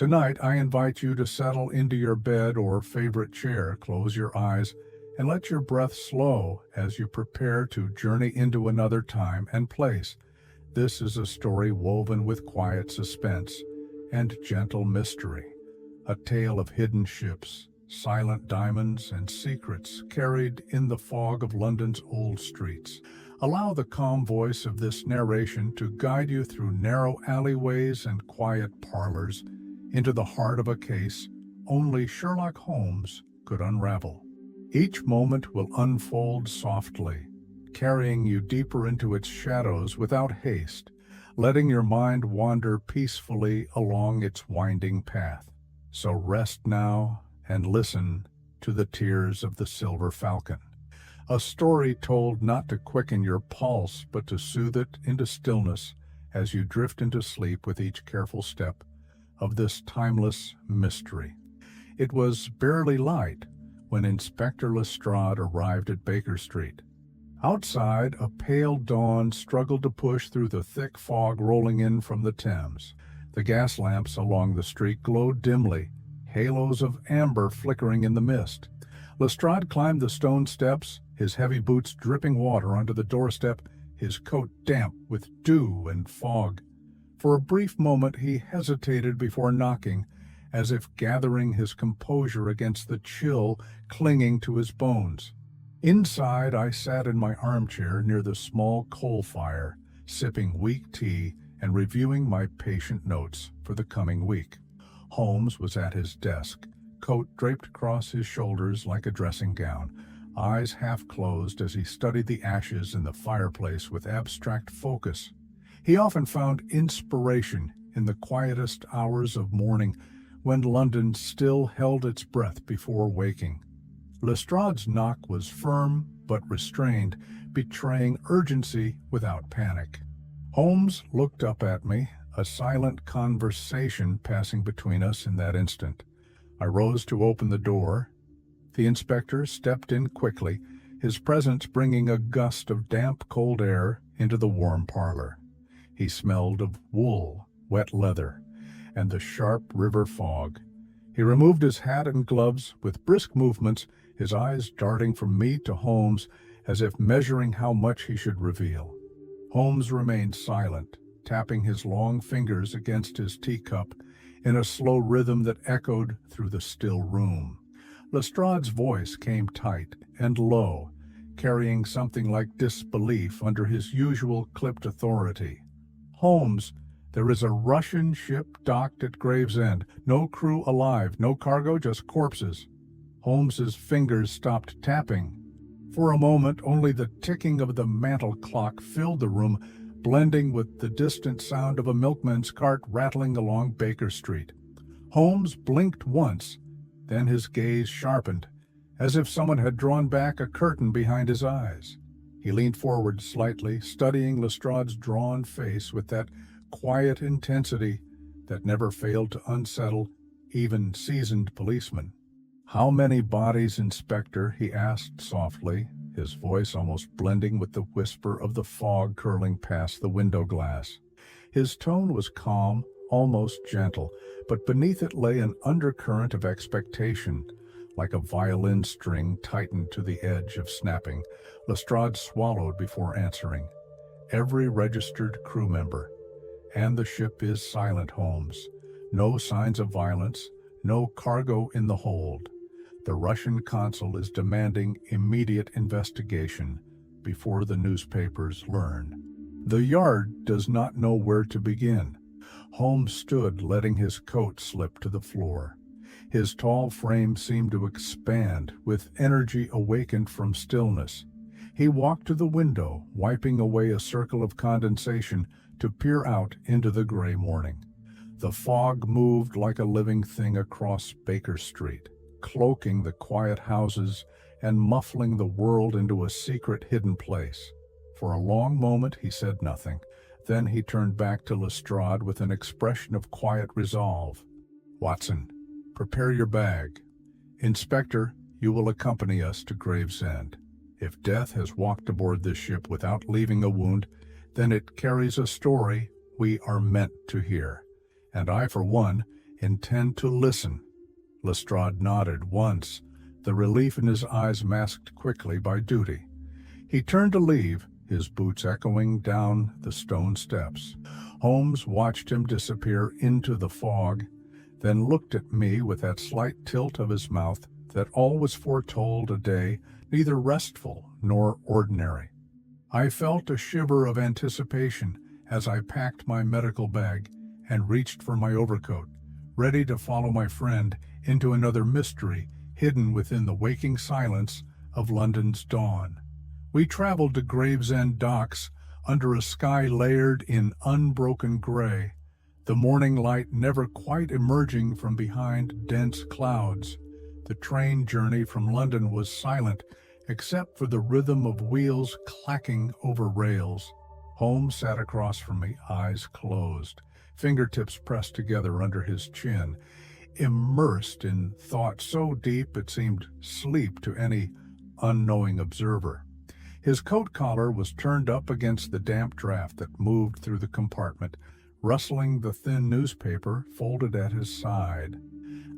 Tonight, I invite you to settle into your bed or favorite chair, close your eyes, and let your breath slow as you prepare to journey into another time and place. This is a story woven with quiet suspense and gentle mystery, a tale of hidden ships, silent diamonds, and secrets carried in the fog of London's old streets. Allow the calm voice of this narration to guide you through narrow alleyways and quiet parlors into the heart of a case only Sherlock Holmes could unravel. Each moment will unfold softly, carrying you deeper into its shadows without haste, letting your mind wander peacefully along its winding path. So rest now and listen to the tears of the Silver Falcon, a story told not to quicken your pulse but to soothe it into stillness as you drift into sleep with each careful step of this timeless mystery. It was barely light when Inspector Lestrade arrived at Baker Street. Outside, a pale dawn struggled to push through the thick fog rolling in from the Thames. The gas lamps along the street glowed dimly, halos of amber flickering in the mist. Lestrade climbed the stone steps, his heavy boots dripping water onto the doorstep, his coat damp with dew and fog. For a brief moment he hesitated before knocking, as if gathering his composure against the chill clinging to his bones. Inside, I sat in my armchair near the small coal fire, sipping weak tea and reviewing my patient notes for the coming week. Holmes was at his desk, coat draped across his shoulders like a dressing gown, eyes half closed as he studied the ashes in the fireplace with abstract focus. He often found inspiration in the quietest hours of morning when London still held its breath before waking. Lestrade's knock was firm but restrained, betraying urgency without panic. Holmes looked up at me, a silent conversation passing between us in that instant. I rose to open the door. The inspector stepped in quickly, his presence bringing a gust of damp, cold air into the warm parlor. He smelled of wool, wet leather, and the sharp river fog. He removed his hat and gloves with brisk movements, his eyes darting from me to Holmes as if measuring how much he should reveal. Holmes remained silent, tapping his long fingers against his teacup in a slow rhythm that echoed through the still room. Lestrade's voice came tight and low, carrying something like disbelief under his usual clipped authority. "Holmes, there is a Russian ship docked at Gravesend. No crew alive, no cargo, just corpses." Holmes's fingers stopped tapping. For a moment, only the ticking of the mantel clock filled the room, blending with the distant sound of a milkman's cart rattling along Baker Street. Holmes blinked once, then his gaze sharpened, as if someone had drawn back a curtain behind his eyes. He leaned forward slightly, studying Lestrade's drawn face with that quiet intensity that never failed to unsettle even seasoned policemen. "How many bodies, Inspector?" he asked softly, his voice almost blending with the whisper of the fog curling past the window glass. His tone was calm, almost gentle, but beneath it lay an undercurrent of expectation, like a violin string tightened to the edge of snapping. Lestrade swallowed before answering. "Every registered crew member. And the ship is silent, Holmes. No signs of violence, no cargo in the hold. The Russian consul is demanding immediate investigation before the newspapers learn." The yard does not know where to begin. Holmes stood, letting his coat slip to the floor. His tall frame seemed to expand, with energy awakened from stillness. He walked to the window, wiping away a circle of condensation to peer out into the gray morning. The fog moved like a living thing across Baker Street, cloaking the quiet houses and muffling the world into a secret hidden place. For a long moment he said nothing. Then he turned back to Lestrade with an expression of quiet resolve. "Watson, prepare your bag. Inspector, you will accompany us to Gravesend. If death has walked aboard this ship without leaving a wound, then it carries a story we are meant to hear. And I, for one, Intend to listen." Lestrade nodded once, the relief in his eyes masked quickly by duty. He turned to leave, his boots echoing down the stone steps. Holmes watched him disappear into the fog, then looked at me with that slight tilt of his mouth that always foretold a day neither restful nor ordinary. I felt a shiver of anticipation as I packed my medical bag and reached for my overcoat, ready to follow my friend into another mystery hidden within the waking silence of London's dawn. We traveled to Gravesend docks under a sky layered in unbroken gray, the morning light never quite emerging from behind dense clouds. The train journey from London was silent, except for the rhythm of wheels clacking over rails. Holmes sat across from me, eyes closed, fingertips pressed together under his chin, immersed in thought so deep it seemed sleep to any unknowing observer. His coat collar was turned up against the damp draft that moved through the compartment, rustling the thin newspaper folded at his side.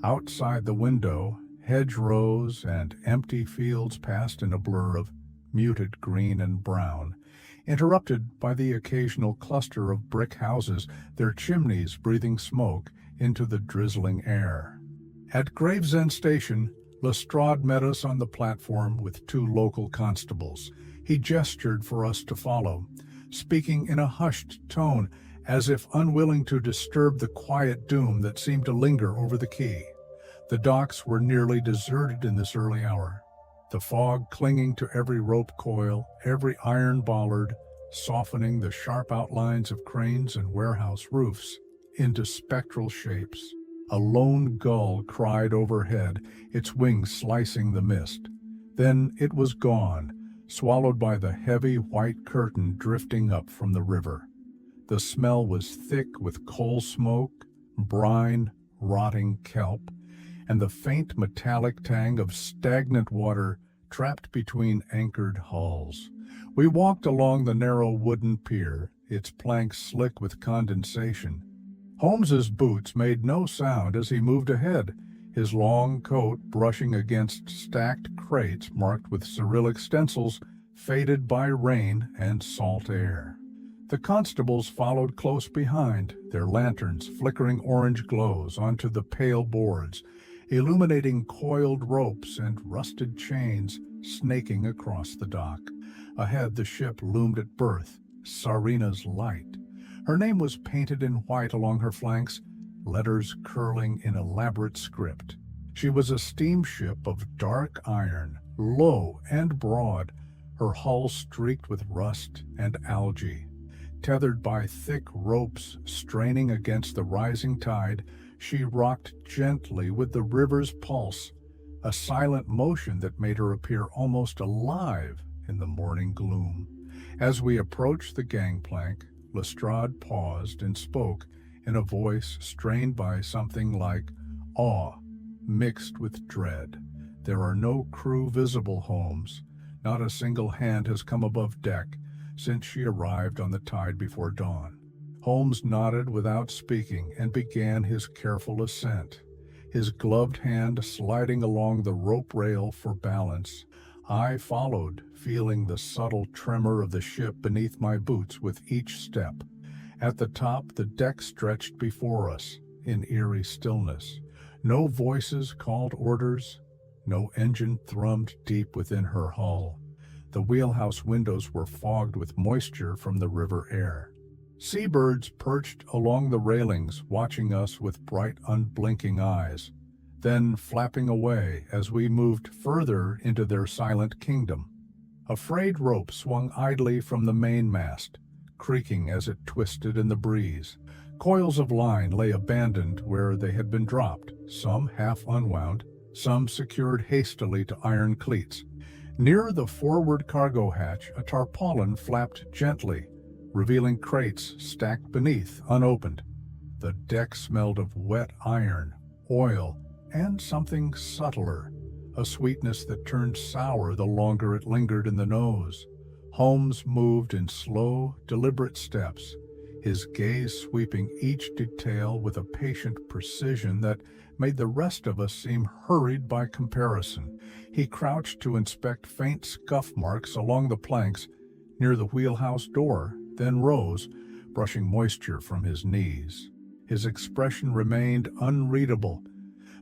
Outside the window, hedgerows and empty fields passed in a blur of muted green and brown, interrupted by the occasional cluster of brick houses, their chimneys breathing smoke into the drizzling air. At Gravesend Station, Lestrade met us on the platform with two local constables. He gestured for us to follow, speaking in a hushed tone as if unwilling to disturb the quiet doom that seemed to linger over the quay. The docks were nearly deserted in this early hour, the fog clinging to every rope coil, every iron bollard, softening the sharp outlines of cranes and warehouse roofs into spectral shapes. A lone gull cried overhead, its wings slicing the mist. Then it was gone, swallowed by the heavy white curtain drifting up from the river. The smell was thick with coal smoke, brine, rotting kelp, and the faint metallic tang of stagnant water trapped between anchored hulls. We walked along the narrow wooden pier, its planks slick with condensation. Holmes's boots made no sound as he moved ahead, his long coat brushing against stacked crates marked with Cyrillic stencils faded by rain and salt air. The constables followed close behind, their lanterns flickering orange glows onto the pale boards, illuminating coiled ropes and rusted chains snaking across the dock. Ahead, the ship loomed at berth, Sarina's Light. Her name was painted in white along her flanks, letters curling in elaborate script. She was a steamship of dark iron, low and broad, her hull streaked with rust and algae. Tethered by thick ropes straining against the rising tide, she rocked gently with the river's pulse, a silent motion that made her appear almost alive in the morning gloom. As we approached the gangplank, Lestrade paused and spoke in a voice strained by something like awe mixed with dread. "There are no crew visible, Holmes. Not a single hand has come above deck since she arrived on the tide before dawn." Holmes nodded without speaking and began his careful ascent, his gloved hand sliding along the rope rail for balance. I followed, feeling the subtle tremor of the ship beneath my boots with each step. At the top, the deck stretched before us in eerie stillness. No voices called orders, no engine thrummed deep within her hull. The wheelhouse windows were fogged with moisture from the river air. Seabirds perched along the railings, watching us with bright, unblinking eyes, then flapping away as we moved further into their silent kingdom. A frayed rope swung idly from the mainmast, creaking as it twisted in the breeze. Coils of line lay abandoned where they had been dropped, some half unwound, some secured hastily to iron cleats. Near the forward cargo hatch, a tarpaulin flapped gently, revealing crates stacked beneath, unopened. The deck smelled of wet iron, oil, and something subtler, a sweetness that turned sour the longer it lingered in the nose. Holmes moved in slow, deliberate steps, his gaze sweeping each detail with a patient precision that made the rest of us seem hurried by comparison. He crouched to inspect faint scuff marks along the planks near the wheelhouse door, then rose, brushing moisture from his knees. His expression remained unreadable,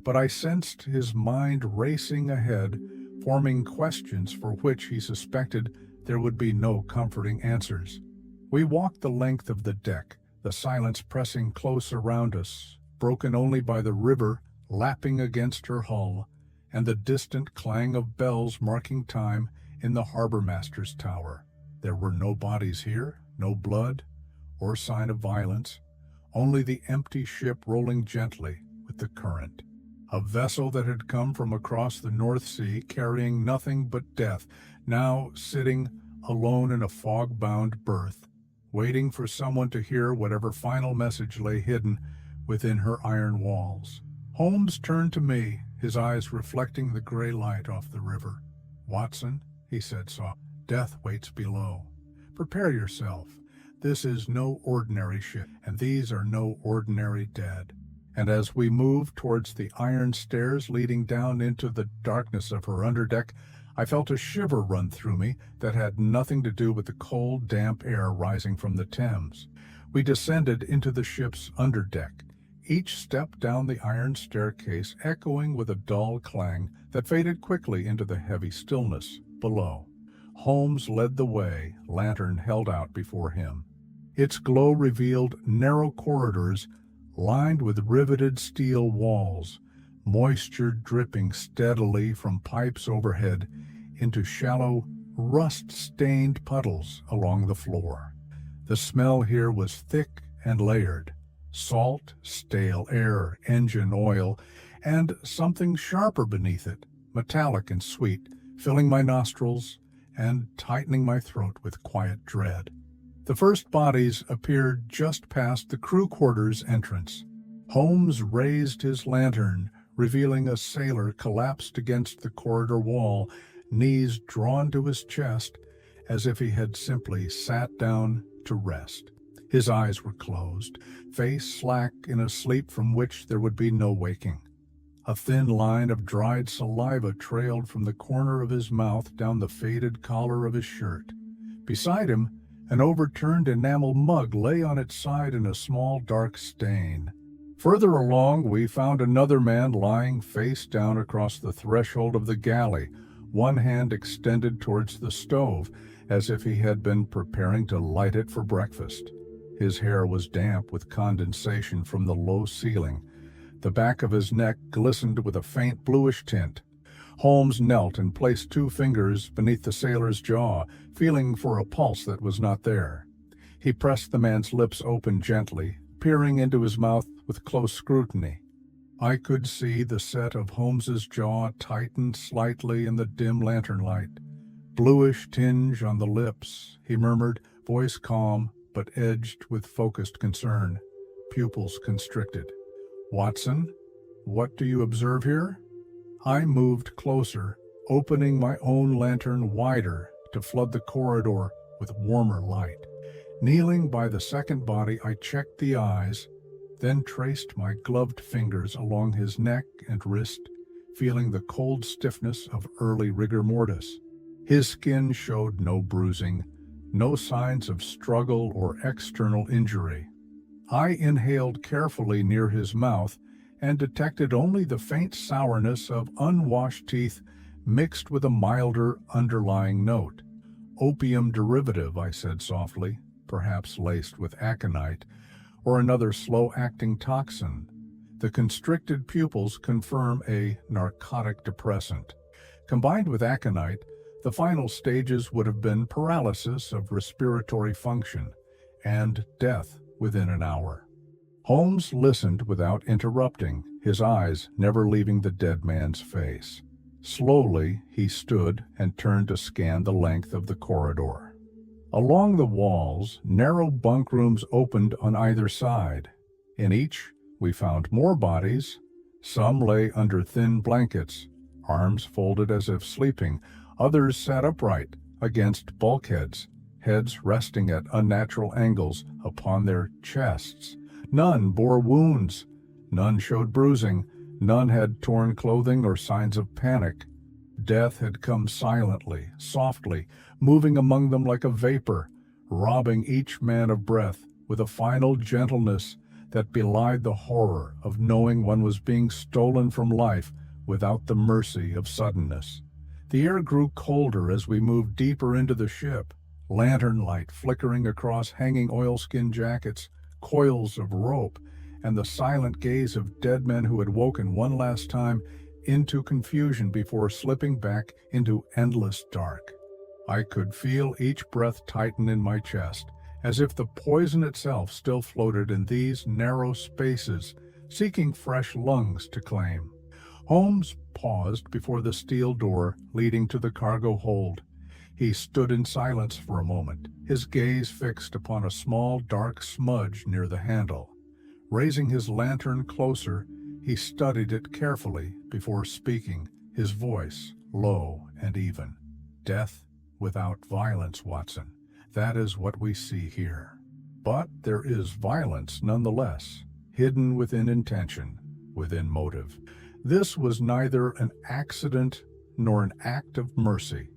but I sensed his mind racing ahead, forming questions for which he suspected there would be no comforting answers. We walked the length of the deck, the silence pressing close around us, broken only by the river lapping against her hull and the distant clang of bells marking time in the harbormaster's tower. There were no bodies here, no blood or sign of violence, only the empty ship rolling gently with the current. A vessel that had come from across the North Sea carrying nothing but death, now sitting alone in a fog-bound berth, waiting for someone to hear whatever final message lay hidden within her iron walls. Holmes turned to me, his eyes reflecting the gray light off the river. "Watson," he said softly, "death waits below. Prepare yourself. This is no ordinary ship, and these are no ordinary dead." And as we moved towards the iron stairs leading down into the darkness of her underdeck, I felt a shiver run through me that had nothing to do with the cold, damp air rising from the Thames. We descended into the ship's underdeck, each step down the iron staircase echoing with a dull clang that faded quickly into the heavy stillness below. Holmes led the way, lantern held out before him. Its glow revealed narrow corridors lined with riveted steel walls, moisture dripping steadily from pipes overhead into shallow, rust-stained puddles along the floor. The smell here was thick and layered: salt, stale air, engine oil, and something sharper beneath it, metallic and sweet, filling my nostrils and tightening my throat with quiet dread. The first bodies appeared just past the crew quarters entrance. Holmes raised his lantern, revealing a sailor collapsed against the corridor wall, knees drawn to his chest, as if he had simply sat down to rest. His eyes were closed, face slack in a sleep from which there would be no waking. A thin line of dried saliva trailed from the corner of his mouth down the faded collar of his shirt. Beside him, an overturned enamel mug lay on its side in a small dark stain. Further along, we found another man lying face down across the threshold of the galley, one hand extended towards the stove, as if he had been preparing to light it for breakfast. His hair was damp with condensation from the low ceiling. The back of his neck glistened with a faint bluish tint. Holmes knelt and placed 2 fingers beneath the sailor's jaw, feeling for a pulse that was not there. He pressed the man's lips open gently, peering into his mouth with close scrutiny. I could see the set of Holmes's jaw tighten slightly in the dim lantern light. "Bluish tinge on the lips," he murmured, voice calm but edged with focused concern, pupils constricted. "Watson, what do you observe here?" I moved closer, opening my own lantern wider to flood the corridor with warmer light. Kneeling by the second body, I checked the eyes, then traced my gloved fingers along his neck and wrist, feeling the cold stiffness of early rigor mortis. His skin showed no bruising, no signs of struggle or external injury. I inhaled carefully near his mouth and detected only the faint sourness of unwashed teeth mixed with a milder underlying note. "Opium derivative," I said softly, perhaps laced with aconite, or another slow-acting toxin. The constricted pupils confirm a narcotic depressant. Combined with aconite, the final stages would have been paralysis of respiratory function and death within an hour. Holmes listened without interrupting, his eyes never leaving the dead man's face. Slowly, he stood and turned to scan the length of the corridor. Along the walls, narrow bunk rooms opened on either side. In each, we found more bodies. Some lay under thin blankets, arms folded as if sleeping. Others sat upright against bulkheads, heads resting at unnatural angles upon their chests. None bore wounds, none showed bruising, none had torn clothing or signs of panic. Death had come silently, softly, moving among them like a vapor, robbing each man of breath with a final gentleness that belied the horror of knowing one was being stolen from life without the mercy of suddenness. The air grew colder as we moved deeper into the ship, lantern light flickering across hanging oilskin jackets, coils of rope, and the silent gaze of dead men who had woken one last time into confusion before slipping back into endless dark. I could feel each breath tighten in my chest, as if the poison itself still floated in these narrow spaces, seeking fresh lungs to claim. Holmes paused before the steel door leading to the cargo hold. He stood in silence for a moment, his gaze fixed upon a small dark smudge near the handle. Raising his lantern closer, he studied it carefully before speaking, his voice low and even. "Death without violence, Watson. That is what we see here. But there is violence nonetheless, hidden within intention, within motive. This was neither an accident nor an act of mercy.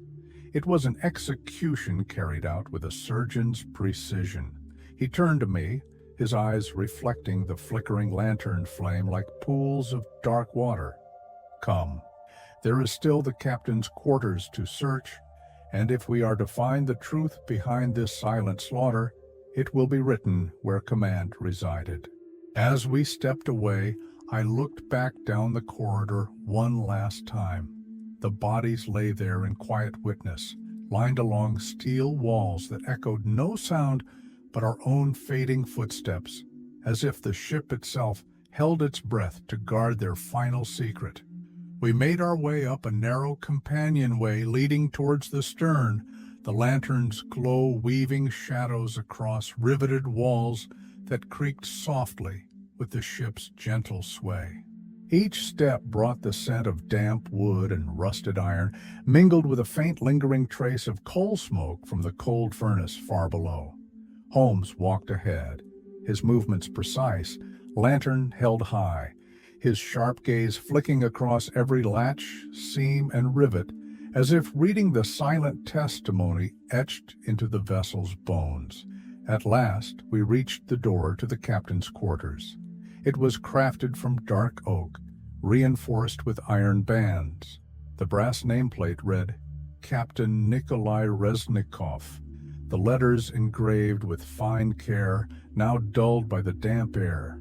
It was an execution carried out with a surgeon's precision." He turned to me, his eyes reflecting the flickering lantern flame like pools of dark water. "Come. There is still the captain's quarters to search, and if we are to find the truth behind this silent slaughter, it will be written where command resided." As we stepped away, I looked back down the corridor one last time. The bodies lay there in quiet witness, lined along steel walls that echoed no sound but our own fading footsteps, as if the ship itself held its breath to guard their final secret. We made our way up a narrow companionway leading towards the stern, the lantern's glow weaving shadows across riveted walls that creaked softly with the ship's gentle sway. Each step brought the scent of damp wood and rusted iron, mingled with a faint lingering trace of coal smoke from the cold furnace far below. Holmes walked ahead, his movements precise, lantern held high, his sharp gaze flicking across every latch, seam, and rivet, as if reading the silent testimony etched into the vessel's bones. At last, we reached the door to the captain's quarters. It was crafted from dark oak, reinforced with iron bands. The brass nameplate read, "Captain Nikolai Reznikov," the letters engraved with fine care, now dulled by the damp air.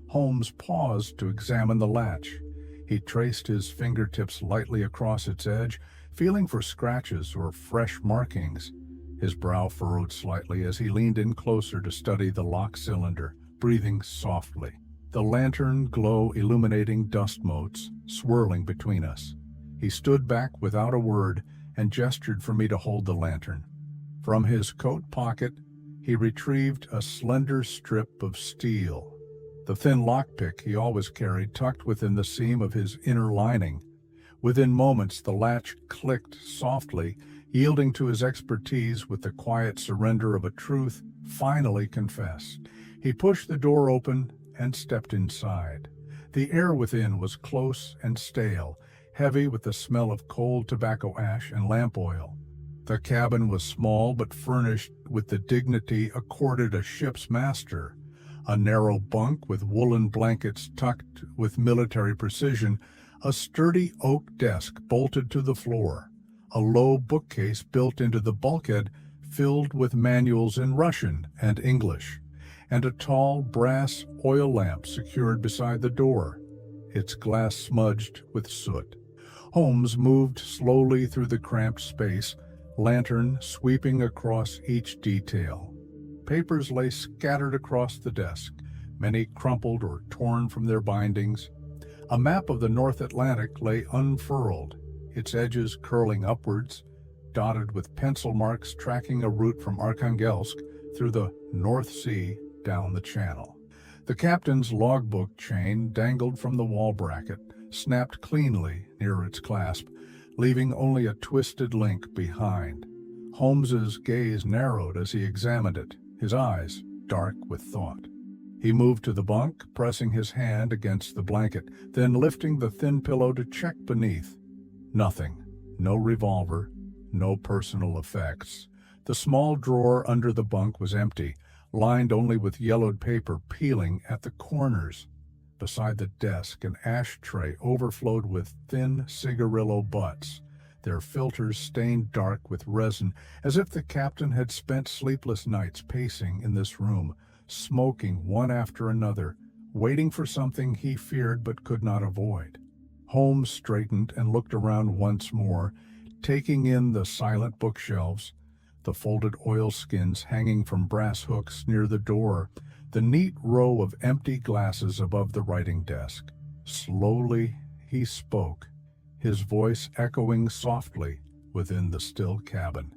Holmes paused to examine the latch. He traced his fingertips lightly across its edge, feeling for scratches or fresh markings. His brow furrowed slightly as he leaned in closer to study the lock cylinder, breathing softly, the lantern glow illuminating dust motes swirling between us. He stood back without a word and gestured for me to hold the lantern. From his coat pocket, he retrieved a slender strip of steel, the thin lockpick he always carried tucked within the seam of his inner lining. Within moments, the latch clicked softly, yielding to his expertise with the quiet surrender of a truth finally confessed. He pushed the door open and stepped inside. The air within was close and stale, heavy with the smell of cold tobacco ash and lamp oil. The cabin was small but furnished with the dignity accorded a ship's master. A narrow bunk with woolen blankets tucked with military precision, a sturdy oak desk bolted to the floor, a low bookcase built into the bulkhead filled with manuals in Russian and English, and a tall brass oil lamp secured beside the door, its glass smudged with soot. Holmes moved slowly through the cramped space, lantern sweeping across each detail. Papers lay scattered across the desk, many crumpled or torn from their bindings. A map of the North Atlantic lay unfurled, its edges curling upwards, dotted with pencil marks tracking a route from Arkhangelsk through the North Sea down the channel. The captain's logbook chain dangled from the wall bracket, snapped cleanly near its clasp, leaving only a twisted link behind. Holmes's gaze narrowed as he examined it, his eyes dark with thought. He moved to the bunk, pressing his hand against the blanket, then lifting the thin pillow to check beneath. Nothing. No revolver, no personal effects. The small drawer under the bunk was empty, lined only with yellowed paper peeling at the corners. Beside the desk, an ashtray overflowed with thin cigarillo butts, their filters stained dark with resin, as if the captain had spent sleepless nights pacing in this room, smoking one after another, waiting for something he feared but could not avoid. Holmes straightened and looked around once more, taking in the silent bookshelves, the folded oilskins hanging from brass hooks near the door, the neat row of empty glasses above the writing desk. Slowly he spoke, his voice echoing softly within the still cabin.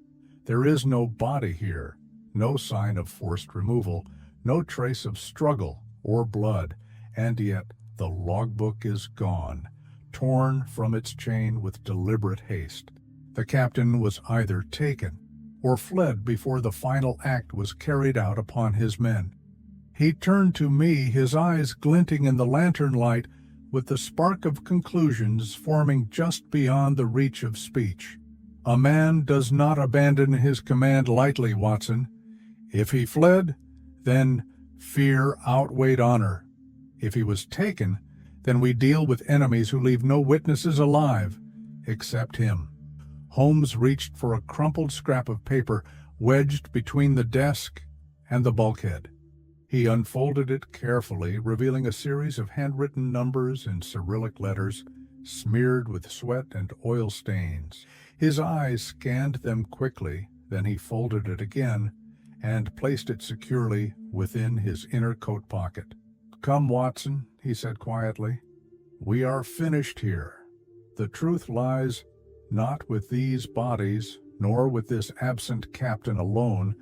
"There is no body here, no sign of forced removal, no trace of struggle or blood, and yet the logbook is gone, torn from its chain with deliberate haste. The captain was either taken or fled before the final act was carried out upon his men." He turned to me, his eyes glinting in the lantern light, with the spark of conclusions forming just beyond the reach of speech. "A man does not abandon his command lightly, Watson. If he fled, then fear outweighed honor. If he was taken, then we deal with enemies who leave no witnesses alive, except him." Holmes reached for a crumpled scrap of paper wedged between the desk and the bulkhead. He unfolded it carefully, revealing a series of handwritten numbers in Cyrillic letters, smeared with sweat and oil stains. His eyes scanned them quickly, then he folded it again and placed it securely within his inner coat pocket. "Come, Watson," he said quietly. "We are finished here. The truth lies not with these bodies, nor with this absent captain alone,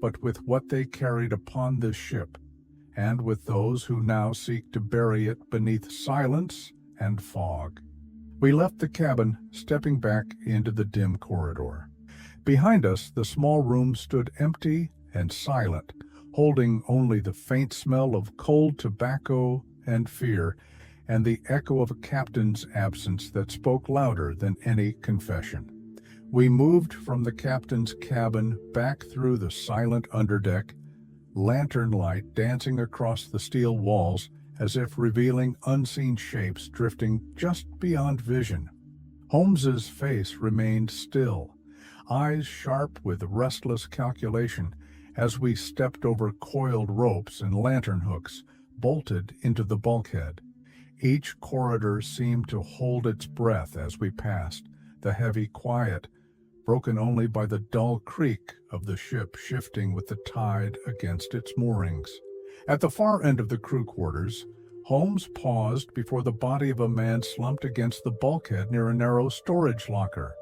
but with what they carried upon this ship, and with those who now seek to bury it beneath silence and fog." We left the cabin, stepping back into the dim corridor. Behind us, the small room stood empty and silent, holding only the faint smell of cold tobacco and fear, and the echo of a captain's absence that spoke louder than any confession. We moved from the captain's cabin back through the silent underdeck, lantern light dancing across the steel walls as if revealing unseen shapes drifting just beyond vision. Holmes's face remained still, eyes sharp with restless calculation, as we stepped over coiled ropes and lantern hooks, bolted into the bulkhead. Each corridor seemed to hold its breath as we passed, the heavy quiet broken only by the dull creak of the ship shifting with the tide against its moorings. At the far end of the crew quarters, Holmes paused before the body of a man slumped against the bulkhead near a narrow storage locker.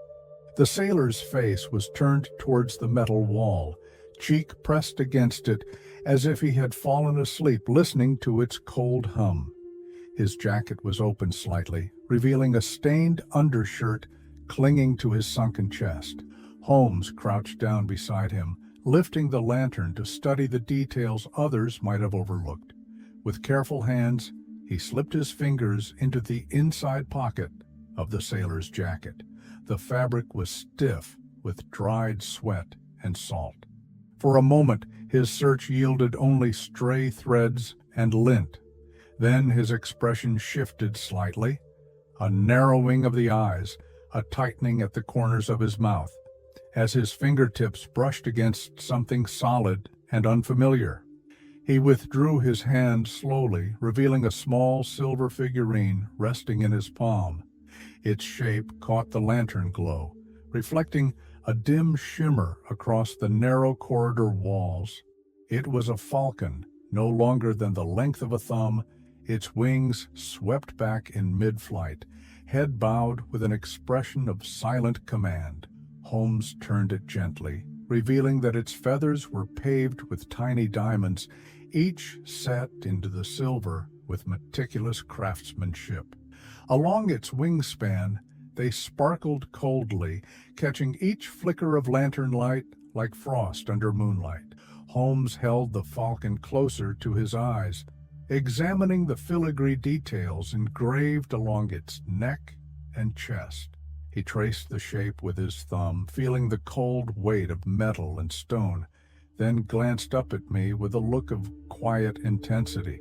The sailor's face was turned towards the metal wall, cheek pressed against it, as if he had fallen asleep listening to its cold hum. His jacket was open slightly, revealing a stained undershirt clinging to his sunken chest. Holmes crouched down beside him, lifting the lantern to study the details others might have overlooked. With careful hands, he slipped his fingers into the inside pocket of the sailor's jacket. The fabric was stiff with dried sweat and salt. For a moment, his search yielded only stray threads and lint. Then his expression shifted slightly, a narrowing of the eyes, a tightening at the corners of his mouth, as his fingertips brushed against something solid and unfamiliar. He withdrew his hand slowly, revealing a small silver figurine resting in his palm. Its shape caught the lantern glow, reflecting a dim shimmer across the narrow corridor walls. It was a falcon, no longer than the length of a thumb, its wings swept back in mid-flight, head bowed with an expression of silent command. Holmes turned it gently, revealing that its feathers were paved with tiny diamonds, each set into the silver with meticulous craftsmanship. Along its wingspan, They sparkled coldly, catching each flicker of lantern light like frost under moonlight. Holmes held the falcon closer to his eyes, examining the filigree details engraved along its neck and chest. He traced the shape with his thumb, feeling the cold weight of metal and stone, then glanced up at me with a look of quiet intensity.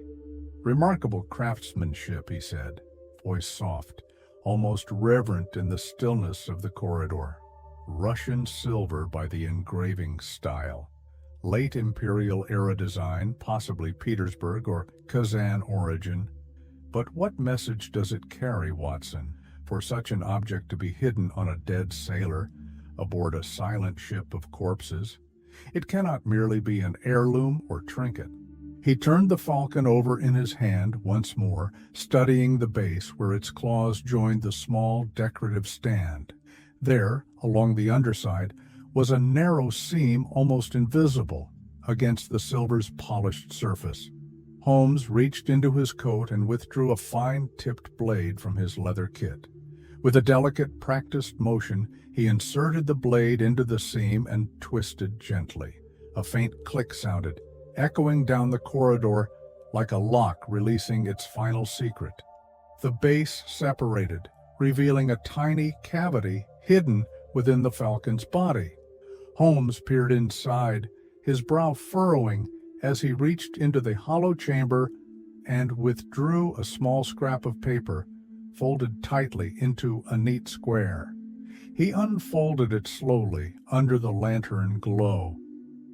"Remarkable craftsmanship," he said, voice soft, almost reverent in the stillness of the corridor. "Russian silver by the engraving style. Late Imperial era design, possibly Petersburg or Kazan origin. But what message does it carry, Watson, for such an object to be hidden on a dead sailor aboard a silent ship of corpses? It cannot merely be an heirloom or trinket." He turned the falcon over in his hand once more, studying the base where its claws joined the small decorative stand. There, along the underside, was a narrow seam almost invisible against the silver's polished surface. Holmes reached into his coat and withdrew a fine-tipped blade from his leather kit. With a delicate, practiced motion, he inserted the blade into the seam and twisted gently. A faint click sounded, echoing down the corridor like a lock releasing its final secret. The base separated, revealing a tiny cavity hidden within the falcon's body. Holmes peered inside, his brow furrowing as he reached into the hollow chamber and withdrew a small scrap of paper, folded tightly into a neat square. He unfolded it slowly under the lantern glow.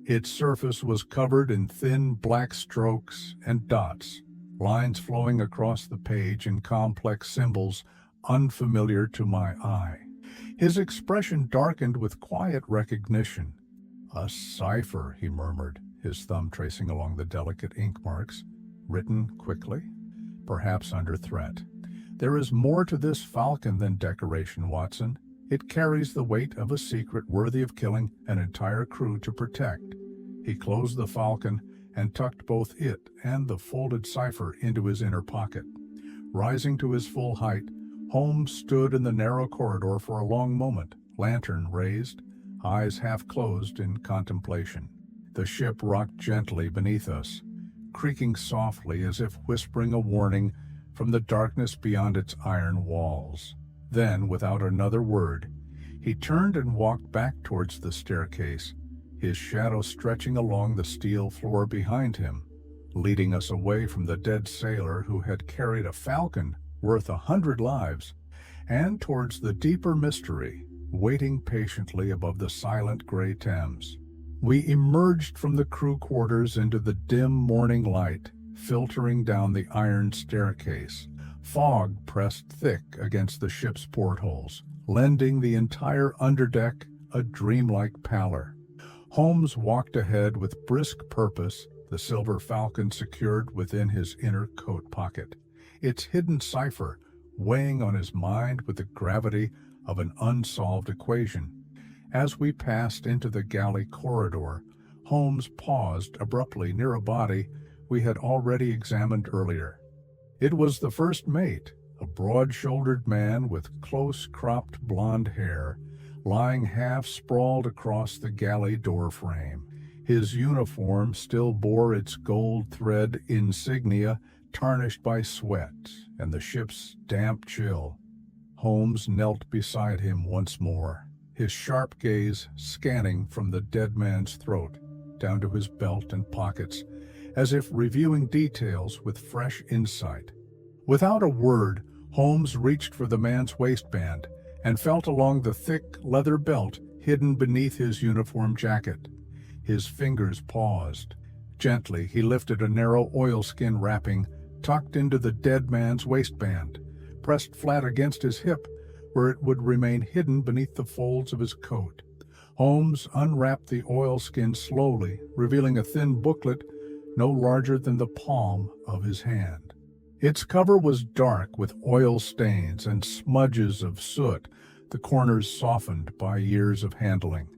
Its surface was covered in thin black strokes and dots, lines flowing across the page in complex symbols unfamiliar to my eye. His expression darkened with quiet recognition. "A cipher," he murmured, his thumb tracing along the delicate ink marks, "written quickly, perhaps under threat. There is more to this falcon than decoration, Watson. It carries the weight of a secret worthy of killing an entire crew to protect." He closed the falcon and tucked both it and the folded cipher into his inner pocket. Rising to his full height, Holmes stood in the narrow corridor for a long moment, lantern raised, eyes half closed in contemplation. The ship rocked gently beneath us, creaking softly as if whispering a warning from the darkness beyond its iron walls. Then, without another word, he turned and walked back towards the staircase, his shadow stretching along the steel floor behind him, leading us away from the dead sailor who had carried a falcon worth 100 lives, and towards the deeper mystery, waiting patiently above the silent gray Thames. We emerged from the crew quarters into the dim morning light, filtering down the iron staircase. Fog pressed thick against the ship's portholes, lending the entire underdeck a dreamlike pallor. Holmes walked ahead with brisk purpose, the silver falcon secured within his inner coat pocket, its hidden cipher weighing on his mind with the gravity of an unsolved equation. As we passed into the galley corridor, Holmes paused abruptly near a body we had already examined earlier. It was the first mate, a broad-shouldered man with close-cropped blonde hair, lying half-sprawled across the galley doorframe. His uniform still bore its gold thread insignia tarnished by sweat and the ship's damp chill. Holmes knelt beside him once more, his sharp gaze scanning from the dead man's throat down to his belt and pockets, as if reviewing details with fresh insight. Without a word, Holmes reached for the man's waistband and felt along the thick leather belt hidden beneath his uniform jacket. His fingers paused. Gently, he lifted a narrow oilskin wrapping tucked into the dead man's waistband, pressed flat against his hip where it would remain hidden beneath the folds of his coat. Holmes unwrapped the oilskin slowly, revealing a thin booklet no larger than the palm of his hand. Its cover was dark with oil stains and smudges of soot, the corners softened by years of handling.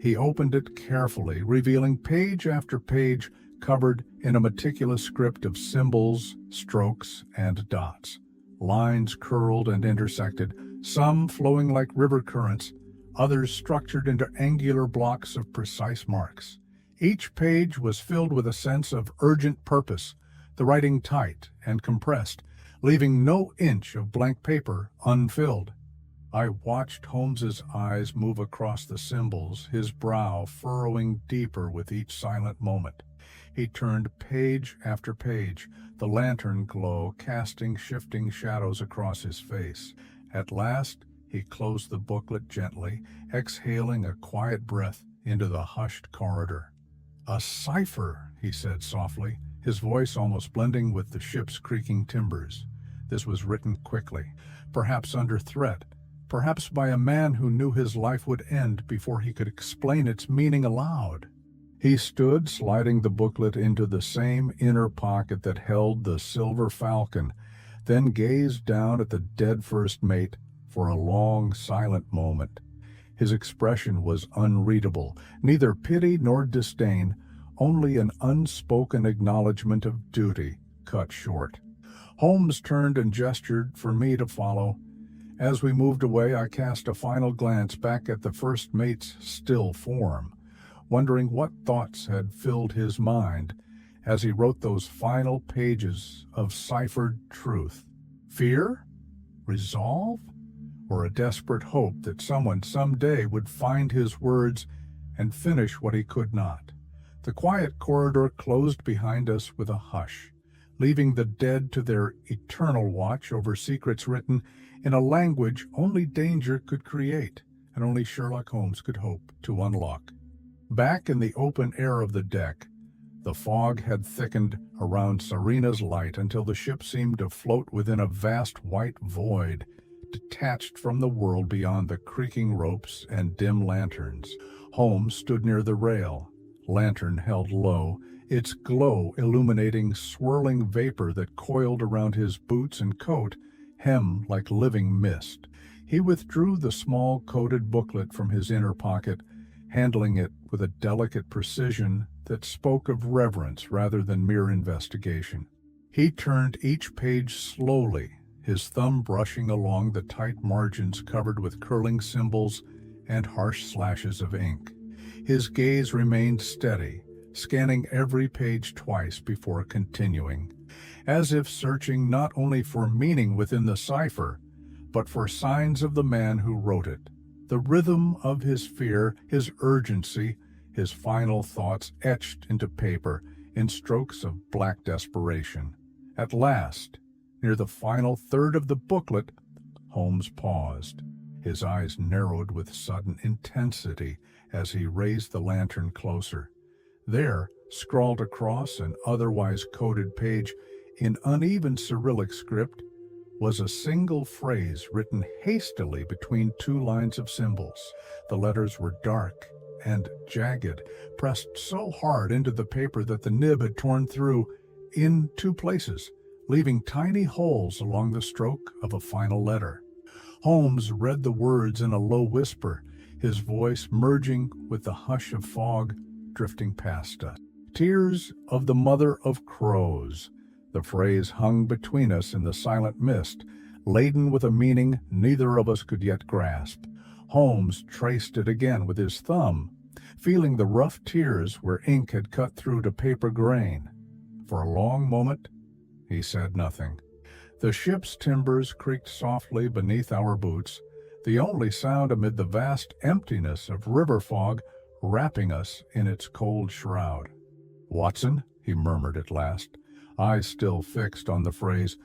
He opened it carefully, revealing page after page covered in a meticulous script of symbols, strokes, and dots. Lines curled and intersected, some flowing like river currents, others structured into angular blocks of precise marks. Each page was filled with a sense of urgent purpose, the writing tight and compressed, leaving no inch of blank paper unfilled. I watched Holmes's eyes move across the symbols, his brow furrowing deeper with each silent moment. He turned page after page, the lantern glow casting shifting shadows across his face. At last, he closed the booklet gently, exhaling a quiet breath into the hushed corridor. "A cipher," he said softly, his voice almost blending with the ship's creaking timbers. This was written quickly, perhaps under threat, perhaps by a man who knew his life would end before he could explain its meaning aloud. He stood, sliding the booklet into the same inner pocket that held the silver falcon, then gazed down at the dead first mate for a long, silent moment. His expression was unreadable, neither pity nor disdain, only an unspoken acknowledgement of duty cut short. Holmes turned and gestured for me to follow. As we moved away, I cast a final glance back at the first mate's still form, wondering what thoughts had filled his mind as he wrote those final pages of ciphered truth. Fear? Resolve? Or a desperate hope that someone someday would find his words and finish what he could not? The quiet corridor closed behind us with a hush, leaving the dead to their eternal watch over secrets written in a language only danger could create and only Sherlock Holmes could hope to unlock. Back in the open air of the deck, the fog had thickened around Serena's light until the ship seemed to float within a vast white void, detached from the world beyond the creaking ropes and dim lanterns. Holmes stood near the rail, lantern held low, its glow illuminating swirling vapor that coiled around his boots and coat, hemmed like living mist. He withdrew the small coated booklet from his inner pocket, handling it with a delicate precision that spoke of reverence rather than mere investigation. He turned each page slowly, his thumb brushing along the tight margins covered with curling symbols and harsh slashes of ink. His gaze remained steady, scanning every page twice before continuing, as if searching not only for meaning within the cipher, but for signs of the man who wrote it. The rhythm of his fear, his urgency, his final thoughts etched into paper in strokes of black desperation. At last, near the final third of the booklet, Holmes paused. His eyes narrowed with sudden intensity as he raised the lantern closer. There, scrawled across an otherwise coded page in uneven Cyrillic script, was a single phrase written hastily between two lines of symbols. The letters were dark and jagged, pressed so hard into the paper that the nib had torn through in two places, leaving tiny holes along the stroke of a final letter. Holmes read the words in a low whisper, his voice merging with the hush of fog drifting past us. "Tears of the mother of crows." The phrase hung between us in the silent mist, laden with a meaning neither of us could yet grasp. Holmes traced it again with his thumb, feeling the rough tears where ink had cut through to paper grain. For a long moment, he said nothing. The ship's timbers creaked softly beneath our boots, the only sound amid the vast emptiness of river fog wrapping us in its cold shroud. "Watson," he murmured at last, eyes still fixed on the phrase,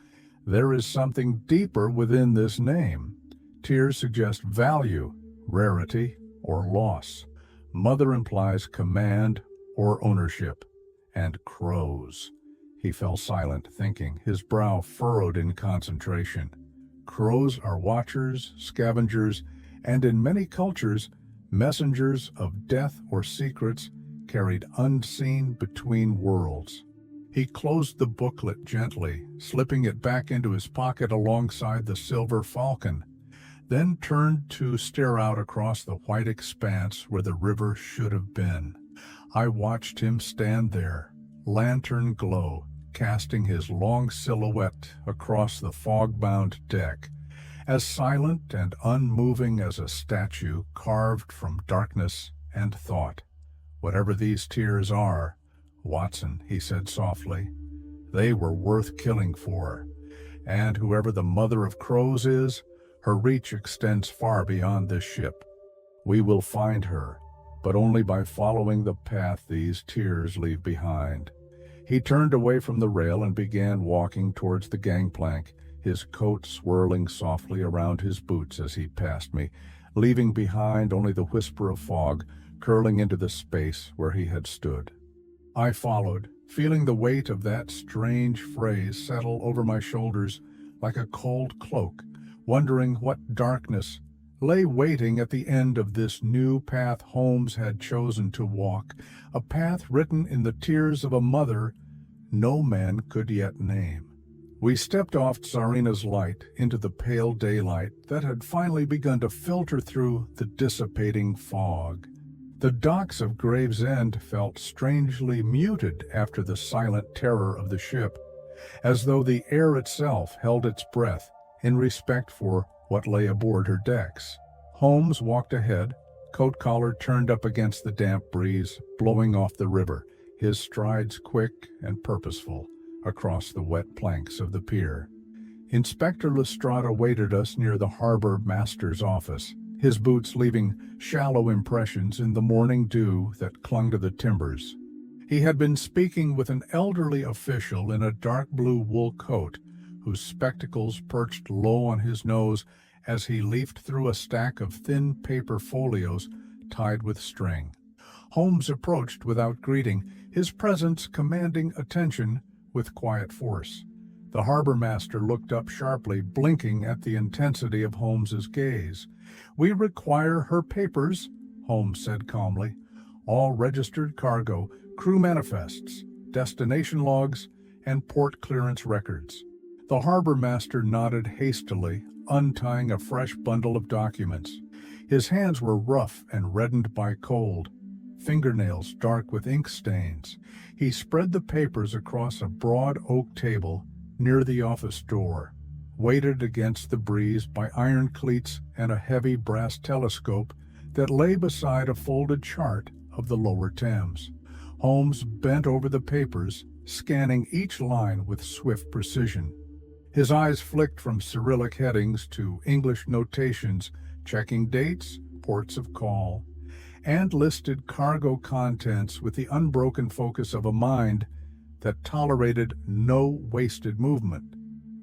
"there is something deeper within this name. Tears suggest value, rarity, or loss. Mother implies command or ownership. And crows." He fell silent, thinking, his brow furrowed in concentration. Crows are watchers, scavengers, and in many cultures, messengers of death or secrets carried unseen between worlds. He closed the booklet gently, slipping it back into his pocket alongside the silver falcon, then turned to stare out across the white expanse where the river should have been. I watched him stand there, lantern glow, casting his long silhouette across the fog-bound deck, as silent and unmoving as a statue carved from darkness and thought. "Whatever these tears are, Watson," he said softly, "they were worth killing for. And whoever the mother of crows is, her reach extends far beyond this ship. We will find her, but only by following the path these tears leave behind." He turned away from the rail and began walking towards the gangplank, his coat swirling softly around his boots as he passed me, leaving behind only the whisper of fog curling into the space where he had stood. I followed, feeling the weight of that strange phrase settle over my shoulders like a cold cloak, wondering what darkness lay waiting at the end of this new path Holmes had chosen to walk, a path written in the tears of a mother no man could yet name. We stepped off Tsarina's light into the pale daylight that had finally begun to filter through the dissipating fog. The docks of Gravesend felt strangely muted after the silent terror of the ship, as though the air itself held its breath in respect for what lay aboard her decks. Holmes walked ahead, coat collar turned up against the damp breeze blowing off the river, his strides quick and purposeful across the wet planks of the pier. Inspector Lestrade awaited us near the harbor master's office, his boots leaving shallow impressions in the morning dew that clung to the timbers. He had been speaking with an elderly official in a dark blue wool coat, whose spectacles perched low on his nose as he leafed through a stack of thin paper folios tied with string. Holmes approached without greeting, his presence commanding attention with quiet force. The harbor master looked up sharply, blinking at the intensity of Holmes's gaze. "We require her papers," Holmes said calmly. "All registered cargo, crew manifests, destination logs, and port clearance records." The harbor master nodded hastily, untying a fresh bundle of documents. His hands were rough and reddened by cold, fingernails dark with ink stains. He spread the papers across a broad oak table near the office door, weighted against the breeze by iron cleats and a heavy brass telescope that lay beside a folded chart of the lower Thames. Holmes bent over the papers, scanning each line with swift precision. His eyes flicked from Cyrillic headings to English notations, checking dates, ports of call, and listed cargo contents with the unbroken focus of a mind that tolerated no wasted movement.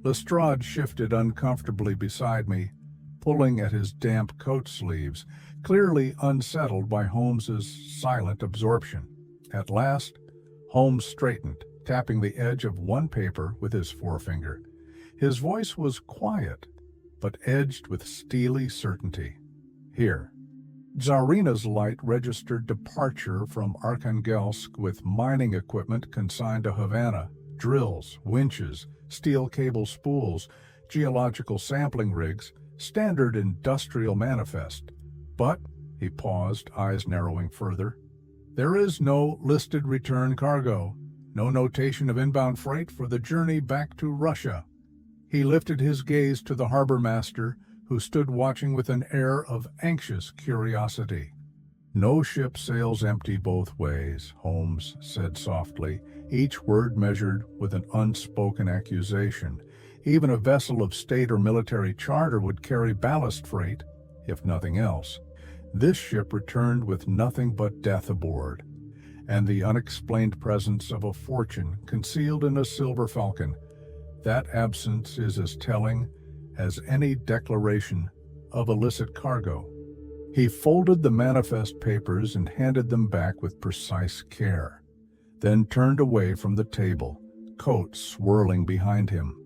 Lestrade shifted uncomfortably beside me, pulling at his damp coat sleeves, clearly unsettled by Holmes's silent absorption. At last, Holmes straightened, tapping the edge of one paper with his forefinger. His voice was quiet, but edged with steely certainty. "Here." Tsarina's light registered departure from Arkhangelsk with mining equipment consigned to Havana, drills, winches, steel cable spools, geological sampling rigs, standard industrial manifest. But, he paused, eyes narrowing further, there is no listed return cargo, no notation of inbound freight for the journey back to Russia. He lifted his gaze to the harbor master, who stood watching with an air of anxious curiosity. "No ship sails empty both ways," Holmes said softly, each word measured with an unspoken accusation. "Even a vessel of state or military charter would carry ballast freight, if nothing else. This ship returned with nothing but death aboard, and the unexplained presence of a fortune concealed in a silver falcon. That absence is as telling as any declaration of illicit cargo." He folded the manifest papers and handed them back with precise care, then turned away from the table, coat swirling behind him.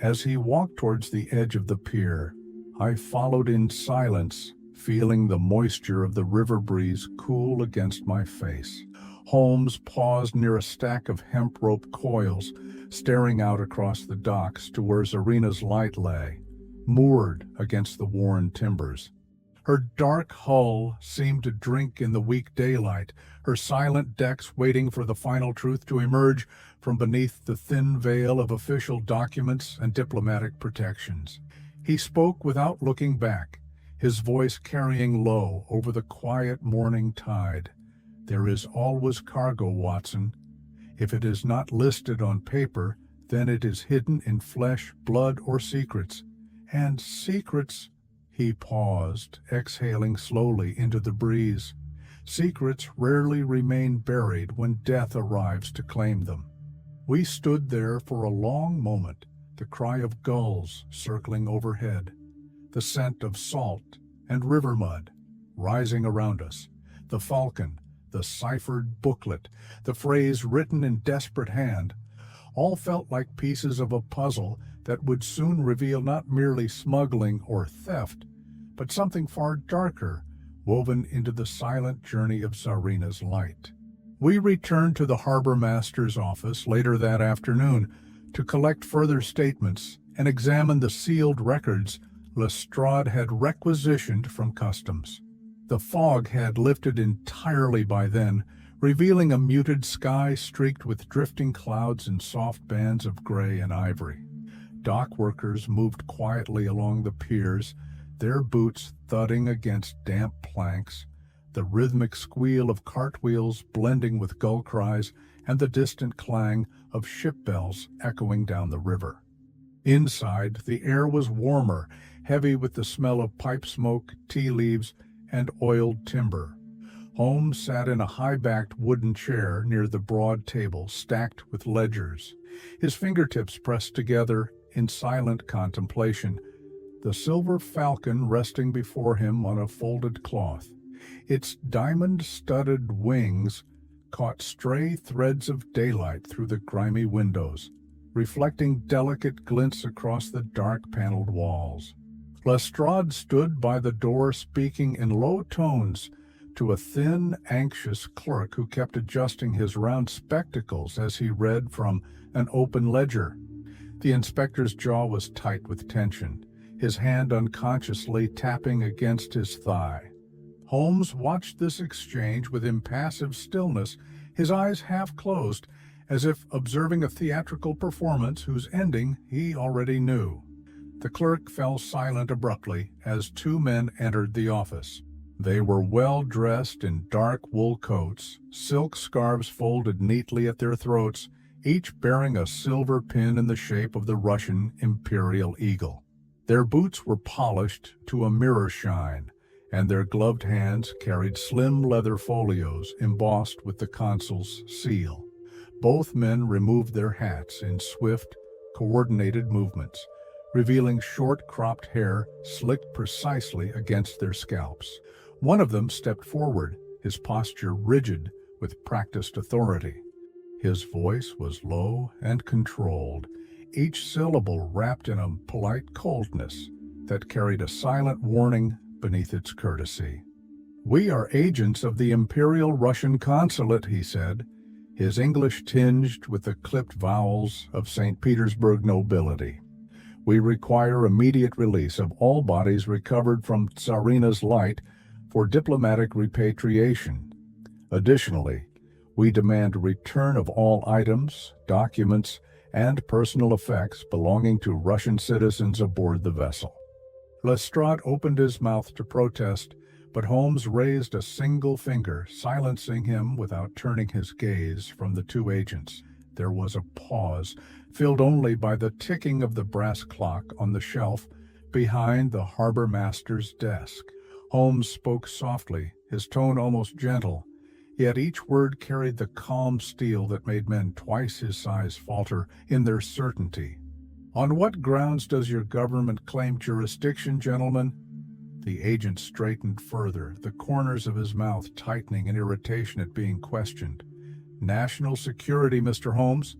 As he walked towards the edge of the pier, I followed in silence, feeling the moisture of the river breeze cool against my face. Holmes paused near a stack of hemp rope coils, staring out across the docks to where Tsarina's light lay, moored against the worn timbers. Her dark hull seemed to drink in the weak daylight, her silent decks waiting for the final truth to emerge from beneath the thin veil of official documents and diplomatic protections. He spoke without looking back, his voice carrying low over the quiet morning tide. "There is always cargo, Watson. If it is not listed on paper, then it is hidden in flesh, blood, or secrets. And secrets—" He paused, exhaling slowly into the breeze. "Secrets rarely remain buried when death arrives to claim them." We stood there for a long moment, the cry of gulls circling overhead, the scent of salt and river mud rising around us, the falcon, the ciphered booklet, the phrase written in desperate hand, all felt like pieces of a puzzle that would soon reveal not merely smuggling or theft, but something far darker, woven into the silent journey of Tsarina's light. We returned to the harbor master's office later that afternoon to collect further statements and examine the sealed records Lestrade had requisitioned from customs. The fog had lifted entirely by then, revealing a muted sky streaked with drifting clouds and soft bands of gray and ivory. Dock workers moved quietly along the piers, their boots thudding against damp planks, the rhythmic squeal of cartwheels blending with gull cries and the distant clang of ship bells echoing down the river. Inside, the air was warmer, heavy with the smell of pipe smoke, tea leaves, and oiled timber. Holmes sat in a high-backed wooden chair near the broad table stacked with ledgers, his fingertips pressed together in silent contemplation, the silver falcon resting before him on a folded cloth. Its diamond-studded wings caught stray threads of daylight through the grimy windows, reflecting delicate glints across the dark-paneled walls. Lestrade stood by the door speaking in low tones to a thin, anxious clerk who kept adjusting his round spectacles as he read from an open ledger. The inspector's jaw was tight with tension, his hand unconsciously tapping against his thigh. Holmes watched this exchange with impassive stillness, his eyes half closed, as if observing a theatrical performance whose ending he already knew. The clerk fell silent abruptly as two men entered the office. They were well dressed in dark wool coats, silk scarves folded neatly at their throats, each bearing a silver pin in the shape of the Russian imperial eagle. Their boots were polished to a mirror shine, and their gloved hands carried slim leather folios embossed with the consul's seal. Both men removed their hats in swift, coordinated movements, revealing short-cropped hair slicked precisely against their scalps. One of them stepped forward, his posture rigid with practiced authority. His voice was low and controlled, each syllable wrapped in a polite coldness that carried a silent warning beneath its courtesy. "We are agents of the Imperial Russian Consulate," he said, his English tinged with the clipped vowels of St. Petersburg nobility. "We require immediate release of all bodies recovered from Tsarina's light for diplomatic repatriation. Additionally, we demand return of all items, documents, and personal effects belonging to Russian citizens aboard the vessel." Lestrade opened his mouth to protest, but Holmes raised a single finger, silencing him without turning his gaze from the two agents. There was a pause, filled only by the ticking of the brass clock on the shelf behind the harbor master's desk. Holmes spoke softly, his tone almost gentle, yet each word carried the calm steel that made men twice his size falter in their certainty. "On what grounds does your government claim jurisdiction, gentlemen?" The agent straightened further, the corners of his mouth tightening in irritation at being questioned. "National security, Mr. Holmes.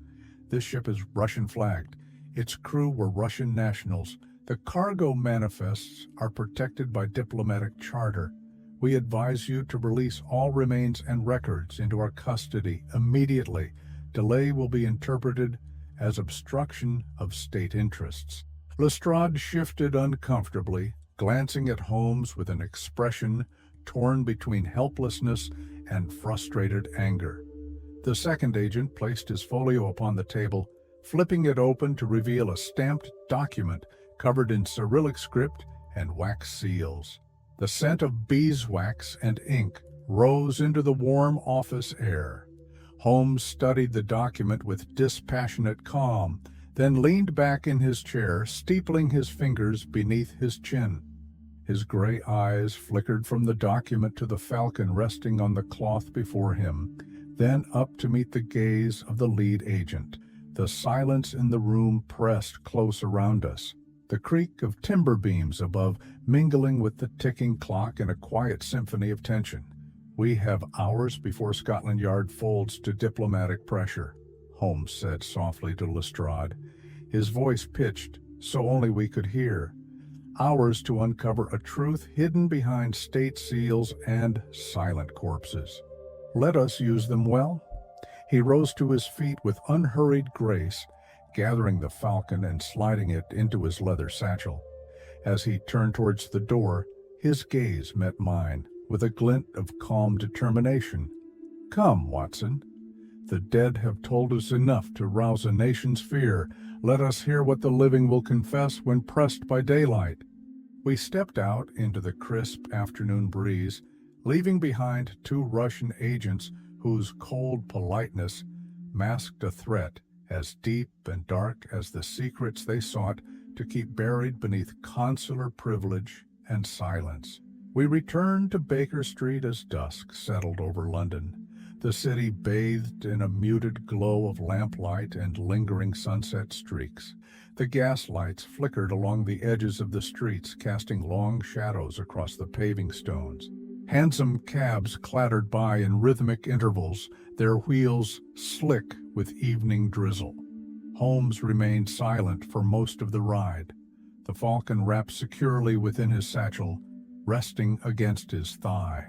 This ship is Russian-flagged. Its crew were Russian nationals. The cargo manifests are protected by diplomatic charter. We advise you to release all remains and records into our custody immediately. Delay will be interpreted as obstruction of state interests." Lestrade shifted uncomfortably, glancing at Holmes with an expression torn between helplessness and frustrated anger. The second agent placed his folio upon the table, flipping it open to reveal a stamped document covered in Cyrillic script and wax seals. The scent of beeswax and ink rose into the warm office air. Holmes studied the document with dispassionate calm, then leaned back in his chair, steepling his fingers beneath his chin. His gray eyes flickered from the document to the falcon resting on the cloth before him, then up to meet the gaze of the lead agent. The silence in the room pressed close around us, the creak of timber beams above mingling with the ticking clock in a quiet symphony of tension. "We have hours before Scotland Yard folds to diplomatic pressure," Holmes said softly to Lestrade, his voice pitched so only we could hear. "Hours to uncover a truth hidden behind state seals and silent corpses. Let us use them well." He rose to his feet with unhurried grace, gathering the falcon and sliding it into his leather satchel. As he turned towards the door, his gaze met mine with a glint of calm determination. "Come, Watson. The dead have told us enough to rouse a nation's fear. Let us hear what the living will confess when pressed by daylight." We stepped out into the crisp afternoon breeze, leaving behind two Russian agents whose cold politeness masked a threat as deep and dark as the secrets they sought to keep buried beneath consular privilege and silence. We returned to Baker Street as dusk settled over London, the city bathed in a muted glow of lamplight and lingering sunset streaks. The gas lights flickered along the edges of the streets, casting long shadows across the paving stones. Hansom cabs clattered by in rhythmic intervals, their wheels slick with evening drizzle. Holmes remained silent for most of the ride, the falcon wrapped securely within his satchel, resting against his thigh.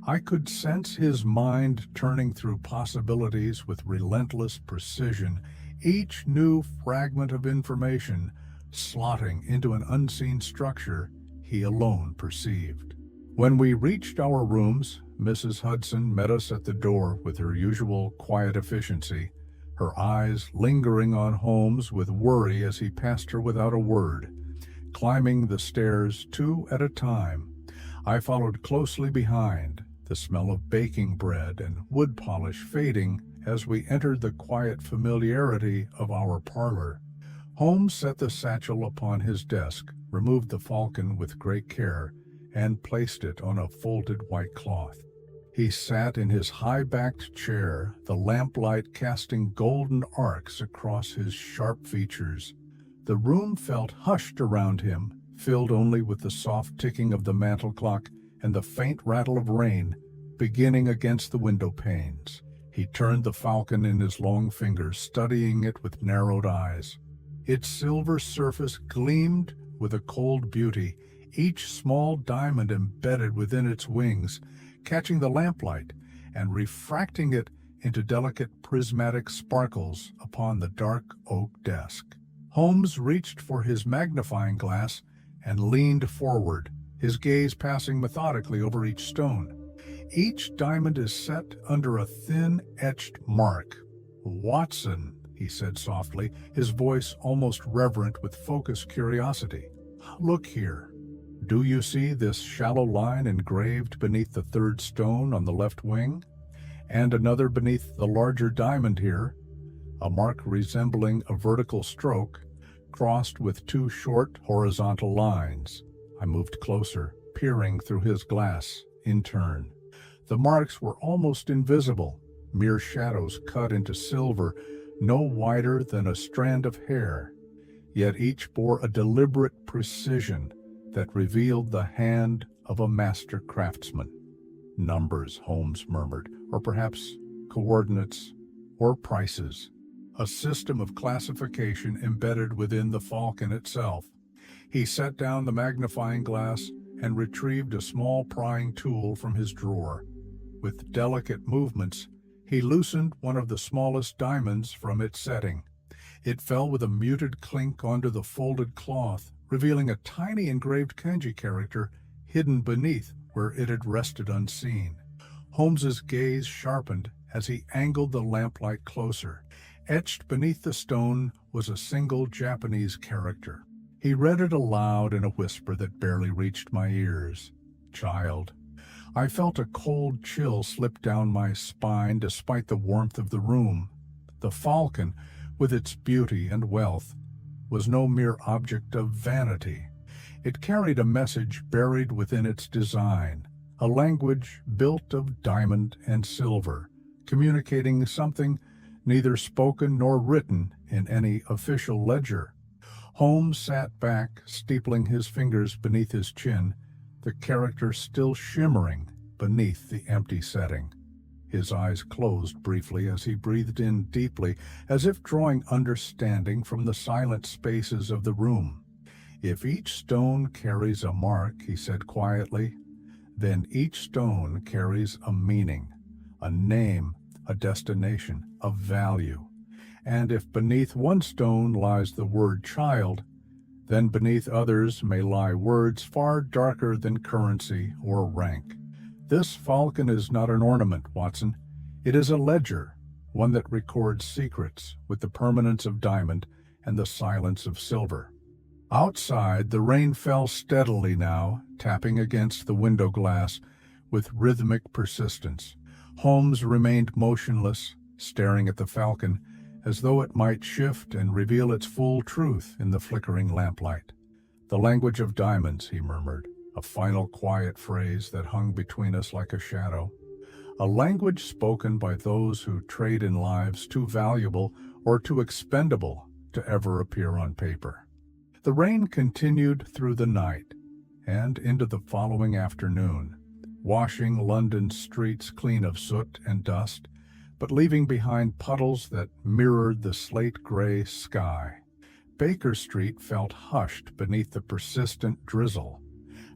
I could sense his mind turning through possibilities with relentless precision, each new fragment of information slotting into an unseen structure he alone perceived. When we reached our rooms, Mrs. Hudson met us at the door with her usual quiet efficiency, her eyes lingering on Holmes with worry as he passed her without a word. Climbing the stairs 2 at a time, I followed closely behind, the smell of baking bread and wood polish fading as we entered the quiet familiarity of our parlor. Holmes set the satchel upon his desk, removed the falcon with great care, and placed it on a folded white cloth. He sat in his high-backed chair, the lamplight casting golden arcs across his sharp features. The room felt hushed around him, filled only with the soft ticking of the mantel clock and the faint rattle of rain beginning against the window panes. He turned the falcon in his long fingers, studying it with narrowed eyes. Its silver surface gleamed with a cold beauty, each small diamond embedded within its wings, catching the lamplight and refracting it into delicate prismatic sparkles upon the dark oak desk. Holmes reached for his magnifying glass and leaned forward, his gaze passing methodically over each stone. Each diamond is set under a thin, etched mark. "Watson," he said softly, his voice almost reverent with focused curiosity. "Look here. Do you see this shallow line engraved beneath the third stone on the left wing? And another beneath the larger diamond here, a mark resembling a vertical stroke, crossed with 2 short horizontal lines." I moved closer, peering through his glass in turn. The marks were almost invisible, mere shadows cut into silver, no wider than a strand of hair. Yet each bore a deliberate precision that revealed the hand of a master craftsman. "Numbers," Holmes murmured, "or perhaps coordinates, or prices. A system of classification embedded within the falcon itself." He set down the magnifying glass and retrieved a small prying tool from his drawer. With delicate movements, he loosened one of the smallest diamonds from its setting. It fell with a muted clink onto the folded cloth, revealing a tiny engraved kanji character hidden beneath where it had rested unseen. Holmes's gaze sharpened as he angled the lamplight closer. Etched beneath the stone was a single Japanese character. He read it aloud in a whisper that barely reached my ears. Child. I felt a cold chill slip down my spine despite the warmth of the room. The falcon, with its beauty and wealth, was no mere object of vanity. It carried a message buried within its design, a language built of diamond and silver, communicating something neither spoken nor written in any official ledger. Holmes sat back, steepling his fingers beneath his chin, the character still shimmering beneath the empty setting. His eyes closed briefly as he breathed in deeply, as if drawing understanding from the silent spaces of the room. If each stone carries a mark, he said quietly, then each stone carries a meaning, a name, a destination, a value. And if beneath one stone lies the word child, then beneath others may lie words far darker than currency or rank. This falcon is not an ornament, Watson. It is a ledger, one that records secrets with the permanence of diamond and the silence of silver. Outside, the rain fell steadily now, tapping against the window glass with rhythmic persistence. Holmes remained motionless, staring at the falcon, as though it might shift and reveal its full truth in the flickering lamplight. The language of diamonds, he murmured, a final quiet phrase that hung between us like a shadow. A language spoken by those who trade in lives too valuable or too expendable to ever appear on paper. The rain continued through the night and into the following afternoon, washing London's streets clean of soot and dust, but leaving behind puddles that mirrored the slate-gray sky. Baker Street felt hushed beneath the persistent drizzle.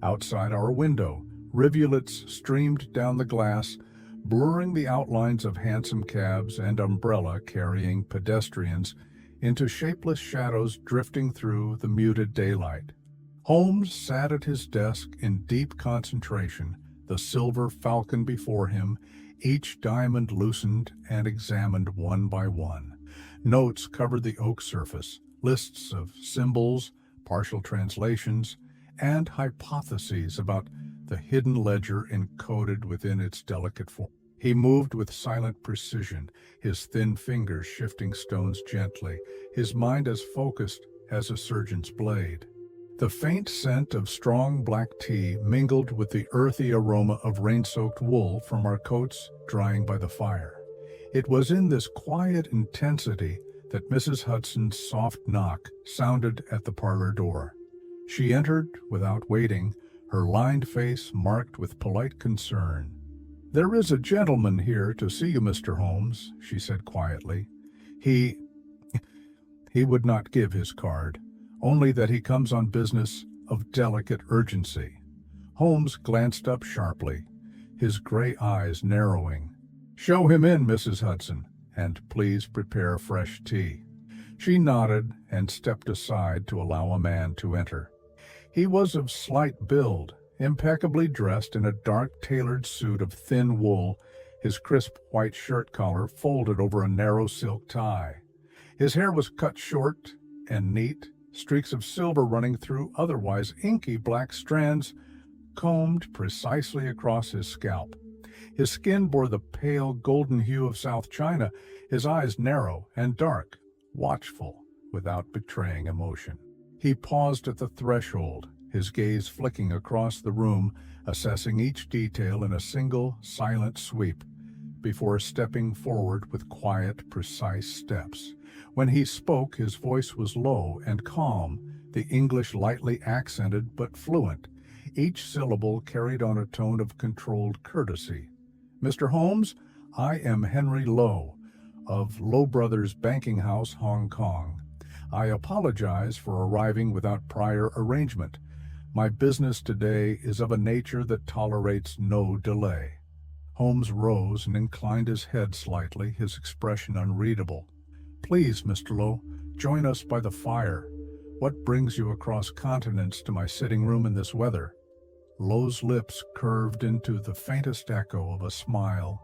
Outside our window, rivulets streamed down the glass, blurring the outlines of hansom cabs and umbrella-carrying pedestrians into shapeless shadows drifting through the muted daylight. Holmes sat at his desk in deep concentration, the silver falcon before him, each diamond loosened and examined one by one. Notes covered the oak surface, lists of symbols, partial translations, and hypotheses about the hidden ledger encoded within its delicate form. He moved with silent precision, his thin fingers shifting stones gently, his mind as focused as a surgeon's blade. The faint scent of strong black tea mingled with the earthy aroma of rain-soaked wool from our coats drying by the fire. It was in this quiet intensity that Mrs. Hudson's soft knock sounded at the parlor door. She entered without waiting, her lined face marked with polite concern. "There is a gentleman here to see you, Mr. Holmes," she said quietly. He would not give his card, only that he comes on business of delicate urgency." Holmes glanced up sharply, his gray eyes narrowing. "Show him in, Mrs. Hudson, and please prepare fresh tea." She nodded and stepped aside to allow a man to enter. He was of slight build, impeccably dressed in a dark tailored suit of thin wool, his crisp white shirt collar folded over a narrow silk tie. His hair was cut short and neat, streaks of silver running through otherwise inky black strands combed precisely across his scalp. His skin bore the pale golden hue of South China, his eyes narrow and dark, watchful without betraying emotion. He paused at the threshold, his gaze flicking across the room, assessing each detail in a single, silent sweep, before stepping forward with quiet, precise steps. When he spoke, his voice was low and calm, the English lightly accented but fluent. Each syllable carried on a tone of controlled courtesy. "Mr. Holmes, I am Henry Low, of Low Brothers Banking House, Hong Kong. I apologize for arriving without prior arrangement. My business today is of a nature that tolerates no delay." Holmes rose and inclined his head slightly, his expression unreadable. "Please, Mr. Low, join us by the fire. What brings you across continents to my sitting room in this weather?" Low's lips curved into the faintest echo of a smile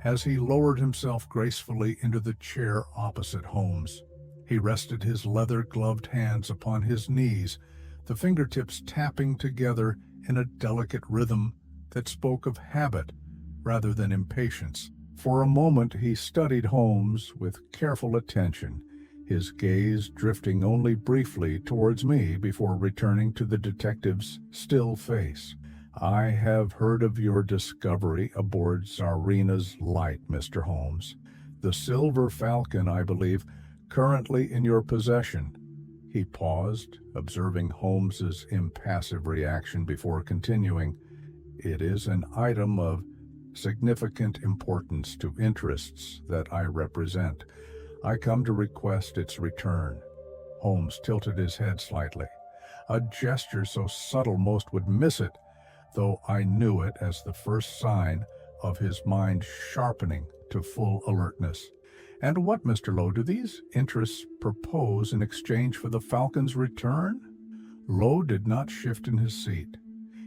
as he lowered himself gracefully into the chair opposite Holmes. He rested his leather-gloved hands upon his knees, the fingertips tapping together in a delicate rhythm that spoke of habit rather than impatience. For a moment he studied Holmes with careful attention, his gaze drifting only briefly towards me before returning to the detective's still face. "I have heard of your discovery aboard Czarina's Light, Mr. Holmes. The Silver Falcon, I believe, currently in your possession." He paused, observing Holmes's impassive reaction before continuing. "It is an item of significant importance to interests that I represent. I come to request its return." Holmes tilted his head slightly, a gesture so subtle most would miss it, though I knew it as the first sign of his mind sharpening to full alertness. "And what, Mr. Lowe, do these interests propose in exchange for the Falcon's return?" Lowe did not shift in his seat.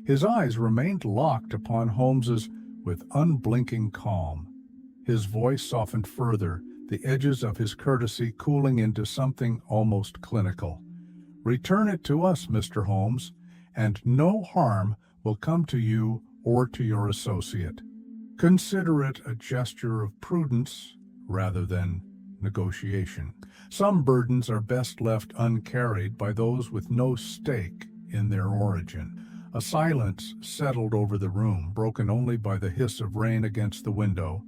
His eyes remained locked upon Holmes's with unblinking calm. His voice softened further, the edges of his courtesy cooling into something almost clinical. "Return it to us, Mr. Holmes, and no harm will come to you or to your associate. Consider it a gesture of prudence rather than negotiation. Some burdens are best left uncarried by those with no stake in their origin." A silence settled over the room, broken only by the hiss of rain against the window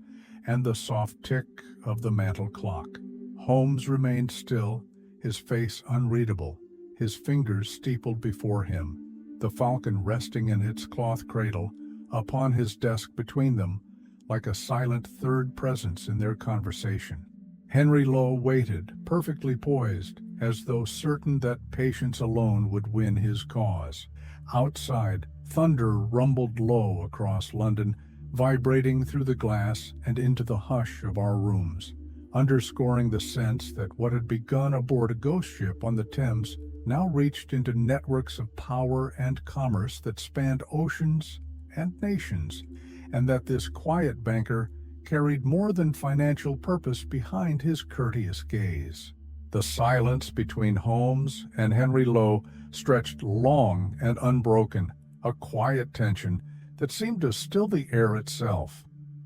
and the soft tick of the mantel clock. Holmes remained still, his face unreadable, his fingers steepled before him, the falcon resting in its cloth cradle upon his desk between them, like a silent third presence in their conversation. Henry Lowe waited, perfectly poised, as though certain that patience alone would win his cause. Outside, thunder rumbled low across London, vibrating through the glass and into the hush of our rooms, underscoring the sense that what had begun aboard a ghost ship on the Thames now reached into networks of power and commerce that spanned oceans and nations, and that this quiet banker carried more than financial purpose behind his courteous gaze. The silence between Holmes and Henry Lowe stretched long and unbroken, a quiet tension that seemed to still the air itself.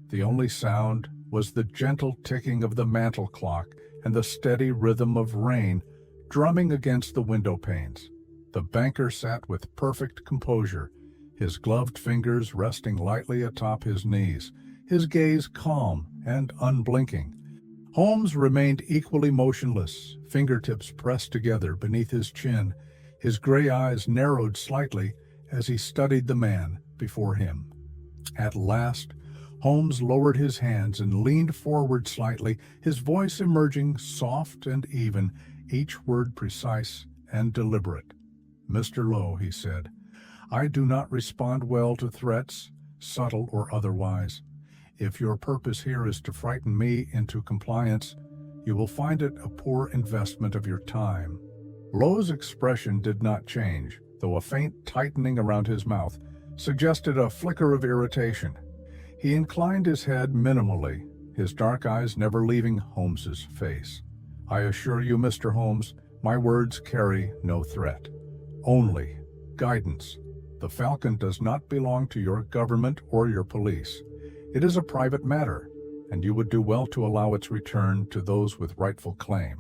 The only sound was the gentle ticking of the mantel clock and the steady rhythm of rain drumming against the window panes. The banker sat with perfect composure, his gloved fingers resting lightly atop his knees, his gaze calm and unblinking. Holmes remained equally motionless, fingertips pressed together beneath his chin, his gray eyes narrowed slightly as he studied the man before him. At last, Holmes lowered his hands and leaned forward slightly, his voice emerging soft and even, each word precise and deliberate. "Mr. Lowe," he said, "I do not respond well to threats, subtle or otherwise. If your purpose here is to frighten me into compliance, you will find it a poor investment of your time." Lowe's expression did not change, though a faint tightening around his mouth suggested a flicker of irritation. He inclined his head minimally, his dark eyes never leaving Holmes's face. "I assure you, Mr. Holmes, my words carry no threat, only guidance. The Falcon does not belong to your government or your police. It is a private matter, and you would do well to allow its return to those with rightful claim."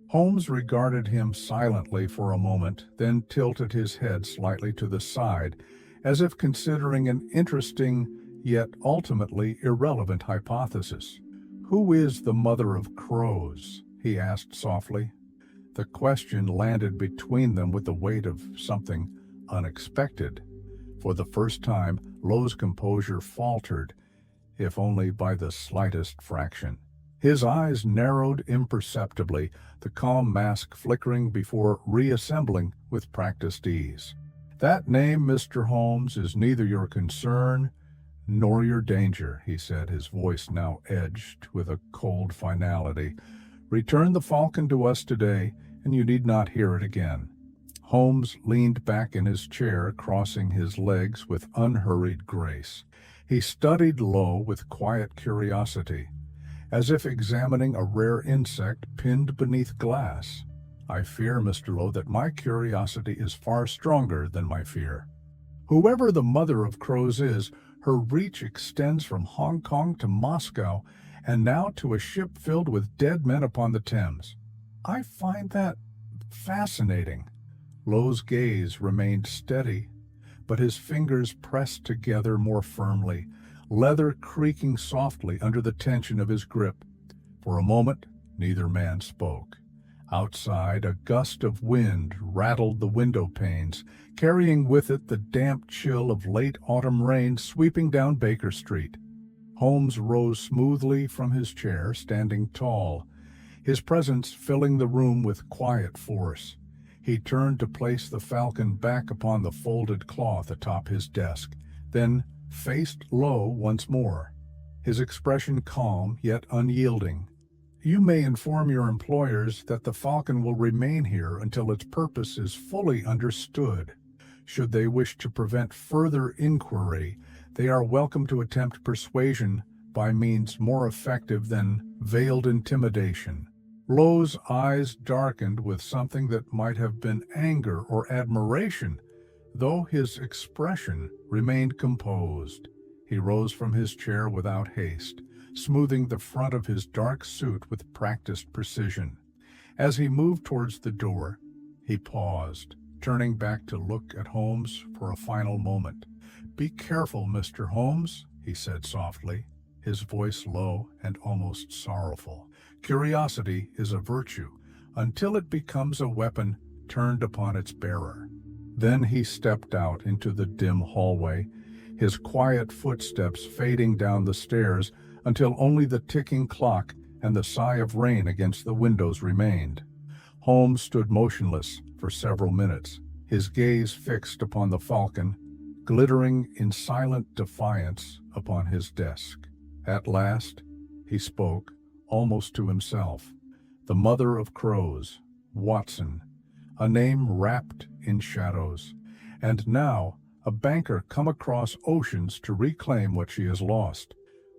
Holmes regarded him silently for a moment, then tilted his head slightly to the side, as if considering an interesting yet ultimately irrelevant hypothesis. "Who is the mother of crows?" he asked softly. The question landed between them with the weight of something unexpected. For the first time, Lowe's composure faltered, if only by the slightest fraction. His eyes narrowed imperceptibly, the calm mask flickering before reassembling with practiced ease. "That name, Mr. Holmes, is neither your concern nor your danger," he said, his voice now edged with a cold finality. "Return the Falcon to us today, and you need not hear it again." Holmes leaned back in his chair, crossing his legs with unhurried grace. He studied Lowe with quiet curiosity. as if examining a rare insect pinned beneath glass. "I fear, Mr. Lowe, that my curiosity is far stronger than my fear." Whoever the mother of crows is, her reach extends from Hong Kong to Moscow, and now to a ship filled with dead men upon the Thames. I find that fascinating. Lowe's gaze remained steady, but his fingers pressed together more firmly, leather creaking softly under the tension of his grip. For a moment, neither man spoke. Outside, a gust of wind rattled the window panes, carrying with it the damp chill of late autumn rain sweeping down Baker Street. Holmes rose smoothly from his chair, standing tall, his presence filling the room with quiet force. He turned to place the falcon back upon the folded cloth atop his desk, then faced Lowe once more, his expression calm yet unyielding. "You may inform your employers that the falcon will remain here until its purpose is fully understood. Should they wish to prevent further inquiry, they are welcome to attempt persuasion by means more effective than veiled intimidation." Lowe's eyes darkened with something that might have been anger or admiration, though his expression remained composed. He rose from his chair without haste, smoothing the front of his dark suit with practiced precision. As he moved towards the door, he paused, turning back to look at Holmes for a final moment. "Be careful, Mr. Holmes," he said softly, his voice low and almost sorrowful. "Curiosity is a virtue until it becomes a weapon turned upon its bearer." Then he stepped out into the dim hallway, his quiet footsteps fading down the stairs until only the ticking clock and the sigh of rain against the windows remained. Holmes stood motionless for several minutes, his gaze fixed upon the falcon, glittering in silent defiance upon his desk. At last, he spoke, almost to himself. The mother of crows, Watson, a name wrapped in shadows, and now a banker come across oceans to reclaim what she has lost.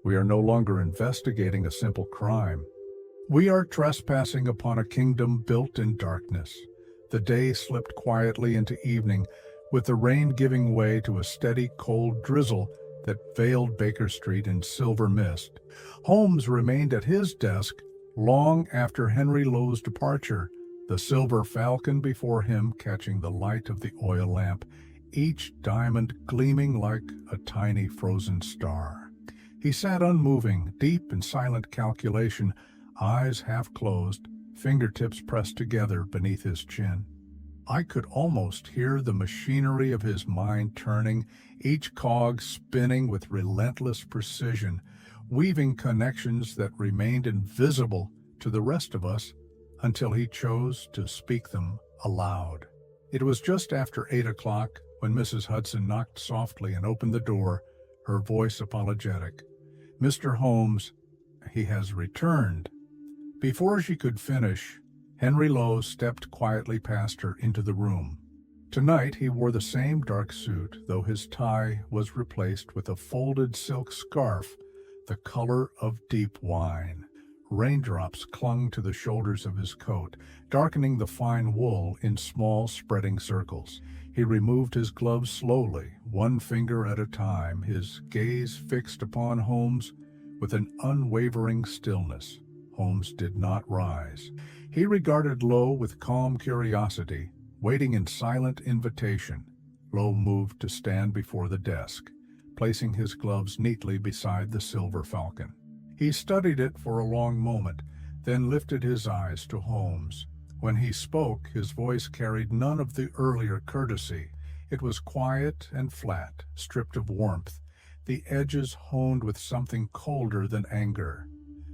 We are no longer investigating a simple crime. We are trespassing upon a kingdom built in darkness. The day slipped quietly into evening, with the rain giving way to a steady, cold drizzle that veiled Baker Street in silver mist. Holmes remained at his desk long after Henry Lowe's departure, the silver falcon before him catching the light of the oil lamp, each diamond gleaming like a tiny frozen star. He sat unmoving, deep in silent calculation, eyes half closed, fingertips pressed together beneath his chin. I could almost hear the machinery of his mind turning, each cog spinning with relentless precision, weaving connections that remained invisible to the rest of us until he chose to speak them aloud. It was just after 8 o'clock when Mrs. Hudson knocked softly and opened the door, her voice apologetic. "Mr. Holmes, he has returned." Before she could finish, Henry Lowe stepped quietly past her into the room. Tonight he wore the same dark suit, though his tie was replaced with a folded silk scarf the color of deep wine. Raindrops clung to the shoulders of his coat, darkening the fine wool in small spreading circles. He removed his gloves slowly, one finger at a time, his gaze fixed upon Holmes with an unwavering stillness. Holmes did not rise. He regarded Lowe with calm curiosity, waiting in silent invitation. Lowe moved to stand before the desk, placing his gloves neatly beside the silver falcon. He studied it for a long moment, then lifted his eyes to Holmes. When he spoke, his voice carried none of the earlier courtesy. It was quiet and flat, stripped of warmth, the edges honed with something colder than anger.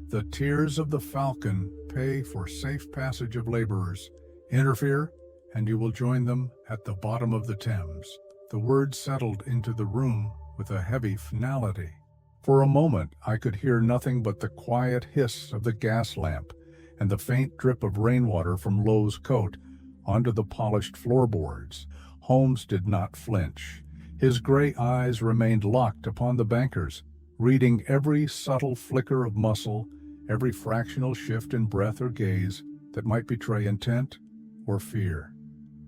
"The tears of the falcon pay for safe passage of laborers. Interfere, and you will join them at the bottom of the Thames." The words settled into the room with a heavy finality. For a moment I could hear nothing but the quiet hiss of the gas lamp and the faint drip of rainwater from Lowe's coat onto the polished floorboards. Holmes did not flinch. His gray eyes remained locked upon the banker's, reading every subtle flicker of muscle, every fractional shift in breath or gaze that might betray intent or fear.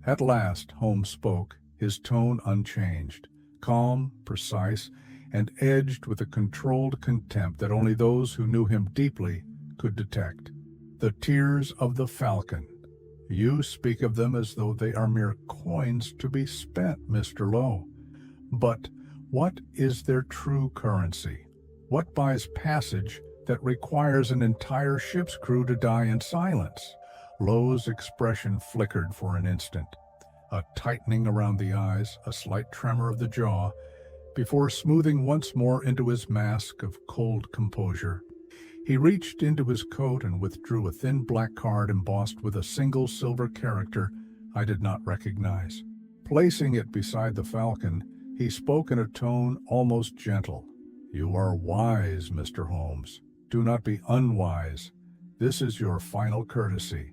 At last, Holmes spoke, his tone unchanged, calm, precise, and edged with a controlled contempt that only those who knew him deeply could detect. "The tears of the falcon. You speak of them as though they are mere coins to be spent, Mr. Lowe. But what is their true currency? What buys passage that requires an entire ship's crew to die in silence?" Lowe's expression flickered for an instant, a tightening around the eyes, a slight tremor of the jaw, before smoothing once more into his mask of cold composure. He reached into his coat and withdrew a thin black card embossed with a single silver character I did not recognize. Placing it beside the falcon, he spoke in a tone almost gentle. "You are wise, Mr. Holmes. Do not be unwise. This is your final courtesy.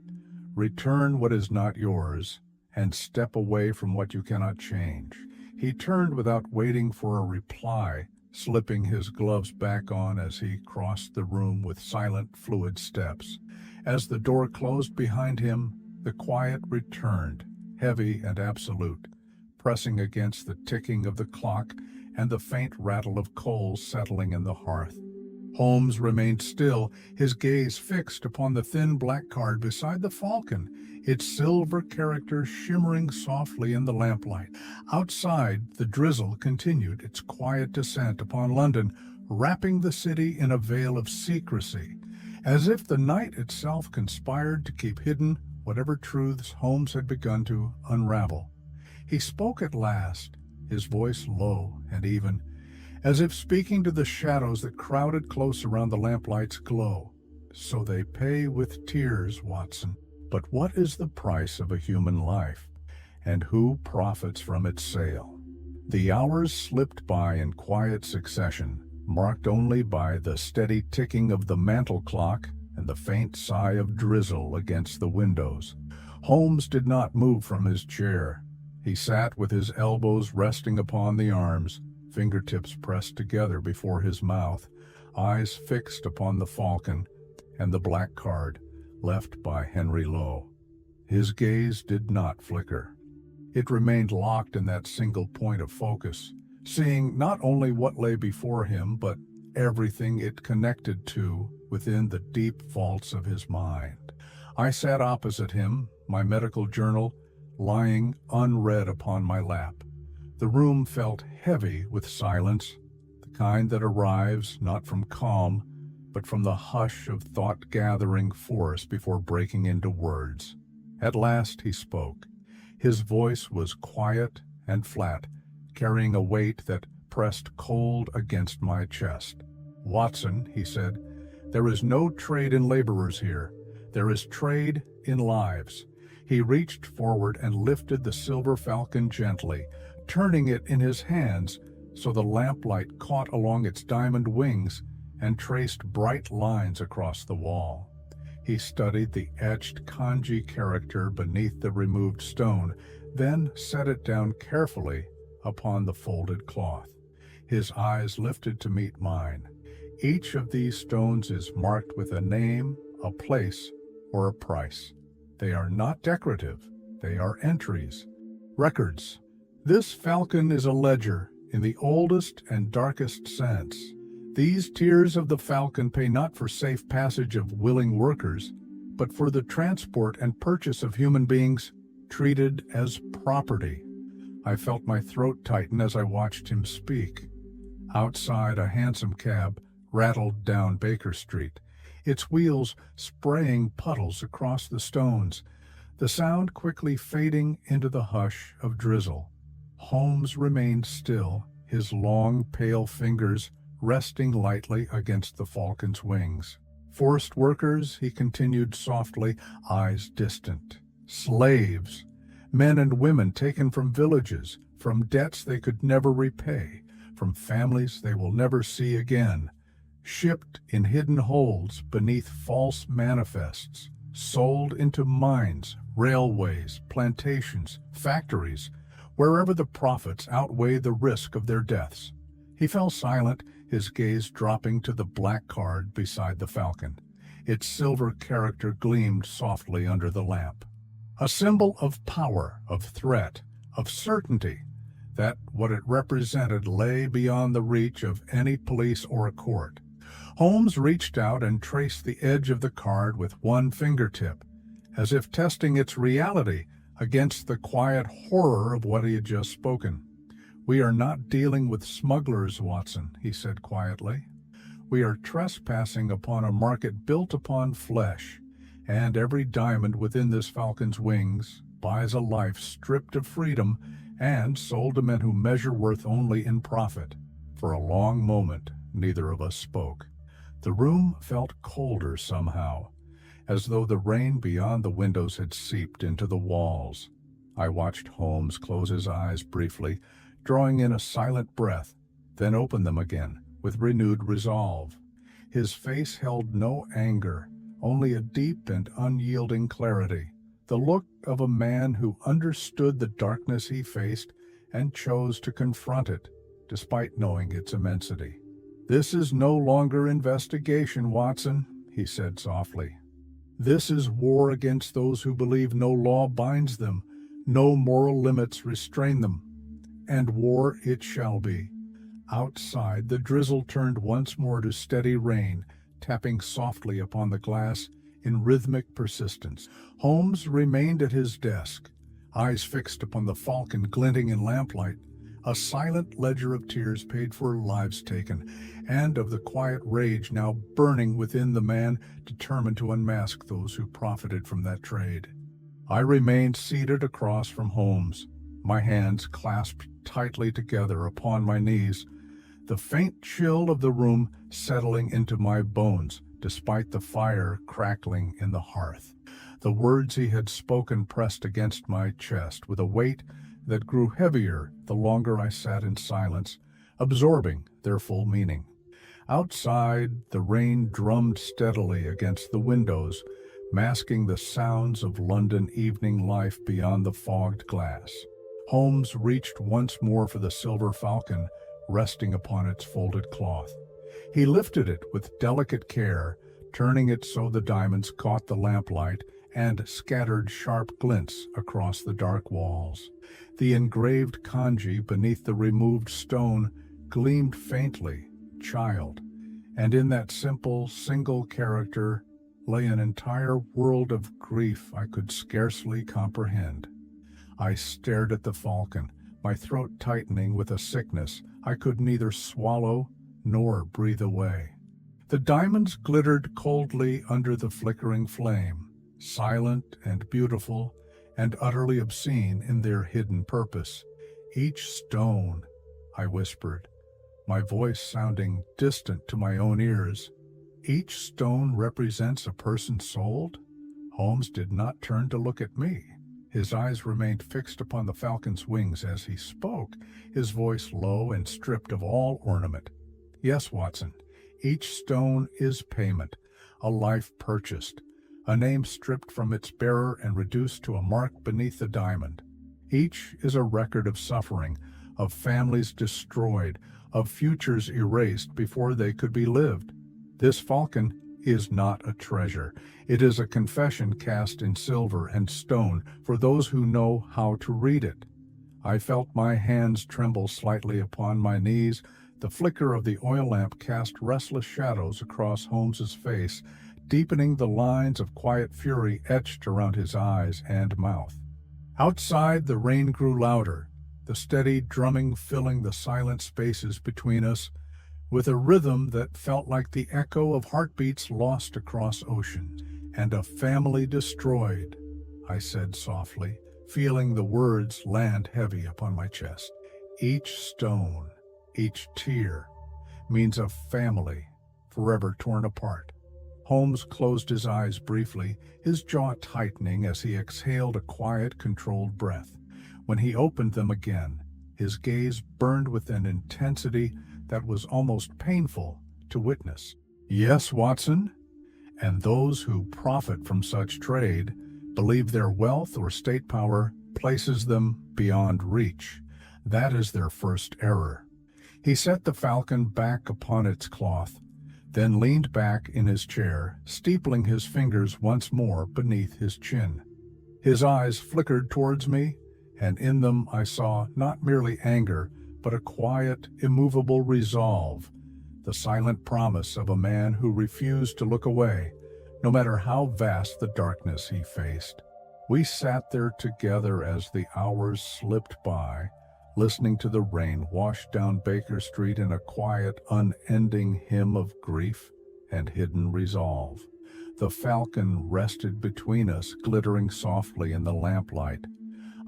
Return what is not yours, and step away from what you cannot change." He turned without waiting for a reply, slipping his gloves back on as he crossed the room with silent, fluid steps. As the door closed behind him, the quiet returned, heavy and absolute, pressing against the ticking of the clock and the faint rattle of coals settling in the hearth. Holmes remained still, his gaze fixed upon the thin black card beside the falcon, its silver character shimmering softly in the lamplight. Outside, the drizzle continued its quiet descent upon London, wrapping the city in a veil of secrecy, as if the night itself conspired to keep hidden whatever truths Holmes had begun to unravel. He spoke at last, his voice low and even, as if speaking to the shadows that crowded close around the lamplight's glow. "So they pay with tears, Watson. But what is the price of a human life, and who profits from its sale?" The hours slipped by in quiet succession, marked only by the steady ticking of the mantel clock and the faint sigh of drizzle against the windows. Holmes did not move from his chair. He sat with his elbows resting upon the arms, fingertips pressed together before his mouth, eyes fixed upon the falcon and the black card left by Henry Lowe. His gaze did not flicker. It remained locked in that single point of focus, seeing not only what lay before him, but everything it connected to within the deep vaults of his mind. I sat opposite him, my medical journal lying unread upon my lap. The room felt heavy with silence, the kind that arrives not from calm, but from the hush of thought-gathering force before breaking into words. At last he spoke. His voice was quiet and flat, carrying a weight that pressed cold against my chest. "Watson," he said, "there is no trade in laborers here. There is trade in lives." He reached forward and lifted the silver falcon gently, turning it in his hands so the lamplight caught along its diamond wings and traced bright lines across the wall. He studied the etched kanji character beneath the removed stone, then set it down carefully upon the folded cloth. His eyes lifted to meet mine. Each of these stones is marked with a name, a place, or a price. They are not decorative. They are entries, records. This falcon is a ledger in the oldest and darkest sense. These tears of the falcon pay not for safe passage of willing workers, but for the transport and purchase of human beings treated as property. I felt my throat tighten as I watched him speak. Outside, a hansom cab rattled down Baker Street, its wheels spraying puddles across the stones, the sound quickly fading into the hush of drizzle. Holmes remained still, his long, pale fingers resting lightly against the falcon's wings. "Forced workers," he continued softly, eyes distant. "Slaves, men and women taken from villages, from debts they could never repay, from families they will never see again, shipped in hidden holds beneath false manifests, sold into mines, railways, plantations, factories, wherever the profits outweigh the risk of their deaths." He fell silent, his gaze dropping to the black card beside the falcon. Its silver character gleamed softly under the lamp. A symbol of power, of threat, of certainty, that what it represented lay beyond the reach of any police or a court. Holmes reached out and traced the edge of the card with one fingertip, as if testing its reality against the quiet horror of what he had just spoken. "We are not dealing with smugglers, Watson," he said quietly. "We are trespassing upon a market built upon flesh, and every diamond within this falcon's wings buys a life stripped of freedom and sold to men who measure worth only in profit." For a long moment, neither of us spoke. The room felt colder somehow, as though the rain beyond the windows had seeped into the walls. I watched Holmes close his eyes briefly, drawing in a silent breath, then open them again with renewed resolve. His face held no anger, only a deep and unyielding clarity, the look of a man who understood the darkness he faced and chose to confront it, despite knowing its immensity. "This is no longer investigation, Watson," he said softly. "This is war against those who believe no law binds them, no moral limits restrain them. And war it shall be." Outside, the drizzle turned once more to steady rain, tapping softly upon the glass in rhythmic persistence. Holmes remained at his desk, eyes fixed upon the falcon glinting in lamplight, a silent ledger of tears paid for lives taken, and of the quiet rage now burning within the man determined to unmask those who profited from that trade. I remained seated across from Holmes, my hands clasped tightly together upon my knees, the faint chill of the room settling into my bones despite the fire crackling in the hearth. The words he had spoken pressed against my chest with a weight that grew heavier the longer I sat in silence, absorbing their full meaning. Outside, the rain drummed steadily against the windows, masking the sounds of London evening life beyond the fogged glass. Holmes reached once more for the silver falcon, resting upon its folded cloth. He lifted it with delicate care, turning it so the diamonds caught the lamplight and scattered sharp glints across the dark walls. The engraved kanji beneath the removed stone gleamed faintly, child, and in that simple, single character lay an entire world of grief I could scarcely comprehend. I stared at the falcon, my throat tightening with a sickness I could neither swallow nor breathe away. The diamonds glittered coldly under the flickering flame, silent and beautiful and utterly obscene in their hidden purpose. "Each stone," I whispered, my voice sounding distant to my own ears, "each stone represents a person sold?" Holmes did not turn to look at me. His eyes remained fixed upon the falcon's wings as he spoke, his voice low and stripped of all ornament. "Yes, Watson, each stone is payment, a life purchased, a name stripped from its bearer and reduced to a mark beneath the diamond. Each is a record of suffering, of families destroyed, of futures erased before they could be lived. This falcon is not a treasure. It is a confession cast in silver and stone for those who know how to read it." I felt my hands tremble slightly upon my knees. The flicker of the oil lamp cast restless shadows across Holmes's face, deepening the lines of quiet fury etched around his eyes and mouth. Outside, the rain grew louder, the steady drumming filling the silent spaces between us with a rhythm that felt like the echo of heartbeats lost across oceans. "And a family destroyed," I said softly, feeling the words land heavy upon my chest. "Each stone, each tear, means a family forever torn apart." Holmes closed his eyes briefly, his jaw tightening as he exhaled a quiet, controlled breath. When he opened them again, his gaze burned with an intensity that was almost painful to witness. "Yes, Watson, and those who profit from such trade believe their wealth or state power places them beyond reach. That is their first error." He set the falcon back upon its cloth, then leaned back in his chair, steepling his fingers once more beneath his chin. His eyes flickered towards me, and in them I saw not merely anger, but a quiet, immovable resolve, the silent promise of a man who refused to look away, no matter how vast the darkness he faced. We sat there together as the hours slipped by, listening to the rain wash down Baker Street in a quiet, unending hymn of grief and hidden resolve. The Falcon rested between us, glittering softly in the lamplight,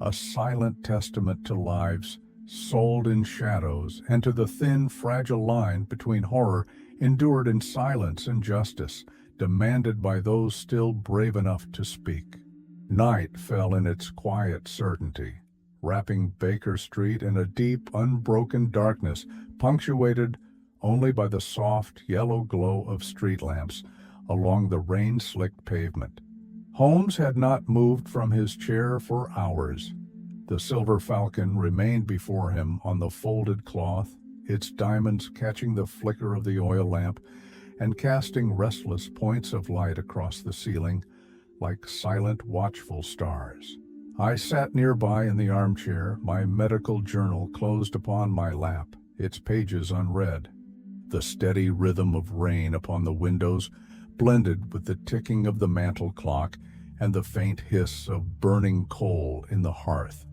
a silent testament to lives sold in shadows and to the thin, fragile line between horror endured in silence and justice, demanded by those still brave enough to speak. Night fell in its quiet certainty, wrapping Baker Street in a deep, unbroken darkness, punctuated only by the soft, yellow glow of street lamps along the rain-slicked pavement. Holmes had not moved from his chair for hours. The silver falcon remained before him on the folded cloth, its diamonds catching the flicker of the oil lamp and casting restless points of light across the ceiling like silent, watchful stars. I sat nearby in the armchair, my medical journal closed upon my lap, its pages unread. The steady rhythm of rain upon the windows blended with the ticking of the mantel clock and the faint hiss of burning coal in the hearth,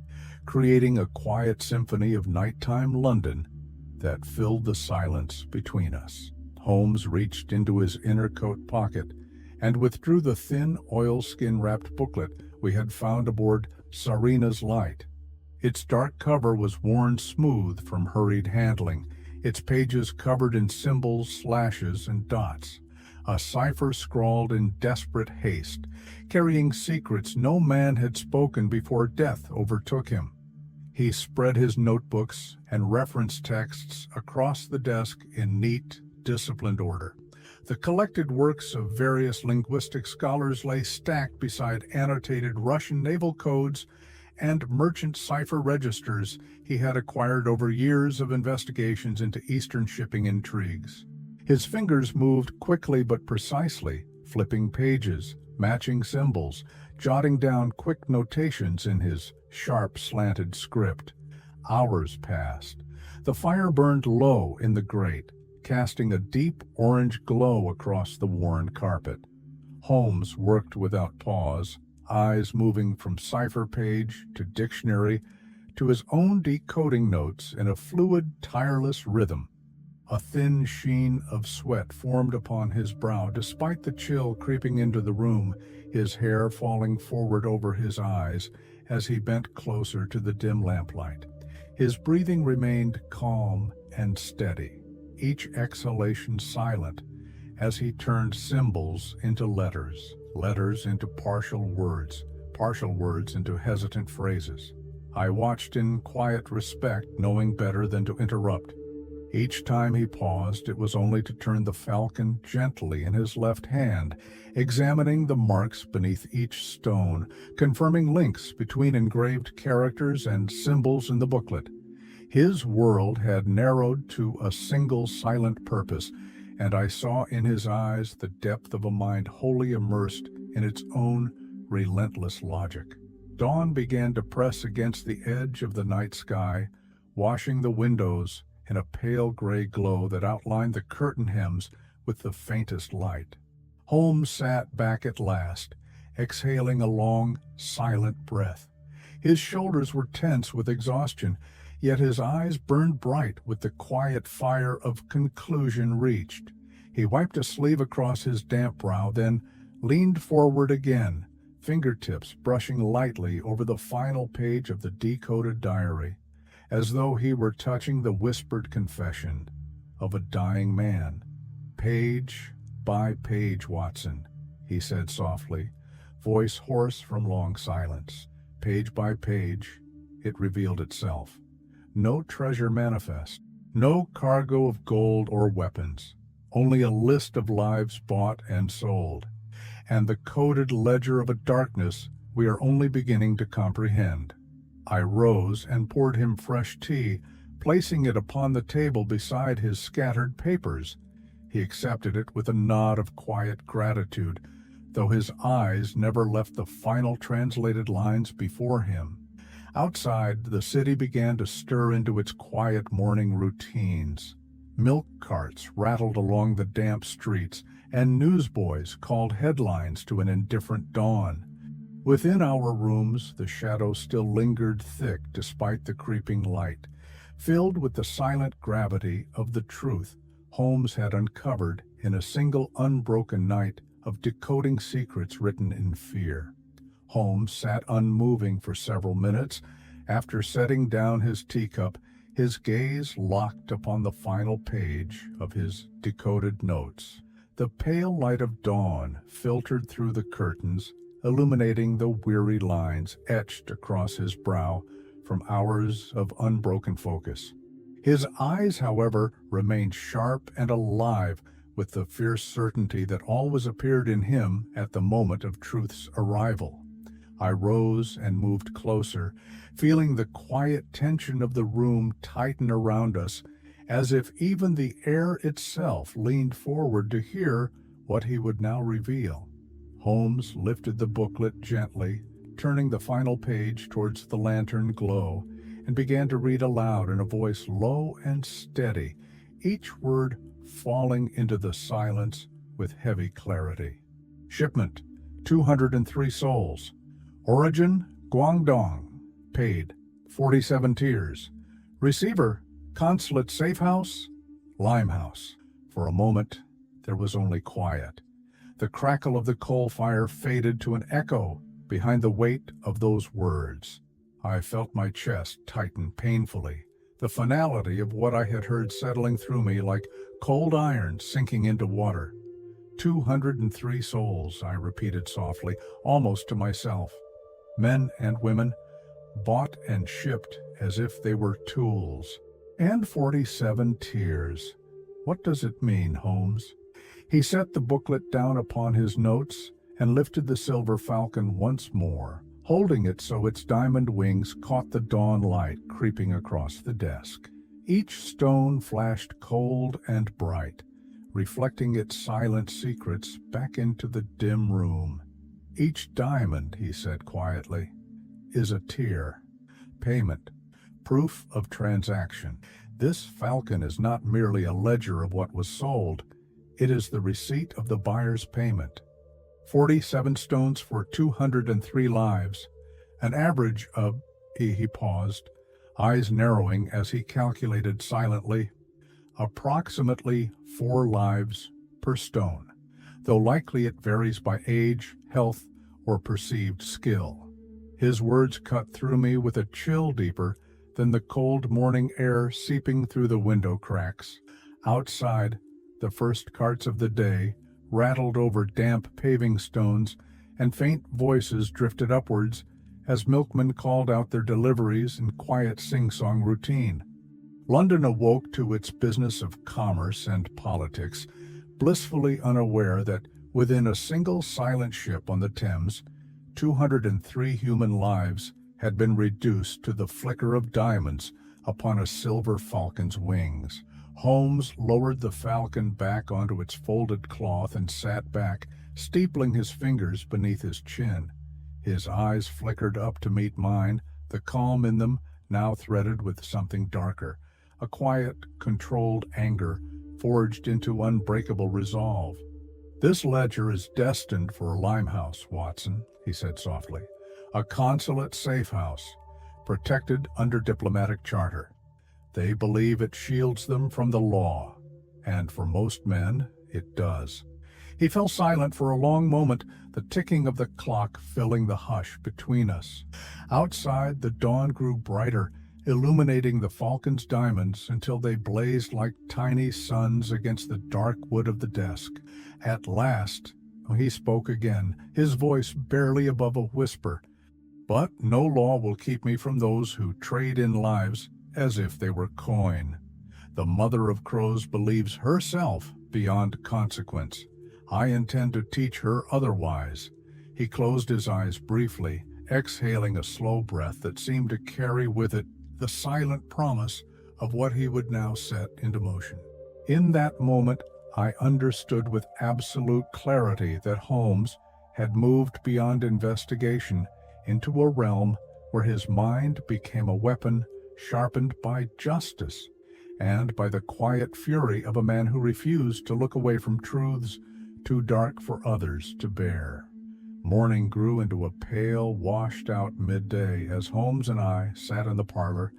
creating a quiet symphony of nighttime London that filled the silence between us. Holmes reached into his inner coat pocket and withdrew the thin, oilskin-wrapped booklet we had found aboard Sarina's Light. Its dark cover was worn smooth from hurried handling, its pages covered in symbols, slashes, and dots. A cipher scrawled in desperate haste, carrying secrets no man had spoken before death overtook him. He spread his notebooks and reference texts across the desk in neat, disciplined order. The collected works of various linguistic scholars lay stacked beside annotated Russian naval codes and merchant cipher registers he had acquired over years of investigations into Eastern shipping intrigues. His fingers moved quickly but precisely, flipping pages, matching symbols, jotting down quick notations in his sharp, slanted script. Hours passed. The fire burned low in the grate, casting a deep orange glow across the worn carpet. Holmes worked without pause, eyes moving from cipher page to dictionary to his own decoding notes in a fluid, tireless rhythm. A thin sheen of sweat formed upon his brow despite the chill creeping into the room, his hair falling forward over his eyes as he bent closer to the dim lamplight. His breathing remained calm and steady, each exhalation silent, as he turned symbols into letters, letters into partial words into hesitant phrases. I watched in quiet respect, knowing better than to interrupt. Each time he paused, it was only to turn the falcon gently in his left hand, examining the marks beneath each stone, confirming links between engraved characters and symbols in the booklet. His world had narrowed to a single silent purpose, and I saw in his eyes the depth of a mind wholly immersed in its own relentless logic. Dawn began to press against the edge of the night sky, washing the windows in a pale gray glow that outlined the curtain hems with the faintest light. Holmes sat back at last, exhaling a long, silent breath. His shoulders were tense with exhaustion, yet his eyes burned bright with the quiet fire of conclusion reached. He wiped a sleeve across his damp brow, then leaned forward again, fingertips brushing lightly over the final page of the decoded diary, as though he were touching the whispered confession of a dying man. "Page by page, Watson," he said softly, voice hoarse from long silence. Page by page, it revealed itself. No treasure manifest, no cargo of gold or weapons, only a list of lives bought and sold, and the coded ledger of a darkness we are only beginning to comprehend. I rose and poured him fresh tea, placing it upon the table beside his scattered papers. He accepted it with a nod of quiet gratitude, though his eyes never left the final translated lines before him. Outside, the city began to stir into its quiet morning routines. Milk carts rattled along the damp streets, and newsboys called headlines to an indifferent dawn. Within our rooms, the shadows still lingered thick despite the creeping light, filled with the silent gravity of the truth Holmes had uncovered in a single unbroken night of decoding secrets written in fear. Holmes sat unmoving for several minutes. After setting down his teacup, his gaze locked upon the final page of his decoded notes. The pale light of dawn filtered through the curtains, illuminating the weary lines etched across his brow from hours of unbroken focus. His eyes, however, remained sharp and alive with the fierce certainty that always appeared in him at the moment of truth's arrival. I rose and moved closer, feeling the quiet tension of the room tighten around us, as if even the air itself leaned forward to hear what he would now reveal. Holmes lifted the booklet gently, turning the final page towards the lantern glow, and began to read aloud in a voice low and steady, each word falling into the silence with heavy clarity. Shipment, 203 souls. Origin, Guangdong. Paid, 47 tiers. Receiver, Consulate Safe House, Limehouse. For a moment, there was only quiet. The crackle of the coal fire faded to an echo behind the weight of those words. I felt my chest tighten painfully, the finality of what I had heard settling through me like cold iron sinking into water. 203 souls, I repeated softly, almost to myself. Men and women, bought and shipped as if they were tools. And 47 tiers. What does it mean, Holmes? He set the booklet down upon his notes and lifted the silver falcon once more, holding it so its diamond wings caught the dawn light creeping across the desk. Each stone flashed cold and bright, reflecting its silent secrets back into the dim room. Each diamond, he said quietly, is a tier. Payment. Proof of transaction. This falcon is not merely a ledger of what was sold. It is the receipt of the buyer's payment. 47 stones for 203 lives. An average of, he paused, eyes narrowing as he calculated silently, approximately 4 lives per stone, though likely it varies by age, health, or perceived skill. His words cut through me with a chill deeper than the cold morning air seeping through the window cracks. Outside, the first carts of the day rattled over damp paving stones, and faint voices drifted upwards as milkmen called out their deliveries in quiet sing-song routine. London awoke to its business of commerce and politics, blissfully unaware that within a single silent ship on the Thames, 203 human lives had been reduced to the flicker of diamonds upon a silver falcon's wings. Holmes lowered the falcon back onto its folded cloth and sat back, steepling his fingers beneath his chin. His eyes flickered up to meet mine, the calm in them now threaded with something darker, a quiet, controlled anger forged into unbreakable resolve. "This ledger is destined for a Limehouse, Watson," he said softly. "A consulate safe house, protected under diplomatic charter. They believe it shields them from the law, and for most men, it does." He fell silent for a long moment, the ticking of the clock filling the hush between us. Outside, the dawn grew brighter, illuminating the falcon's diamonds until they blazed like tiny suns against the dark wood of the desk. At last, he spoke again, his voice barely above a whisper. "But no law will keep me from those who trade in lives as if they were coin. The mother of crows believes herself beyond consequence. I intend to teach her otherwise." He closed his eyes briefly, exhaling a slow breath that seemed to carry with it the silent promise of what he would now set into motion. In that moment, I understood with absolute clarity that Holmes had moved beyond investigation into a realm where his mind became a weapon sharpened by justice and by the quiet fury of a man who refused to look away from truths too dark for others to bear. Morning grew into a pale, washed-out midday as Holmes and I sat in the parlor,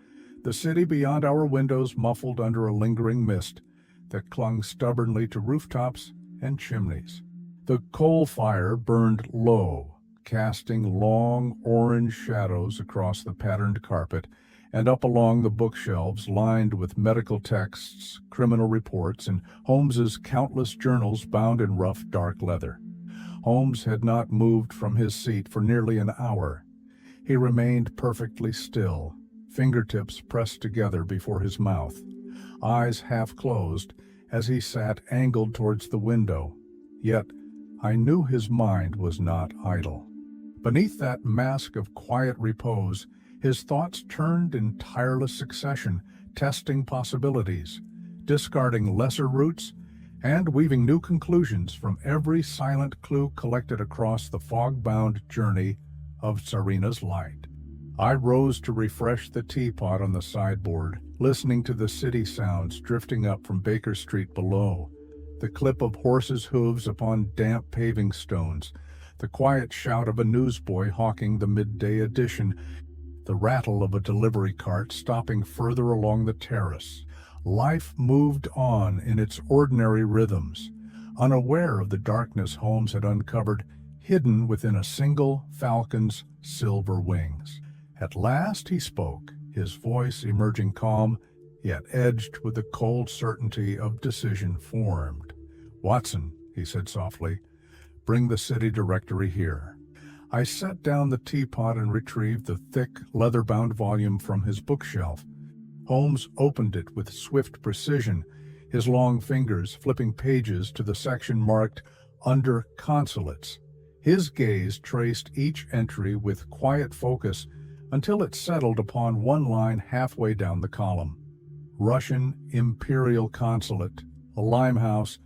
the city beyond our windows muffled under a lingering mist that clung stubbornly to rooftops and chimneys. The coal fire burned low, casting long orange shadows across the patterned carpet and up along the bookshelves lined with medical texts, criminal reports, and Holmes's countless journals bound in rough, dark leather. Holmes had not moved from his seat for nearly an hour. He remained perfectly still, fingertips pressed together before his mouth, eyes half closed as he sat angled towards the window. Yet I knew his mind was not idle. Beneath that mask of quiet repose, his thoughts turned in tireless succession, testing possibilities, discarding lesser routes, and weaving new conclusions from every silent clue collected across the fog-bound journey of Serena's light. I rose to refresh the teapot on the sideboard, listening to the city sounds drifting up from Baker Street below, the clip of horses' hooves upon damp paving stones, the quiet shout of a newsboy hawking the midday edition, the rattle of a delivery cart stopping further along the terrace. Life moved on in its ordinary rhythms, unaware of the darkness Holmes had uncovered, hidden within a single falcon's silver wings. At last he spoke, his voice emerging calm, yet edged with the cold certainty of decision formed. "Watson," he said softly, "bring the city directory here." I set down the teapot and retrieved the thick, leather-bound volume from his bookshelf. Holmes opened it with swift precision, his long fingers flipping pages to the section marked "Under Consulates." His gaze traced each entry with quiet focus until it settled upon one line halfway down the column. Russian Imperial Consulate, a Limehouse,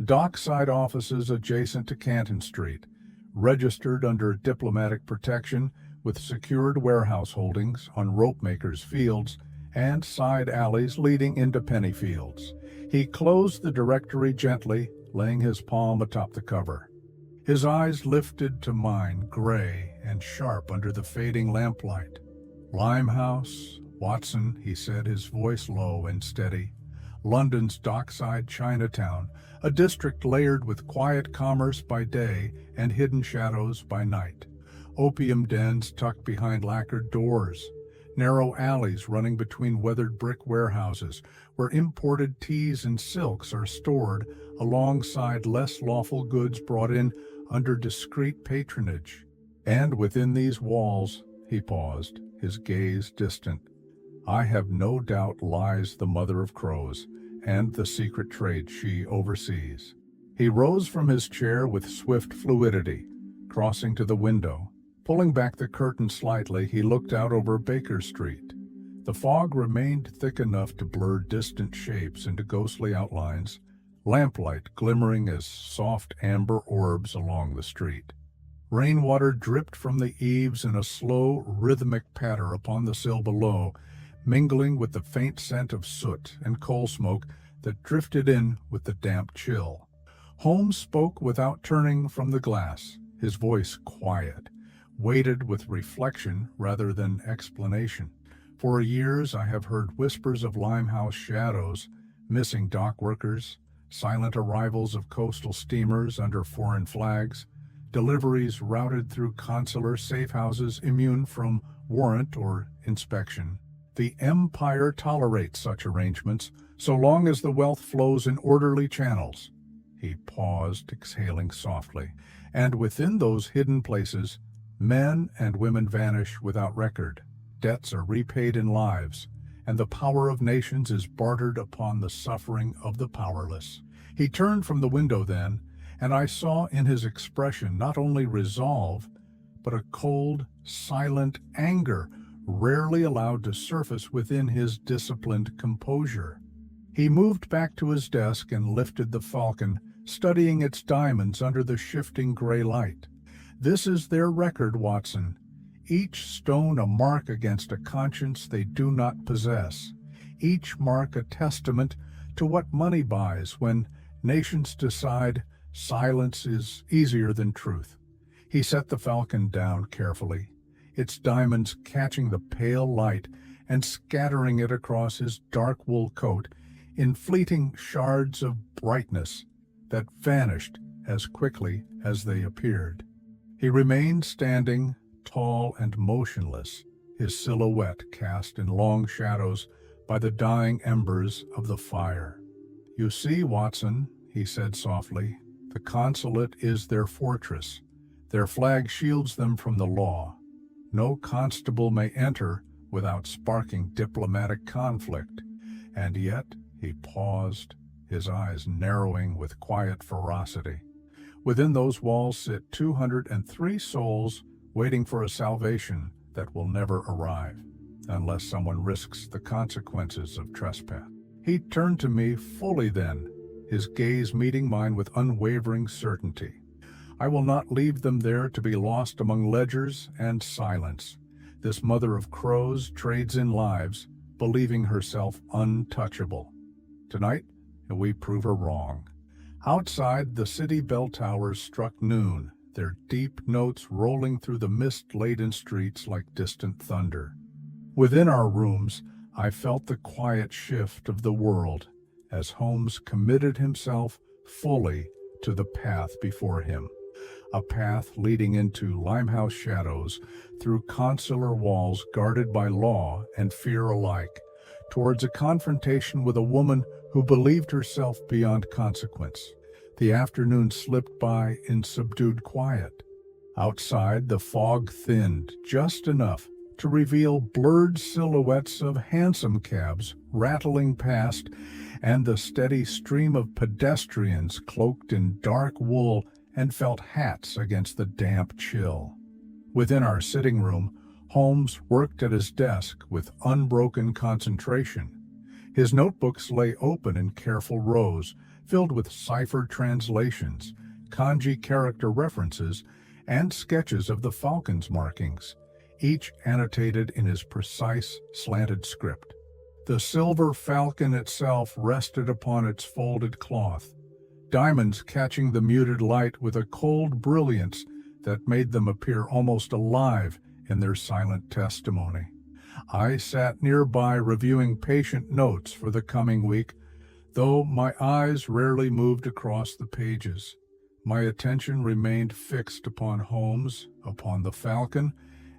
dockside offices adjacent to Canton Street, registered under diplomatic protection with secured warehouse holdings on Ropemakers Fields and side alleys leading into Pennyfields. He closed the directory gently, laying his palm atop the cover. His eyes lifted to mine, gray and sharp under the fading lamplight. "Limehouse, Watson," he said, his voice low and steady. "London's dockside Chinatown, a district layered with quiet commerce by day and hidden shadows by night. Opium dens tucked behind lacquered doors. Narrow alleys running between weathered brick warehouses where imported teas and silks are stored alongside less lawful goods brought in under discreet patronage. And within these walls," he paused, his gaze distant, "I have no doubt lies the mother of crows and the secret trade she oversees." He rose from his chair with swift fluidity, crossing to the window. Pulling back the curtain slightly, he looked out over Baker Street. The fog remained thick enough to blur distant shapes into ghostly outlines, lamplight glimmering as soft amber orbs along the street. Rainwater dripped from the eaves in a slow, rhythmic patter upon the sill below, mingling with the faint scent of soot and coal smoke that drifted in with the damp chill. Holmes spoke without turning from the glass, his voice quiet, weighted with reflection rather than explanation. "For years I have heard whispers of Limehouse shadows, missing dock workers, silent arrivals of coastal steamers under foreign flags, deliveries routed through consular safe-houses immune from warrant or inspection. The Empire tolerates such arrangements so long as the wealth flows in orderly channels." He paused, exhaling softly. "And within those hidden places, men and women vanish without record. Debts are repaid in lives, and the power of nations is bartered upon the suffering of the powerless." He turned from the window then, and I saw in his expression not only resolve, but a cold, silent anger rarely allowed to surface within his disciplined composure. He moved back to his desk and lifted the falcon, studying its diamonds under the shifting gray light. "This is their record, Watson. Each stone a mark against a conscience they do not possess. Each mark a testament to what money buys when nations decide silence is easier than truth." He set the falcon down carefully, its diamonds catching the pale light and scattering it across his dark wool coat in fleeting shards of brightness that vanished as quickly as they appeared. He remained standing, tall and motionless, his silhouette cast in long shadows by the dying embers of the fire. "You see, Watson," he said softly, "the consulate is their fortress. Their flag shields them from the law. No constable may enter without sparking diplomatic conflict. And yet," he paused, his eyes narrowing with quiet ferocity, "within those walls sit 203 souls waiting for a salvation that will never arrive, unless someone risks the consequences of trespass." He turned to me fully then, his gaze meeting mine with unwavering certainty. "I will not leave them there to be lost among ledgers and silence. This mother of crows trades in lives, believing herself untouchable. Tonight, we prove her wrong." Outside, the city bell towers struck noon, their deep notes rolling through the mist-laden streets like distant thunder. Within our rooms, I felt the quiet shift of the world as Holmes committed himself fully to the path before him, a path leading into Limehouse shadows, through consular walls guarded by law and fear alike, towards a confrontation with a woman who believed herself beyond consequence. The afternoon slipped by in subdued quiet. Outside, the fog thinned just enough to reveal blurred silhouettes of hansom cabs rattling past and the steady stream of pedestrians cloaked in dark wool and felt hats against the damp chill. Within our sitting room, Holmes worked at his desk with unbroken concentration. His notebooks lay open in careful rows, filled with ciphered translations, kanji character references, and sketches of the falcon's markings, each annotated in his precise, slanted script. The silver falcon itself rested upon its folded cloth, diamonds catching the muted light with a cold brilliance that made them appear almost alive in their silent testimony. I sat nearby reviewing patient notes for the coming week, though my eyes rarely moved across the pages. My attention remained fixed upon Holmes, upon the falcon,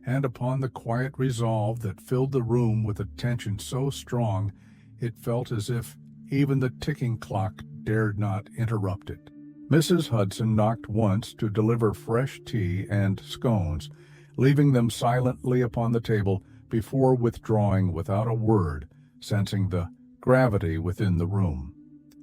and upon the quiet resolve that filled the room with a tension so strong it felt as if even the ticking clock dared not interrupt it. Mrs. Hudson knocked once to deliver fresh tea and scones, leaving them silently upon the table before withdrawing without a word, sensing the gravity within the room.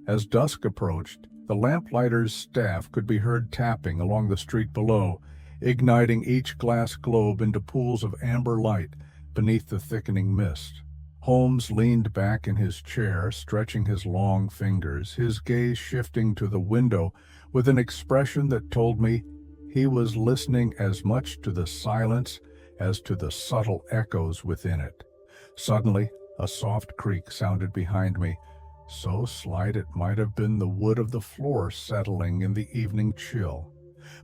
As dusk approached, the lamplighter's staff could be heard tapping along the street below, igniting each glass globe into pools of amber light beneath the thickening mist. Holmes leaned back in his chair, stretching his long fingers, his gaze shifting to the window with an expression that told me he was listening as much to the silence as to the subtle echoes within it. Suddenly, a soft creak sounded behind me, so slight it might have been the wood of the floor settling in the evening chill.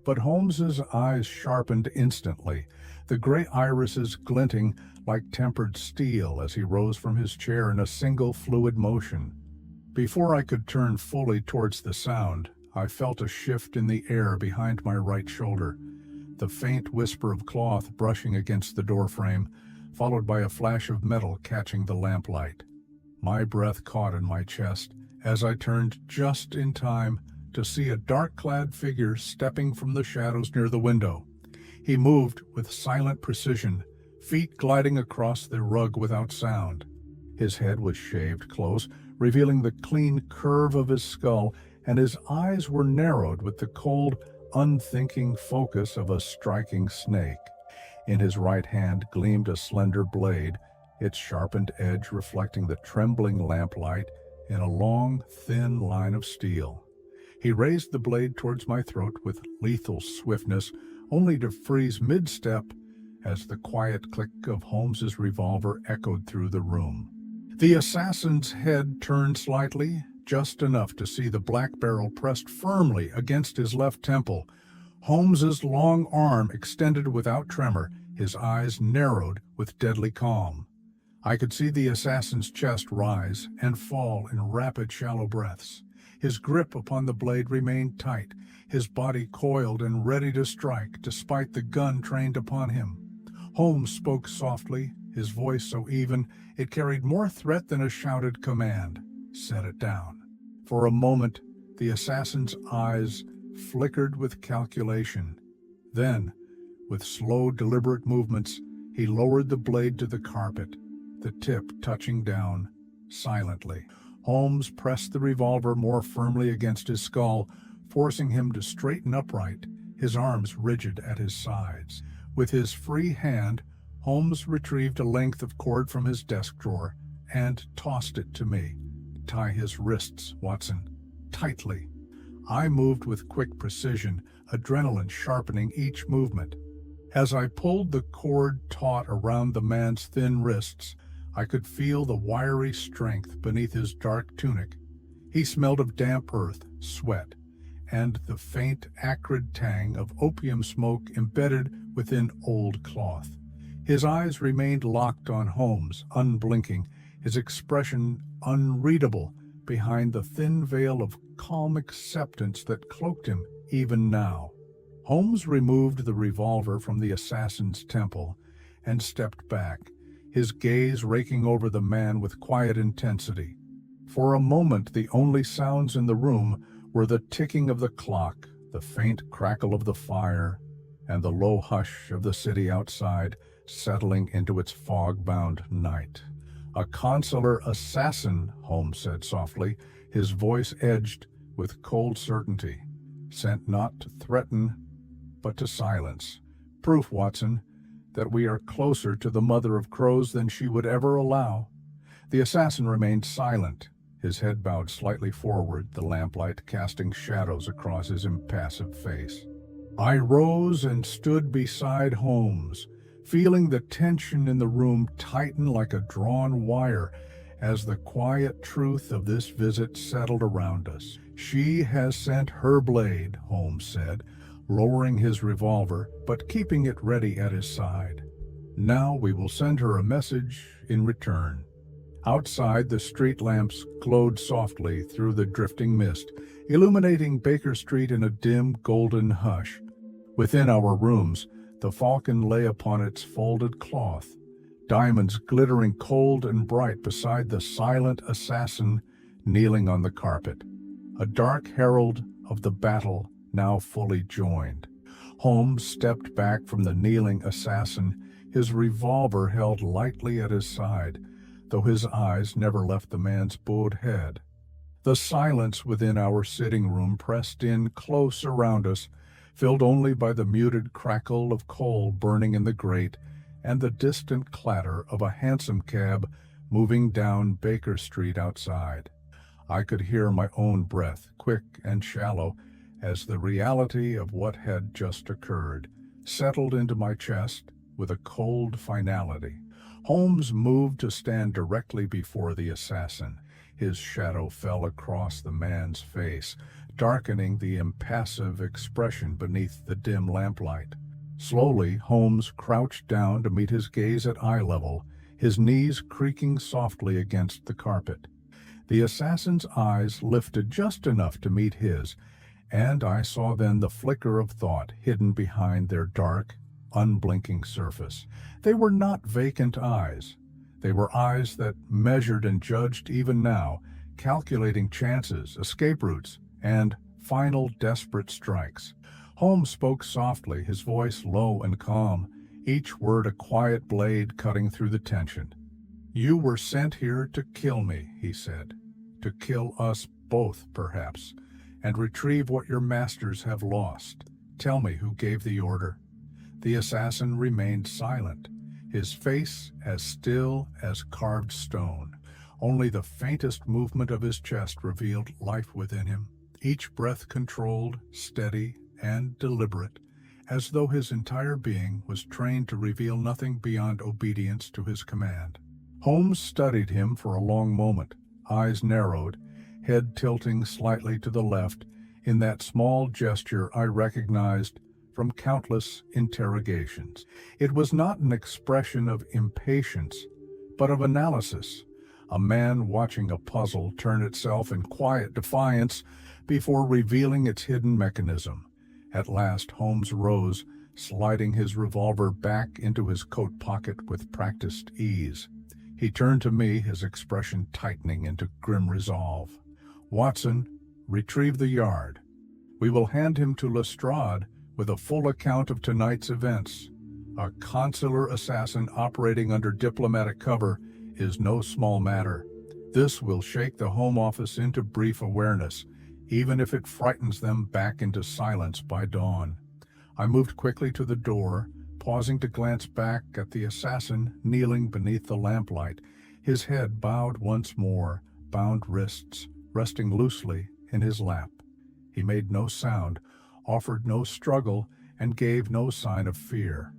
But Holmes's eyes sharpened instantly, the gray irises glinting like tempered steel as he rose from his chair in a single fluid motion. Before I could turn fully towards the sound, I felt a shift in the air behind my right shoulder, the faint whisper of cloth brushing against the doorframe, followed by a flash of metal catching the lamplight. My breath caught in my chest as I turned just in time to see a dark-clad figure stepping from the shadows near the window. He moved with silent precision, feet gliding across the rug without sound. His head was shaved close, revealing the clean curve of his skull, and his eyes were narrowed with the cold, unthinking focus of a striking snake. In his right hand gleamed a slender blade, its sharpened edge reflecting the trembling lamplight in a long, thin line of steel. He raised the blade towards my throat with lethal swiftness, only to freeze mid-step as the quiet click of Holmes's revolver echoed through the room. The assassin's head turned slightly, just enough to see the black barrel pressed firmly against his left temple. Holmes's long arm extended without tremor, his eyes narrowed with deadly calm. I could see the assassin's chest rise and fall in rapid, shallow breaths. His grip upon the blade remained tight, his body coiled and ready to strike, despite the gun trained upon him. Holmes spoke softly, his voice so even it carried more threat than a shouted command. "Set it down." For a moment, the assassin's eyes flickered with calculation. Then, with slow, deliberate movements, he lowered the blade to the carpet, the tip touching down silently. Holmes pressed the revolver more firmly against his skull, forcing him to straighten upright, his arms rigid at his sides. With his free hand, Holmes retrieved a length of cord from his desk drawer and tossed it to me. "Tie his wrists, Watson, tightly." I moved with quick precision, adrenaline sharpening each movement. As I pulled the cord taut around the man's thin wrists, I could feel the wiry strength beneath his dark tunic. He smelled of damp earth, sweat, and the faint, acrid tang of opium smoke embedded within old cloth. His eyes remained locked on Holmes, unblinking, his expression unreadable behind the thin veil of calm acceptance that cloaked him even now. Holmes removed the revolver from the assassin's temple and stepped back, his gaze raking over the man with quiet intensity. For a moment, the only sounds in the room were the ticking of the clock, the faint crackle of the fire, and the low hush of the city outside settling into its fog-bound night. "A consular assassin," Holmes said softly, his voice edged with cold certainty. "Sent not to threaten, but to silence. Proof, Watson, that we are closer to the mother of crows than she would ever allow." The assassin remained silent, his head bowed slightly forward, the lamplight casting shadows across his impassive face. I rose and stood beside Holmes, feeling the tension in the room tighten like a drawn wire as the quiet truth of this visit settled around us. "She has sent her blade," Holmes said, lowering his revolver but keeping it ready at his side. "Now we will send her a message in return." Outside, the street lamps glowed softly through the drifting mist, illuminating Baker Street in a dim, golden hush. Within our rooms, the falcon lay upon its folded cloth, diamonds glittering cold and bright beside the silent assassin kneeling on the carpet, a dark herald of the battle now fully joined. Holmes stepped back from the kneeling assassin, his revolver held lightly at his side, though his eyes never left the man's bowed head. The silence within our sitting room pressed in close around us, filled only by the muted crackle of coal burning in the grate and the distant clatter of a hansom cab moving down Baker Street outside. I could hear my own breath, quick and shallow, as the reality of what had just occurred settled into my chest with a cold finality. Holmes moved to stand directly before the assassin. His shadow fell across the man's face, darkening the impassive expression beneath the dim lamplight. Slowly, Holmes crouched down to meet his gaze at eye level, his knees creaking softly against the carpet. The assassin's eyes lifted just enough to meet his, and I saw then the flicker of thought hidden behind their dark, unblinking surface. They were not vacant eyes. They were eyes that measured and judged even now, calculating chances, escape routes, and final desperate strikes. Holmes spoke softly, his voice low and calm, each word a quiet blade cutting through the tension. "You were sent here to kill me," he said, "to kill us both, perhaps, and retrieve what your masters have lost. Tell me who gave the order." The assassin remained silent, his face as still as carved stone. Only the faintest movement of his chest revealed life within him, each breath controlled, steady, and deliberate, as though his entire being was trained to reveal nothing beyond obedience to his command. Holmes studied him for a long moment, eyes narrowed, head tilting slightly to the left. In that small gesture I recognized from countless interrogations. It was not an expression of impatience, but of analysis, a man watching a puzzle turn itself in quiet defiance before revealing its hidden mechanism. At last Holmes rose, sliding his revolver back into his coat pocket with practiced ease. He turned to me, his expression tightening into grim resolve. "Watson, retrieve the yard. We will hand him to Lestrade with a full account of tonight's events. A consular assassin operating under diplomatic cover is no small matter. This will shake the Home Office into brief awareness, even if it frightens them back into silence by dawn." I moved quickly to the door, pausing to glance back at the assassin kneeling beneath the lamplight, his head bowed once more, bound wrists resting loosely in his lap. He made no sound, offered no struggle, and gave no sign of fear.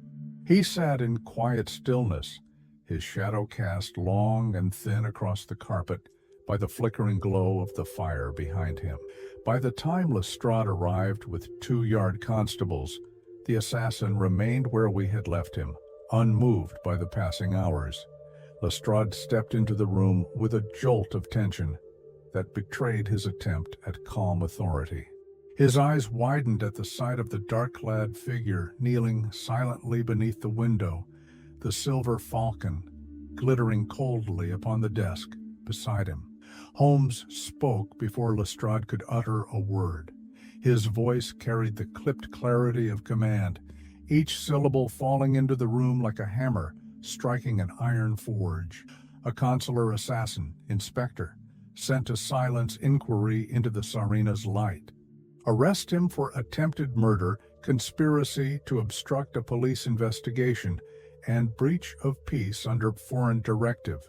He sat in quiet stillness, his shadow cast long and thin across the carpet by the flickering glow of the fire behind him. By the time Lestrade arrived with 2-yard constables, the assassin remained where we had left him, unmoved by the passing hours. Lestrade stepped into the room with a jolt of tension that betrayed his attempt at calm authority. His eyes widened at the sight of the dark-clad figure kneeling silently beneath the window, the silver falcon glittering coldly upon the desk beside him. Holmes spoke before Lestrade could utter a word. His voice carried the clipped clarity of command, each syllable falling into the room like a hammer striking an iron forge. A consular assassin, inspector, sent to silence inquiry into the Tsarina's light. Arrest him for attempted murder, conspiracy to obstruct a police investigation, and breach of peace under foreign directive.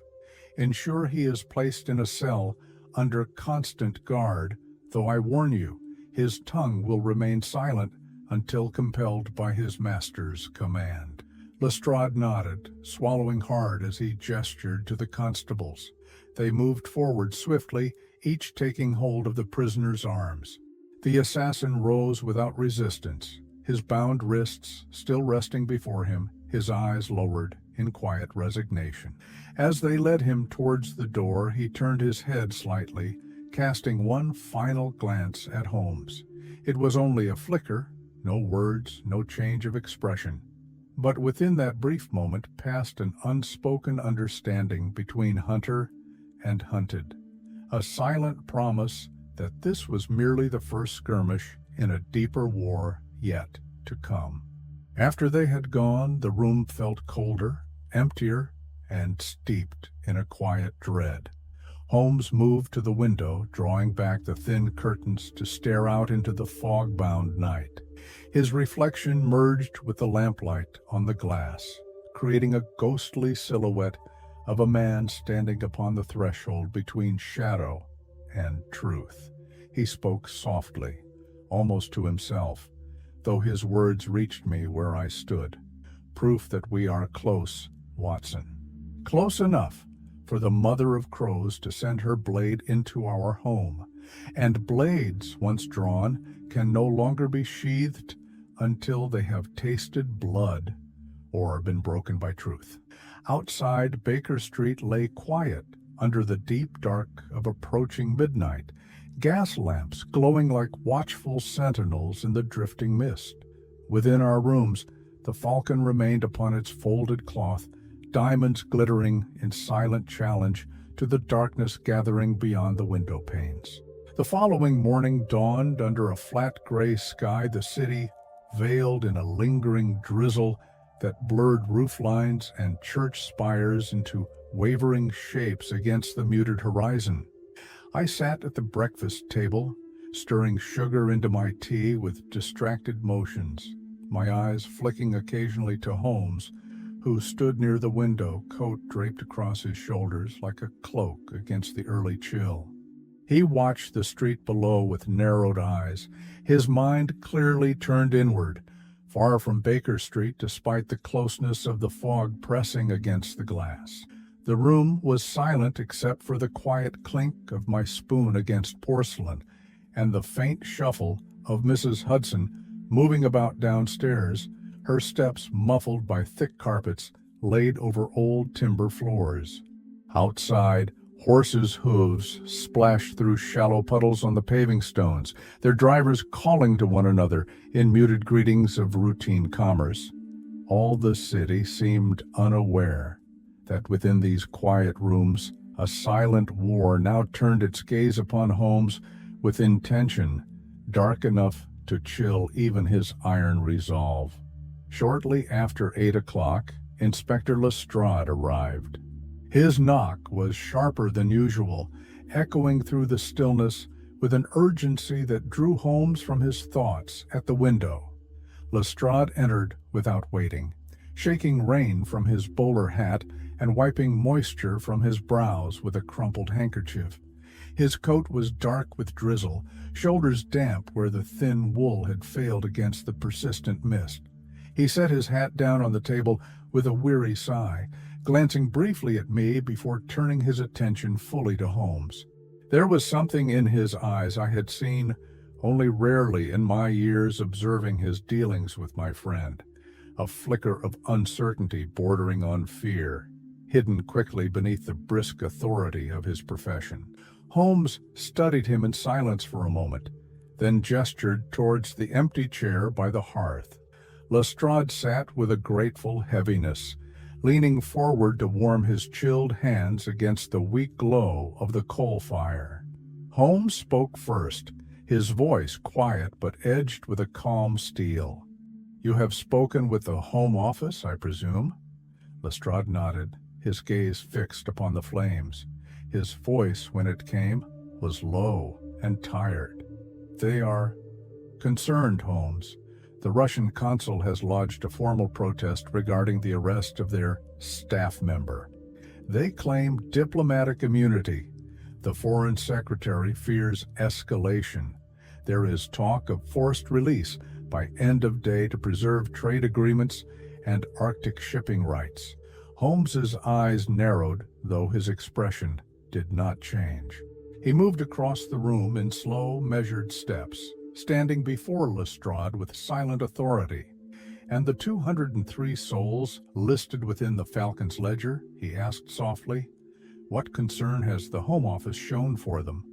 Ensure he is placed in a cell under constant guard, though I warn you, his tongue will remain silent until compelled by his master's command." Lestrade nodded, swallowing hard as he gestured to the constables. They moved forward swiftly, each taking hold of the prisoner's arms. The assassin rose without resistance, his bound wrists still resting before him, his eyes lowered in quiet resignation. As they led him towards the door, he turned his head slightly, casting one final glance at Holmes. It was only a flicker, no words, no change of expression. But within that brief moment passed an unspoken understanding between hunter and hunted, a silent promise that this was merely the first skirmish in a deeper war yet to come. After they had gone, the room felt colder, emptier, and steeped in a quiet dread. Holmes moved to the window, drawing back the thin curtains to stare out into the fog-bound night. His reflection merged with the lamplight on the glass, creating a ghostly silhouette of a man standing upon the threshold between shadow and truth. He spoke softly, almost to himself, though his words reached me where I stood. "Proof that we are close, Watson. Close enough for the mother of crows to send her blade into our home, and blades, once drawn, can no longer be sheathed until they have tasted blood or been broken by truth." Outside, Baker Street lay quiet under the deep dark of approaching midnight, gas lamps glowing like watchful sentinels in the drifting mist. Within our rooms, the falcon remained upon its folded cloth, diamonds glittering in silent challenge to the darkness gathering beyond the window panes. The following morning dawned under a flat gray sky, the city veiled in a lingering drizzle that blurred roof lines and church spires into wavering shapes against the muted horizon. I sat at the breakfast table, stirring sugar into my tea with distracted motions, my eyes flicking occasionally to Holmes, who stood near the window, coat draped across his shoulders like a cloak against the early chill. He watched the street below with narrowed eyes, his mind clearly turned inward, far from Baker Street despite the closeness of the fog pressing against the glass. The room was silent except for the quiet clink of my spoon against porcelain and the faint shuffle of Mrs. Hudson moving about downstairs, her steps muffled by thick carpets laid over old timber floors. Outside, horses' hooves splashed through shallow puddles on the paving stones, their drivers calling to one another in muted greetings of routine commerce. All the city seemed unaware that within these quiet rooms a silent war now turned its gaze upon Holmes with intention dark enough to chill even his iron resolve. Shortly after 8 o'clock, Inspector Lestrade arrived. His knock was sharper than usual, echoing through the stillness with an urgency that drew Holmes from his thoughts at the window. Lestrade entered without waiting, shaking rain from his bowler hat and wiping moisture from his brows with a crumpled handkerchief. His coat was dark with drizzle, shoulders damp where the thin wool had failed against the persistent mist. He set his hat down on the table with a weary sigh, glancing briefly at me before turning his attention fully to Holmes. There was something in his eyes I had seen only rarely in my years observing his dealings with my friend, a flicker of uncertainty bordering on fear, hidden quickly beneath the brisk authority of his profession. Holmes studied him in silence for a moment, then gestured towards the empty chair by the hearth. Lestrade sat with a grateful heaviness, leaning forward to warm his chilled hands against the weak glow of the coal fire. Holmes spoke first, his voice quiet but edged with a calm steel. "You have spoken with the Home Office, I presume?" Lestrade nodded, his gaze fixed upon the flames. His voice, when it came, was low and tired. "They are concerned, Holmes. The Russian consul has lodged a formal protest regarding the arrest of their staff member. They claim diplomatic immunity. The Foreign Secretary fears escalation. There is talk of forced release by end of day to preserve trade agreements and Arctic shipping rights." Holmes's eyes narrowed, though his expression did not change. He moved across the room in slow, measured steps, standing before Lestrade with silent authority. "And the 203 souls listed within the Falcon's ledger?" he asked softly. "What concern has the Home Office shown for them?"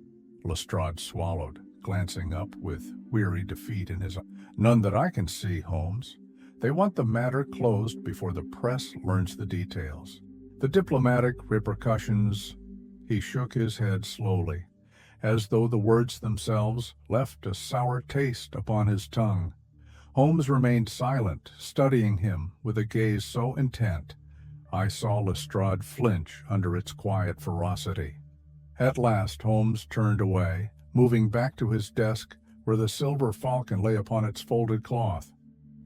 Lestrade swallowed, glancing up with weary defeat in his eyes. "None that I can see, Holmes. They want the matter closed before the press learns the details. The diplomatic repercussions—" He shook his head slowly, as though the words themselves left a sour taste upon his tongue. Holmes remained silent, studying him with a gaze so intent I saw Lestrade flinch under its quiet ferocity. At last Holmes turned away, moving back to his desk where the silver falcon lay upon its folded cloth.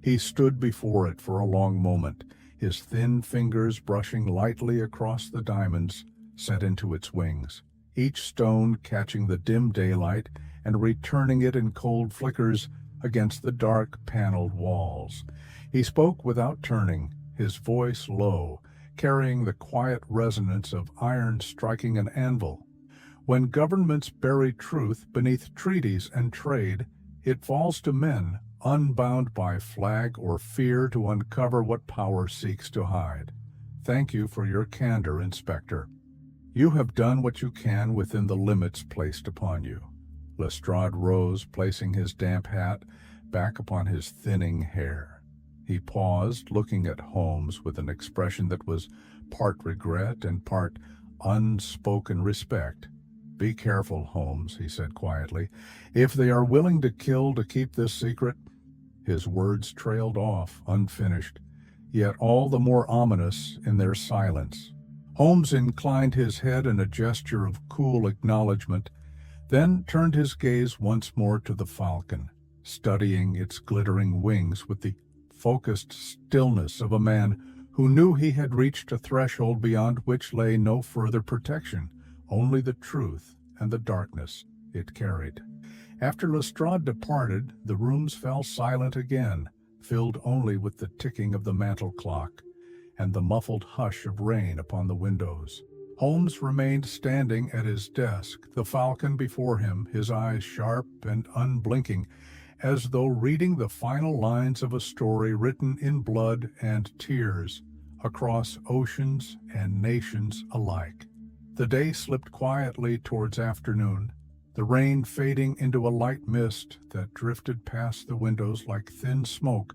He stood before it for a long moment, his thin fingers brushing lightly across the diamonds set into its wings, each stone catching the dim daylight and returning it in cold flickers against the dark paneled walls. He spoke without turning, his voice low, carrying the quiet resonance of iron striking an anvil. "When governments bury truth beneath treaties and trade, it falls to men, unbound by flag or fear, to uncover what power seeks to hide. Thank you for your candor, Inspector. You have done what you can within the limits placed upon you." Lestrade rose, placing his damp hat back upon his thinning hair. He paused, looking at Holmes with an expression that was part regret and part unspoken respect. "Be careful, Holmes," he said quietly. "If they are willing to kill to keep this secret—" His words trailed off, unfinished, yet all the more ominous in their silence. Holmes inclined his head in a gesture of cool acknowledgement, then turned his gaze once more to the falcon, studying its glittering wings with the focused stillness of a man who knew he had reached a threshold beyond which lay no further protection, only the truth and the darkness it carried. After Lestrade departed, the rooms fell silent again, filled only with the ticking of the mantel clock and the muffled hush of rain upon the windows. Holmes remained standing at his desk, the falcon before him, his eyes sharp and unblinking, as though reading the final lines of a story written in blood and tears across oceans and nations alike. The day slipped quietly towards afternoon, the rain fading into a light mist that drifted past the windows like thin smoke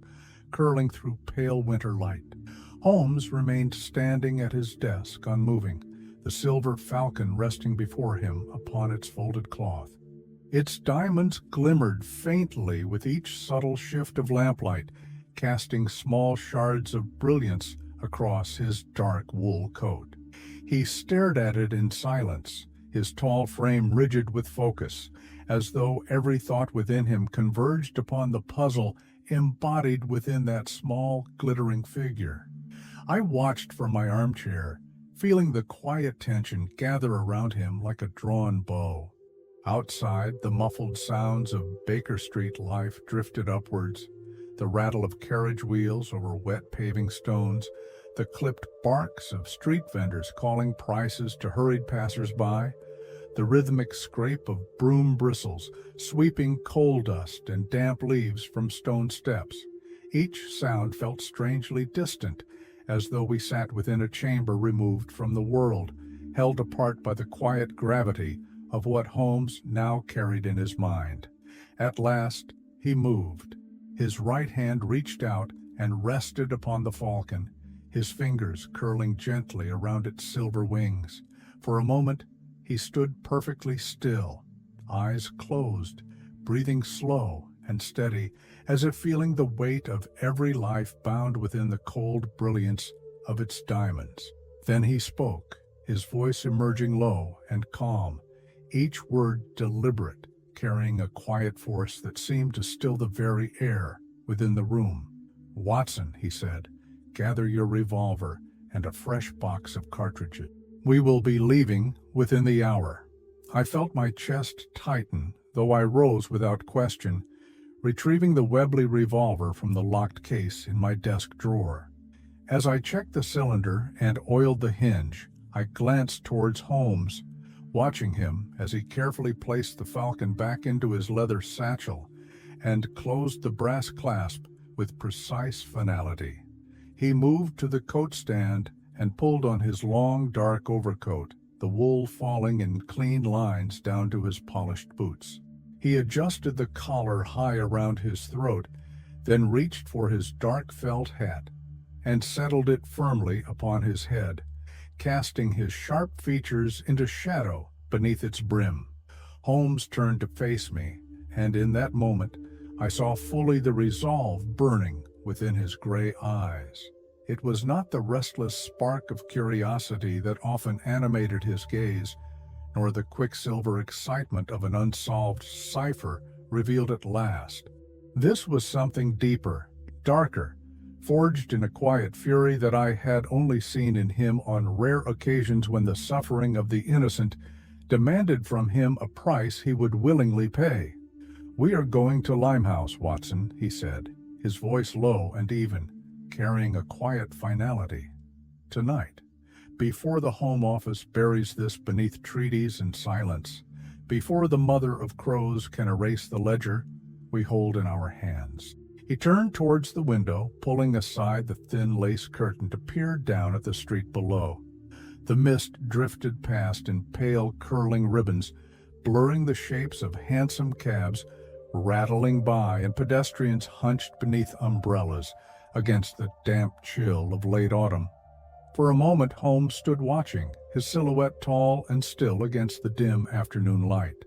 curling through pale winter light. Holmes remained standing at his desk, unmoving, the silver falcon resting before him upon its folded cloth. Its diamonds glimmered faintly with each subtle shift of lamplight, casting small shards of brilliance across his dark wool coat. He stared at it in silence, his tall frame rigid with focus, as though every thought within him converged upon the puzzle embodied within that small, glittering figure. I watched from my armchair, feeling the quiet tension gather around him like a drawn bow. Outside, the muffled sounds of Baker Street life drifted upwards, the rattle of carriage wheels over wet paving stones, the clipped barks of street vendors calling prices to hurried passers-by, the rhythmic scrape of broom bristles sweeping coal dust and damp leaves from stone steps. Each sound felt strangely distant, as though we sat within a chamber removed from the world, held apart by the quiet gravity of what Holmes now carried in his mind. At last he moved. His right hand reached out and rested upon the falcon, his fingers curling gently around its silver wings. For a moment he stood perfectly still, eyes closed, breathing slow and steady, as if feeling the weight of every life bound within the cold brilliance of its diamonds. Then he spoke, his voice emerging low and calm, each word deliberate, carrying a quiet force that seemed to still the very air within the room. "Watson," he said, "gather your revolver and a fresh box of cartridges. We will be leaving within the hour." I felt my chest tighten, though I rose without question, retrieving the Webley revolver from the locked case in my desk drawer. As I checked the cylinder and oiled the hinge, I glanced towards Holmes, watching him as he carefully placed the falcon back into his leather satchel and closed the brass clasp with precise finality. He moved to the coat stand and pulled on his long, dark overcoat, the wool falling in clean lines down to his polished boots. He adjusted the collar high around his throat, then reached for his dark felt hat and settled it firmly upon his head, casting his sharp features into shadow beneath its brim. Holmes turned to face me, and in that moment I saw fully the resolve burning within his gray eyes. It was not the restless spark of curiosity that often animated his gaze, nor the quicksilver excitement of an unsolved cipher revealed at last. This was something deeper, darker, forged in a quiet fury that I had only seen in him on rare occasions when the suffering of the innocent demanded from him a price he would willingly pay. "We are going to Limehouse, Watson," he said, his voice low and even, carrying a quiet finality. "Tonight, before the Home Office buries this beneath treaties and silence, before the mother of crows can erase the ledger we hold in our hands." He turned towards the window, pulling aside the thin lace curtain to peer down at the street below. The mist drifted past in pale, curling ribbons, blurring the shapes of hansom cabs rattling by and pedestrians hunched beneath umbrellas against the damp chill of late autumn. For a moment Holmes stood watching, his silhouette tall and still against the dim afternoon light.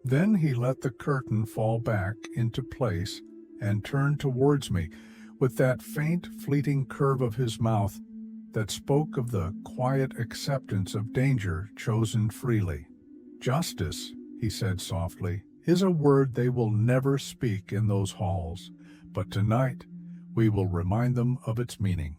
Then he let the curtain fall back into place and turned towards me with that faint, fleeting curve of his mouth that spoke of the quiet acceptance of danger chosen freely. "Justice," he said softly, "is a word they will never speak in those halls, but tonight we will remind them of its meaning."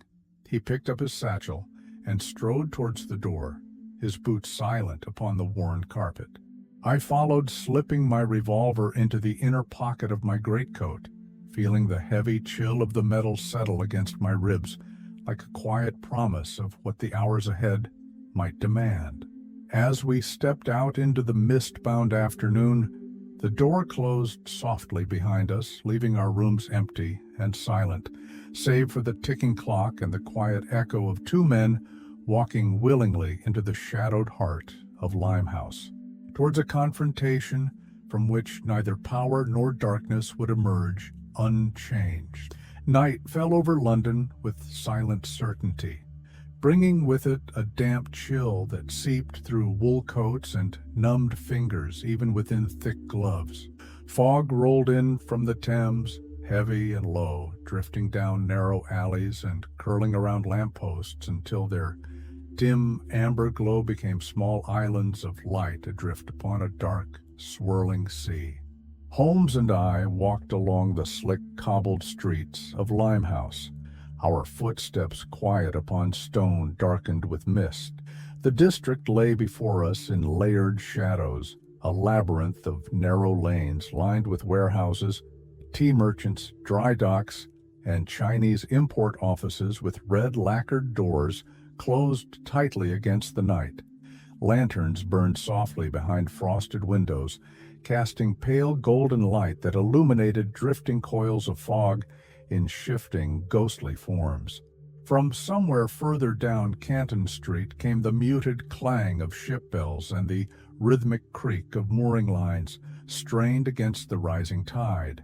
He picked up his satchel and strode towards the door, his boots silent upon the worn carpet. I followed, slipping my revolver into the inner pocket of my greatcoat, feeling the heavy chill of the metal settle against my ribs, like a quiet promise of what the hours ahead might demand. As we stepped out into the mist-bound afternoon, the door closed softly behind us, leaving our rooms empty and silent, save for the ticking clock and the quiet echo of two men walking willingly into the shadowed heart of Limehouse, towards a confrontation from which neither power nor darkness would emerge unchanged. Night fell over London with silent certainty, bringing with it a damp chill that seeped through wool coats and numbed fingers even within thick gloves. Fog rolled in from the Thames, heavy and low, drifting down narrow alleys and curling around lampposts until their dim amber glow became small islands of light adrift upon a dark, swirling sea. Holmes and I walked along the slick cobbled streets of Limehouse, our footsteps quiet upon stone darkened with mist. The district lay before us in layered shadows, a labyrinth of narrow lanes lined with warehouses, tea merchants, dry docks, and Chinese import offices with red lacquered doors closed tightly against the night. Lanterns burned softly behind frosted windows, casting pale golden light that illuminated drifting coils of fog in shifting, ghostly forms. From somewhere further down Canton Street came the muted clang of ship bells and the rhythmic creak of mooring lines strained against the rising tide.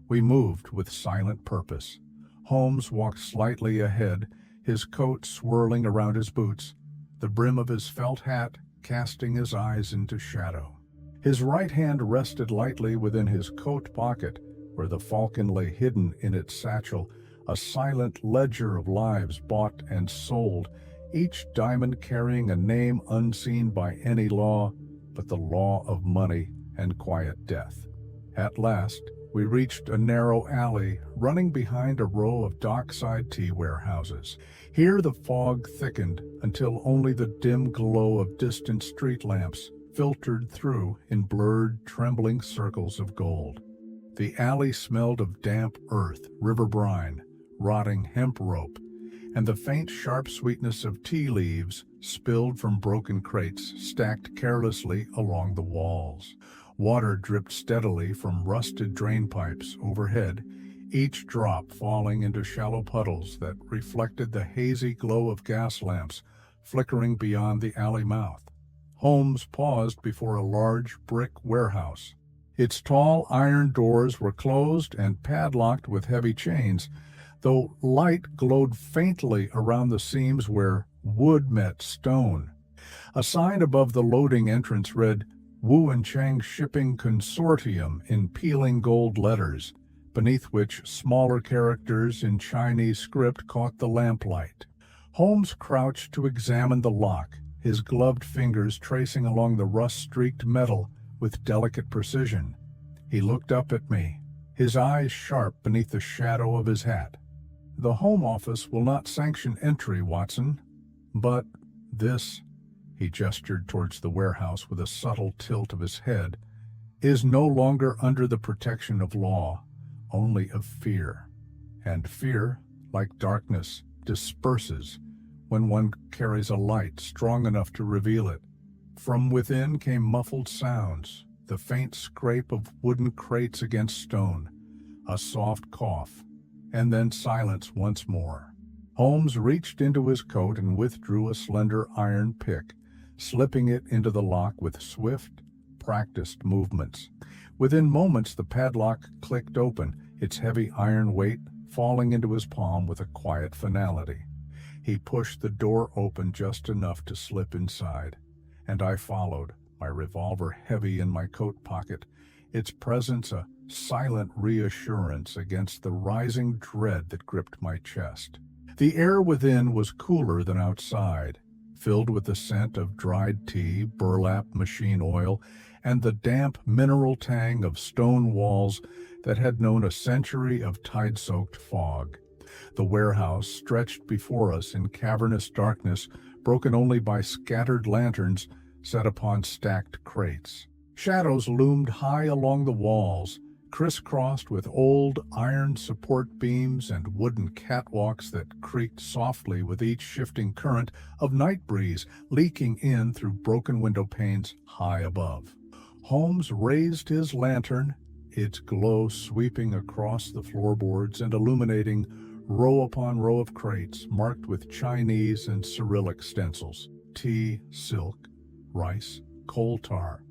We moved with silent purpose. Holmes walked slightly ahead, his coat swirling around his boots, the brim of his felt hat casting his eyes into shadow. His right hand rested lightly within his coat pocket, where the falcon lay hidden in its satchel, a silent ledger of lives bought and sold, each diamond carrying a name unseen by any law but the law of money and quiet death. At last, we reached a narrow alley running behind a row of dockside tea warehouses. Here the fog thickened until only the dim glow of distant street lamps filtered through in blurred, trembling circles of gold. The alley smelled of damp earth, river brine, rotting hemp rope, and the faint sharp sweetness of tea leaves spilled from broken crates stacked carelessly along the walls. Water dripped steadily from rusted drain pipes overhead, each drop falling into shallow puddles that reflected the hazy glow of gas lamps flickering beyond the alley mouth. Holmes paused before a large brick warehouse. Its tall iron doors were closed and padlocked with heavy chains, though light glowed faintly around the seams where wood met stone. A sign above the loading entrance read, "Wu and Chang Shipping Consortium" in peeling gold letters, beneath which smaller characters in Chinese script caught the lamplight. Holmes crouched to examine the lock, his gloved fingers tracing along the rust-streaked metal with delicate precision. He looked up at me, his eyes sharp beneath the shadow of his hat. "The Home Office will not sanction entry, Watson, but this," he gestured towards the warehouse with a subtle tilt of his head, "is no longer under the protection of law, only of fear. And fear, like darkness, disperses when one carries a light strong enough to reveal it." From within came muffled sounds, the faint scrape of wooden crates against stone, a soft cough, and then silence once more. Holmes reached into his coat and withdrew a slender iron pick, slipping it into the lock with swift, practiced movements. Within moments the padlock clicked open, its heavy iron weight falling into his palm with a quiet finality. He pushed the door open just enough to slip inside, and I followed, my revolver heavy in my coat pocket, its presence a silent reassurance against the rising dread that gripped my chest. The air within was cooler than outside, filled with the scent of dried tea, burlap, machine oil, and the damp mineral tang of stone walls that had known a century of tide-soaked fog. The warehouse stretched before us in cavernous darkness, broken only by scattered lanterns set upon stacked crates. Shadows loomed high along the walls, crisscrossed with old iron support beams and wooden catwalks that creaked softly with each shifting current of night breeze leaking in through broken window panes high above. Holmes raised his lantern, its glow sweeping across the floorboards and illuminating row upon row of crates marked with Chinese and Cyrillic stencils: tea, silk, rice, coal tar.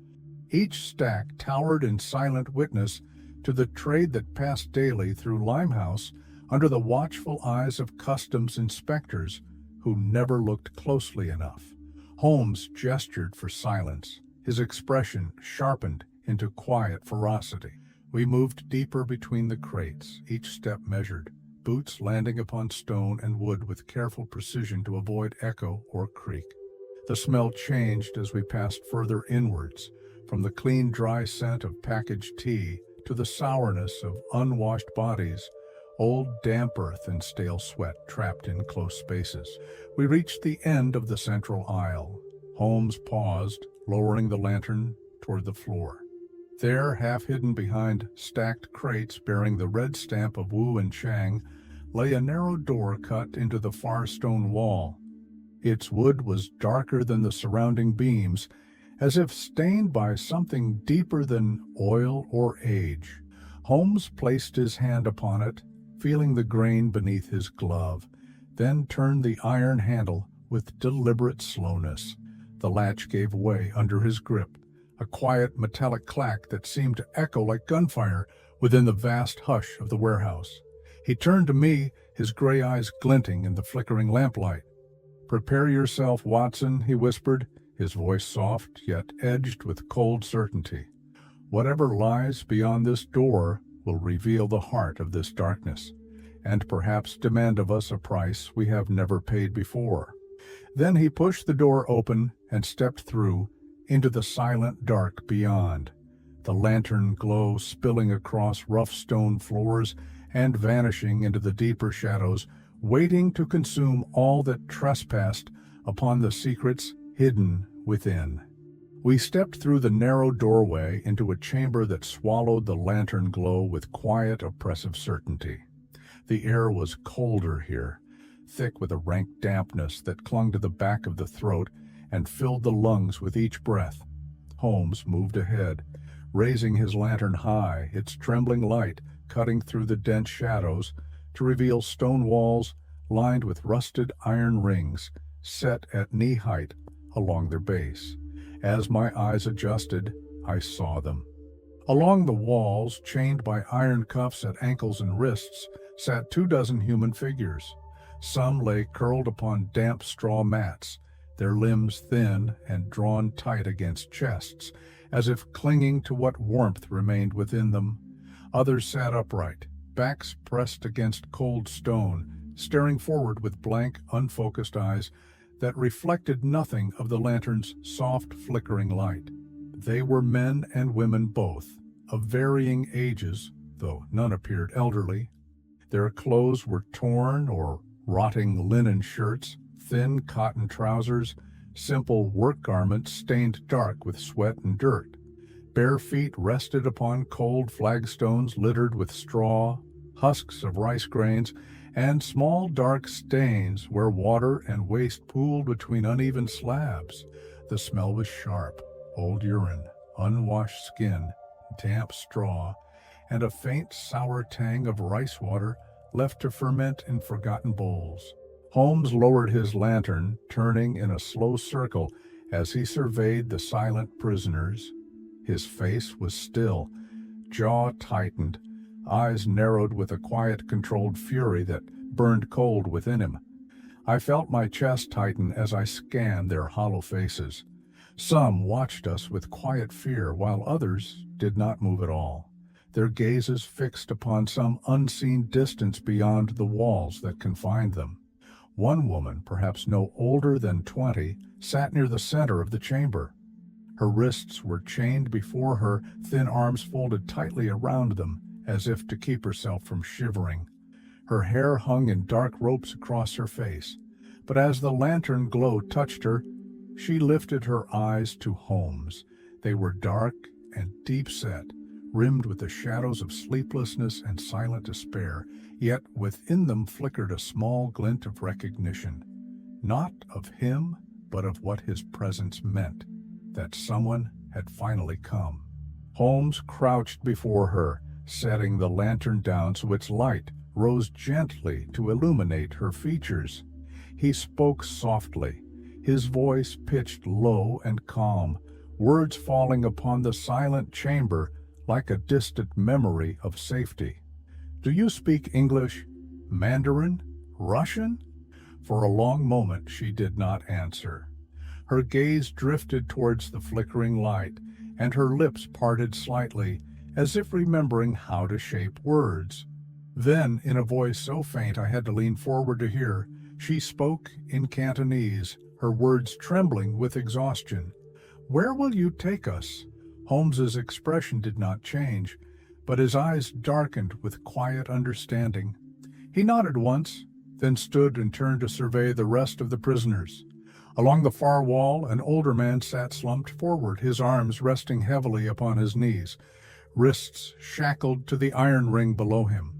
Each stack towered in silent witness to the trade that passed daily through Limehouse under the watchful eyes of customs inspectors who never looked closely enough. Holmes gestured for silence, his expression sharpened into quiet ferocity. We moved deeper between the crates, each step measured, boots landing upon stone and wood with careful precision to avoid echo or creak. The smell changed as we passed further inwards, from the clean, dry scent of packaged tea to the sourness of unwashed bodies, old damp earth and stale sweat trapped in close spaces. We reached the end of the central aisle. Holmes paused, lowering the lantern toward the floor. There, half hidden behind stacked crates bearing the red stamp of Wu and Chang, lay a narrow door cut into the far stone wall. Its wood was darker than the surrounding beams, as if stained by something deeper than oil or age. Holmes placed his hand upon it, feeling the grain beneath his glove, then turned the iron handle with deliberate slowness. The latch gave way under his grip, a quiet metallic clack that seemed to echo like gunfire within the vast hush of the warehouse. He turned to me, his gray eyes glinting in the flickering lamplight. "Prepare yourself, Watson," he whispered, his voice soft yet edged with cold certainty. "Whatever lies beyond this door will reveal the heart of this darkness, and perhaps demand of us a price we have never paid before." Then he pushed the door open and stepped through into the silent dark beyond, the lantern glow spilling across rough stone floors and vanishing into the deeper shadows, waiting to consume all that trespassed upon the secrets hidden within. We stepped through the narrow doorway into a chamber that swallowed the lantern glow with quiet, oppressive certainty. The air was colder here, thick with a rank dampness that clung to the back of the throat and filled the lungs with each breath. Holmes moved ahead, raising his lantern high, its trembling light cutting through the dense shadows to reveal stone walls lined with rusted iron rings set at knee height along their base. As my eyes adjusted, I saw them. Along the walls, chained by iron cuffs at ankles and wrists, sat 24 human figures. Some lay curled upon damp straw mats, their limbs thin and drawn tight against chests, as if clinging to what warmth remained within them. Others sat upright, backs pressed against cold stone, staring forward with blank, unfocused eyes that reflected nothing of the lantern's soft, flickering light. They were men and women both, of varying ages, though none appeared elderly. Their clothes were torn or rotting linen shirts, thin cotton trousers, simple work garments stained dark with sweat and dirt. Bare feet rested upon cold flagstones littered with straw, husks of rice grains, and small dark stains where water and waste pooled between uneven slabs. The smell was sharp: old urine, unwashed skin, damp straw, and a faint sour tang of rice water left to ferment in forgotten bowls. Holmes lowered his lantern, turning in a slow circle as he surveyed the silent prisoners. His face was still, jaw tightened, eyes narrowed with a quiet, controlled fury that burned cold within him. I felt my chest tighten as I scanned their hollow faces. Some watched us with quiet fear, while others did not move at all, their gazes fixed upon some unseen distance beyond the walls that confined them. One woman, perhaps no older than 20, sat near the center of the chamber. Her wrists were chained before her, thin arms folded tightly around them, as if to keep herself from shivering. Her hair hung in dark ropes across her face, but as the lantern glow touched her, she lifted her eyes to Holmes. They were dark and deep-set, rimmed with the shadows of sleeplessness and silent despair, yet within them flickered a small glint of recognition, not of him, but of what his presence meant, that someone had finally come. Holmes crouched before her, setting the lantern down so its light rose gently to illuminate her features. He spoke softly, his voice pitched low and calm, words falling upon the silent chamber like a distant memory of safety. "Do you speak English, Mandarin, Russian?" For a long moment she did not answer. Her gaze drifted towards the flickering light, and her lips parted slightly, as if remembering how to shape words. Then, in a voice so faint I had to lean forward to hear, she spoke in Cantonese, her words trembling with exhaustion. "Where will you take us?" Holmes's expression did not change, but his eyes darkened with quiet understanding. He nodded once, then stood and turned to survey the rest of the prisoners. Along the far wall, an older man sat slumped forward, his arms resting heavily upon his knees, wrists shackled to the iron ring below him.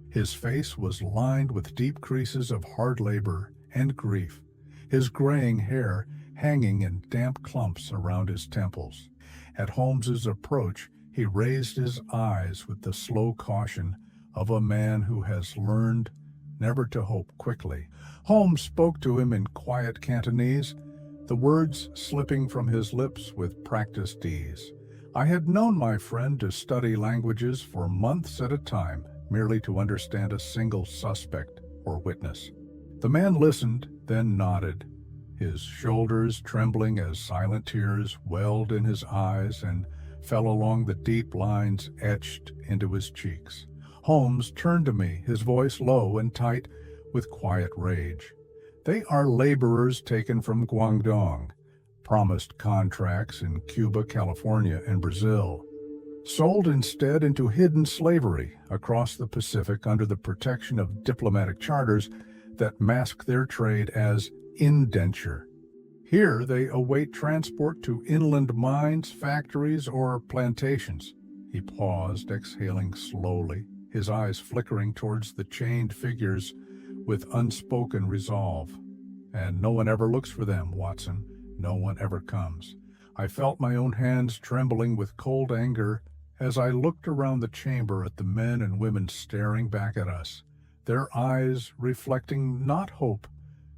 His face was lined with deep creases of hard labor and grief, his graying hair hanging in damp clumps around his temples. At Holmes's approach, he raised his eyes with the slow caution of a man who has learned never to hope quickly. Holmes spoke to him in quiet Cantonese, the words slipping from his lips with practiced ease. I had known my friend to study languages for months at a time, merely to understand a single suspect or witness. The man listened, then nodded, his shoulders trembling as silent tears welled in his eyes and fell along the deep lines etched into his cheeks. Holmes turned to me, his voice low and tight with quiet rage. "They are laborers taken from Guangdong, promised contracts in Cuba, California, and Brazil, sold instead into hidden slavery across the Pacific under the protection of diplomatic charters that mask their trade as indenture. Here they await transport to inland mines, factories, or plantations." He paused, exhaling slowly, his eyes flickering towards the chained figures with unspoken resolve. "And no one ever looks for them, Watson. No one ever comes." I felt my own hands trembling with cold anger as I looked around the chamber at the men and women staring back at us, their eyes reflecting not hope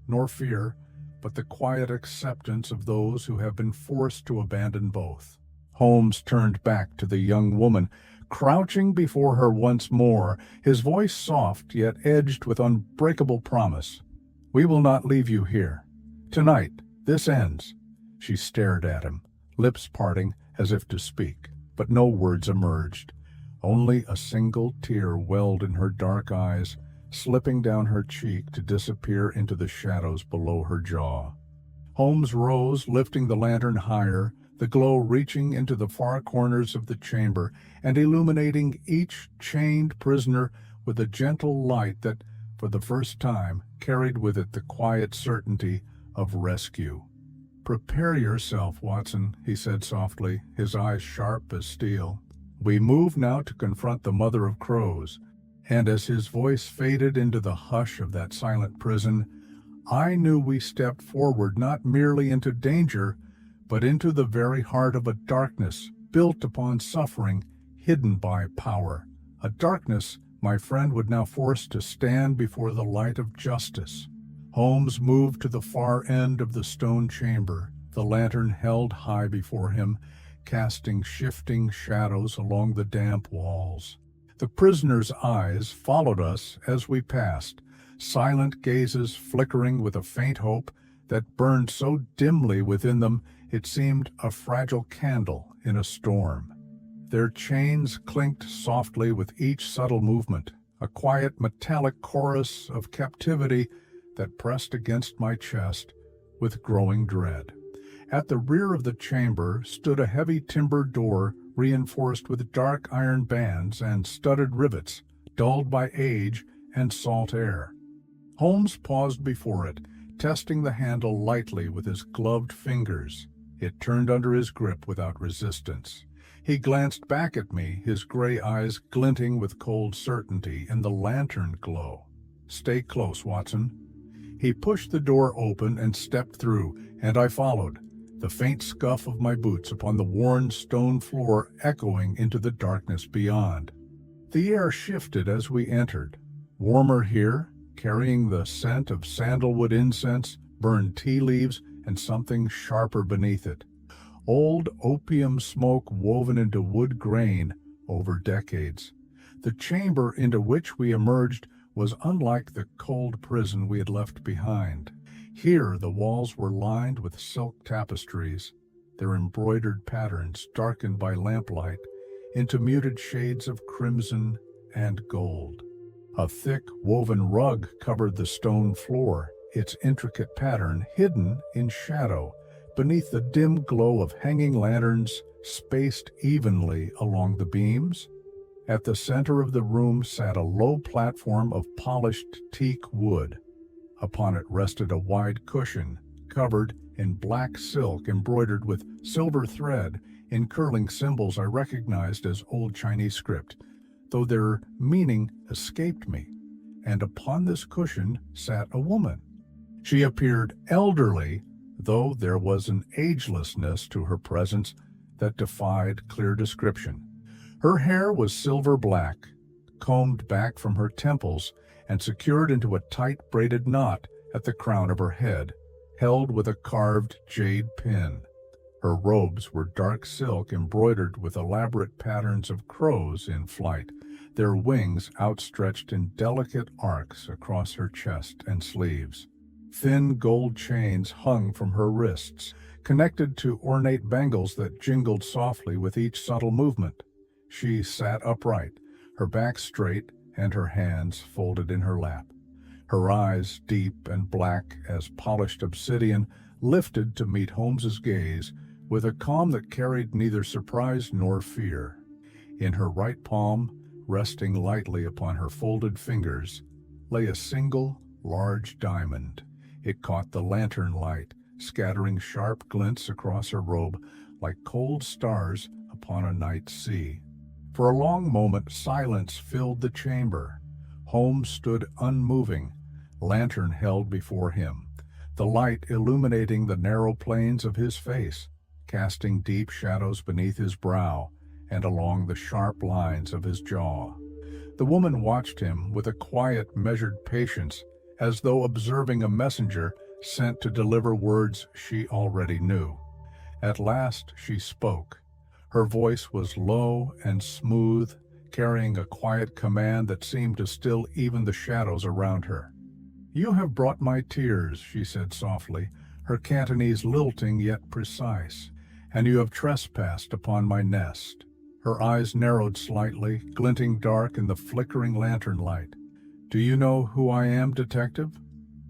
nor fear, but the quiet acceptance of those who have been forced to abandon both. Holmes turned back to the young woman, crouching before her once more, his voice soft yet edged with unbreakable promise. "We will not leave you here. Tonight, this ends." She stared at him, lips parting as if to speak, but no words emerged. Only a single tear welled in her dark eyes, slipping down her cheek to disappear into the shadows below her jaw. Holmes rose, lifting the lantern higher, the glow reaching into the far corners of the chamber and illuminating each chained prisoner with a gentle light that, for the first time, carried with it the quiet certainty of rescue. "Prepare yourself, Watson," he said softly, his eyes sharp as steel. "We move now to confront the Mother of Crows." And as his voice faded into the hush of that silent prison, I knew we stepped forward not merely into danger, but into the very heart of a darkness built upon suffering, hidden by power. A darkness my friend would now force to stand before the light of justice. Holmes moved to the far end of the stone chamber, the lantern held high before him, casting shifting shadows along the damp walls. The prisoner's eyes followed us as we passed, silent gazes flickering with a faint hope that burned so dimly within them it seemed a fragile candle in a storm. Their chains clinked softly with each subtle movement, a quiet metallic chorus of captivity that pressed against my chest with growing dread. At the rear of the chamber stood a heavy timber door reinforced with dark iron bands and studded rivets, dulled by age and salt air. Holmes paused before it, testing the handle lightly with his gloved fingers. It turned under his grip without resistance. He glanced back at me, his gray eyes glinting with cold certainty in the lantern glow. "Stay close, Watson." He pushed the door open and stepped through, and I followed, the faint scuff of my boots upon the worn stone floor echoing into the darkness beyond. The air shifted as we entered. Warmer here, carrying the scent of sandalwood incense, burned tea leaves, and something sharper beneath it. Old opium smoke woven into wood grain over decades. The chamber into which we emerged was unlike the cold prison we had left behind. Here the walls were lined with silk tapestries, their embroidered patterns darkened by lamplight into muted shades of crimson and gold. A thick woven rug covered the stone floor, its intricate pattern hidden in shadow beneath the dim glow of hanging lanterns spaced evenly along the beams. At the center of the room sat a low platform of polished teak wood. Upon it rested a wide cushion, covered in black silk embroidered with silver thread in curling symbols I recognized as old Chinese script, though their meaning escaped me. And upon this cushion sat a woman. She appeared elderly, though there was an agelessness to her presence that defied clear description. Her hair was silver black, combed back from her temples and secured into a tight braided knot at the crown of her head, held with a carved jade pin. Her robes were dark silk embroidered with elaborate patterns of crows in flight, their wings outstretched in delicate arcs across her chest and sleeves. Thin gold chains hung from her wrists, connected to ornate bangles that jingled softly with each subtle movement. She sat upright, her back straight and her hands folded in her lap. Her eyes, deep and black as polished obsidian, lifted to meet Holmes's gaze with a calm that carried neither surprise nor fear. In her right palm, resting lightly upon her folded fingers, lay a single, large diamond. It caught the lantern light, scattering sharp glints across her robe like cold stars upon a night sea. For a long moment, silence filled the chamber. Holmes stood unmoving, lantern held before him, the light illuminating the narrow planes of his face, casting deep shadows beneath his brow and along the sharp lines of his jaw. The woman watched him with a quiet, measured patience, as though observing a messenger sent to deliver words she already knew. At last she spoke. Her voice was low and smooth, carrying a quiet command that seemed to still even the shadows around her. "You have brought my tears," she said softly, her Cantonese lilting yet precise, "and you have trespassed upon my nest." Her eyes narrowed slightly, glinting dark in the flickering lantern light. "Do you know who I am, detective?"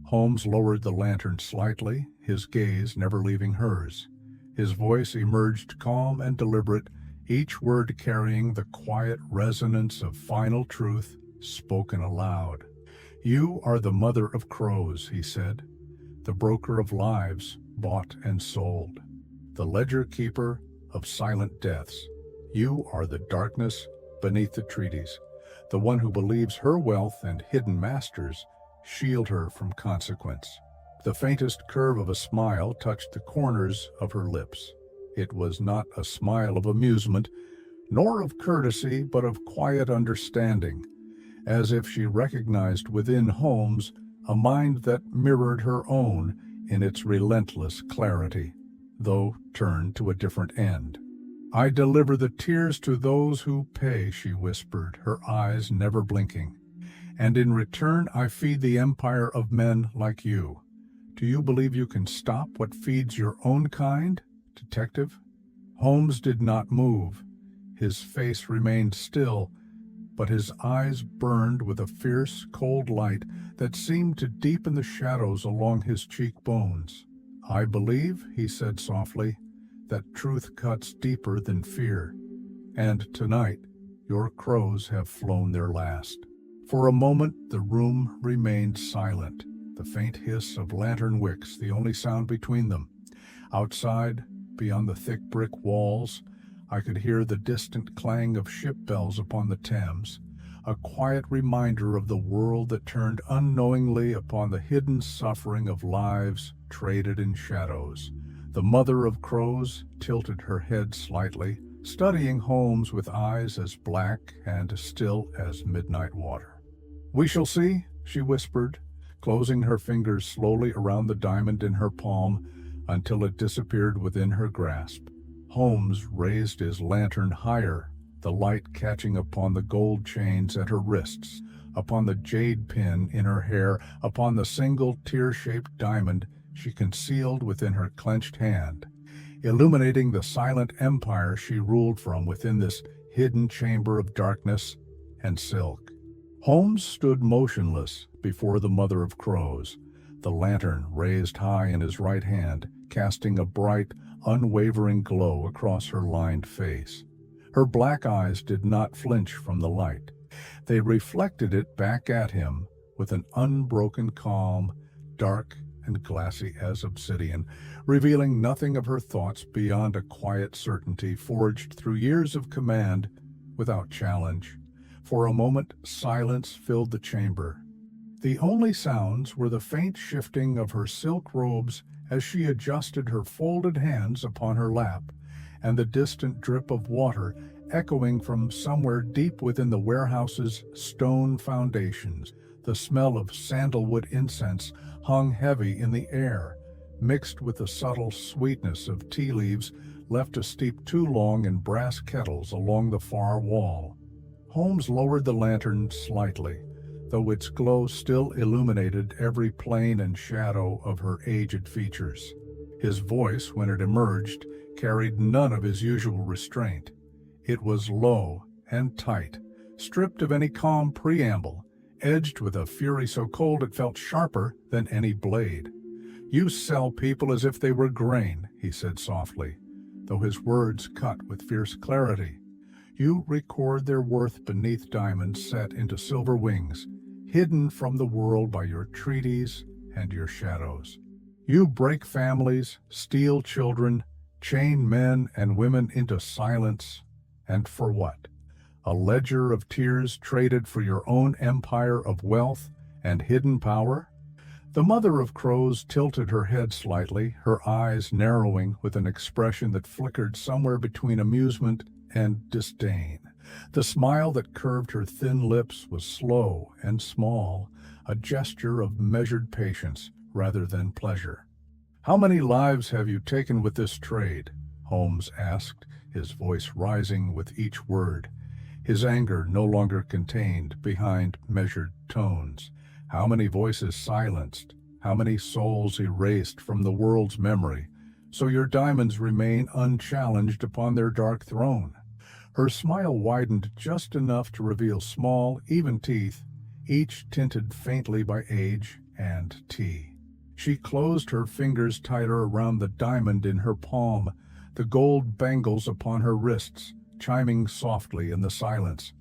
Holmes lowered the lantern slightly, his gaze never leaving hers. His voice emerged calm and deliberate, each word carrying the quiet resonance of final truth spoken aloud. "You are the mother of crows," he said, "the broker of lives bought and sold, the ledger keeper of silent deaths. You are the darkness beneath the treaties, the one who believes her wealth and hidden masters shield her from consequence." The faintest curve of a smile touched the corners of her lips. It was not a smile of amusement, nor of courtesy, but of quiet understanding, as if she recognized within Holmes a mind that mirrored her own in its relentless clarity, though turned to a different end. "I deliver the tears to those who pay," she whispered, her eyes never blinking. "And in return I feed the empire of men like you. Do you believe you can stop what feeds your own kind, detective?" Holmes did not move. His face remained still, but his eyes burned with a fierce, cold light that seemed to deepen the shadows along his cheekbones. "I believe," he said softly, "that truth cuts deeper than fear. And tonight, your crows have flown their last." For a moment, the room remained silent, the faint hiss of lantern wicks the only sound between them. Outside, beyond the thick brick walls, I could hear the distant clang of ship bells upon the Thames, a quiet reminder of the world that turned unknowingly upon the hidden suffering of lives traded in shadows. The mother of crows tilted her head slightly, studying Holmes with eyes as black and still as midnight water. "We shall see," she whispered, closing her fingers slowly around the diamond in her palm until it disappeared within her grasp. Holmes raised his lantern higher, the light catching upon the gold chains at her wrists, upon the jade pin in her hair, upon the single tear-shaped diamond she concealed within her clenched hand, illuminating the silent empire she ruled from within this hidden chamber of darkness and silk. Holmes stood motionless before the mother of crows, the lantern raised high in his right hand, casting a bright, unwavering glow across her lined face. Her black eyes did not flinch from the light. They reflected it back at him with an unbroken calm, dark and glassy as obsidian, revealing nothing of her thoughts beyond a quiet certainty forged through years of command without challenge. For a moment, silence filled the chamber. The only sounds were the faint shifting of her silk robes as she adjusted her folded hands upon her lap, and the distant drip of water echoing from somewhere deep within the warehouse's stone foundations. The smell of sandalwood incense hung heavy in the air, mixed with the subtle sweetness of tea leaves left to steep too long in brass kettles along the far wall. Holmes lowered the lantern slightly, though its glow still illuminated every plane and shadow of her aged features. His voice, when it emerged, carried none of his usual restraint. It was low and tight, stripped of any calm preamble, edged with a fury so cold it felt sharper than any blade. "You sell people as if they were grain," he said softly, though his words cut with fierce clarity. "You record their worth beneath diamonds set into silver wings, hidden from the world by your treaties and your shadows. You break families, steal children, chain men and women into silence, and for what? A ledger of tears traded for your own empire of wealth and hidden power?" The mother of crows tilted her head slightly, her eyes narrowing with an expression that flickered somewhere between amusement and disdain. The smile that curved her thin lips was slow and small, a gesture of measured patience rather than pleasure. "How many lives have you taken with this trade?" Holmes asked, his voice rising with each word, his anger no longer contained behind measured tones. "How many voices silenced? How many souls erased from the world's memory, so your diamonds remain unchallenged upon their dark throne?" Her smile widened just enough to reveal small, even teeth, each tinted faintly by age and tea. She closed her fingers tighter around the diamond in her palm, the gold bangles upon her wrists chiming softly in the silence.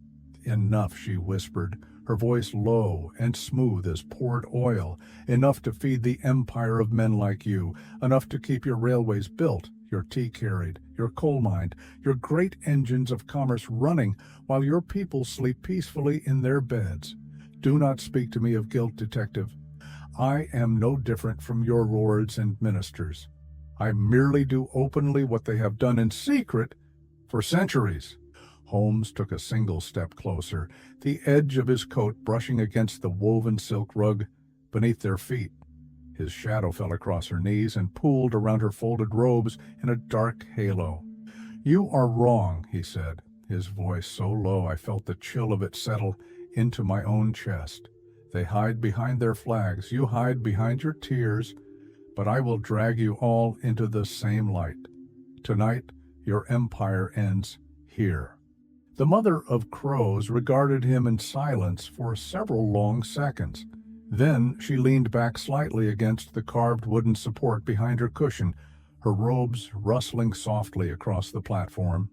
"Enough," she whispered, her voice low and smooth as poured oil, "enough to feed the empire of men like you, enough to keep your railways built, your tea carried, your coal mined, your great engines of commerce running, while your people sleep peacefully in their beds. Do not speak to me of guilt, detective. I am no different from your lords and ministers. I merely do openly what they have done in secret for centuries." Holmes took a single step closer, the edge of his coat brushing against the woven silk rug beneath their feet. His shadow fell across her knees and pooled around her folded robes in a dark halo. "You are wrong," he said, his voice so low I felt the chill of it settle into my own chest. "They hide behind their flags, you hide behind your tears, but I will drag you all into the same light. Tonight, your empire ends here." The mother of crows regarded him in silence for several long seconds. Then she leaned back slightly against the carved wooden support behind her cushion, her robes rustling softly across the platform.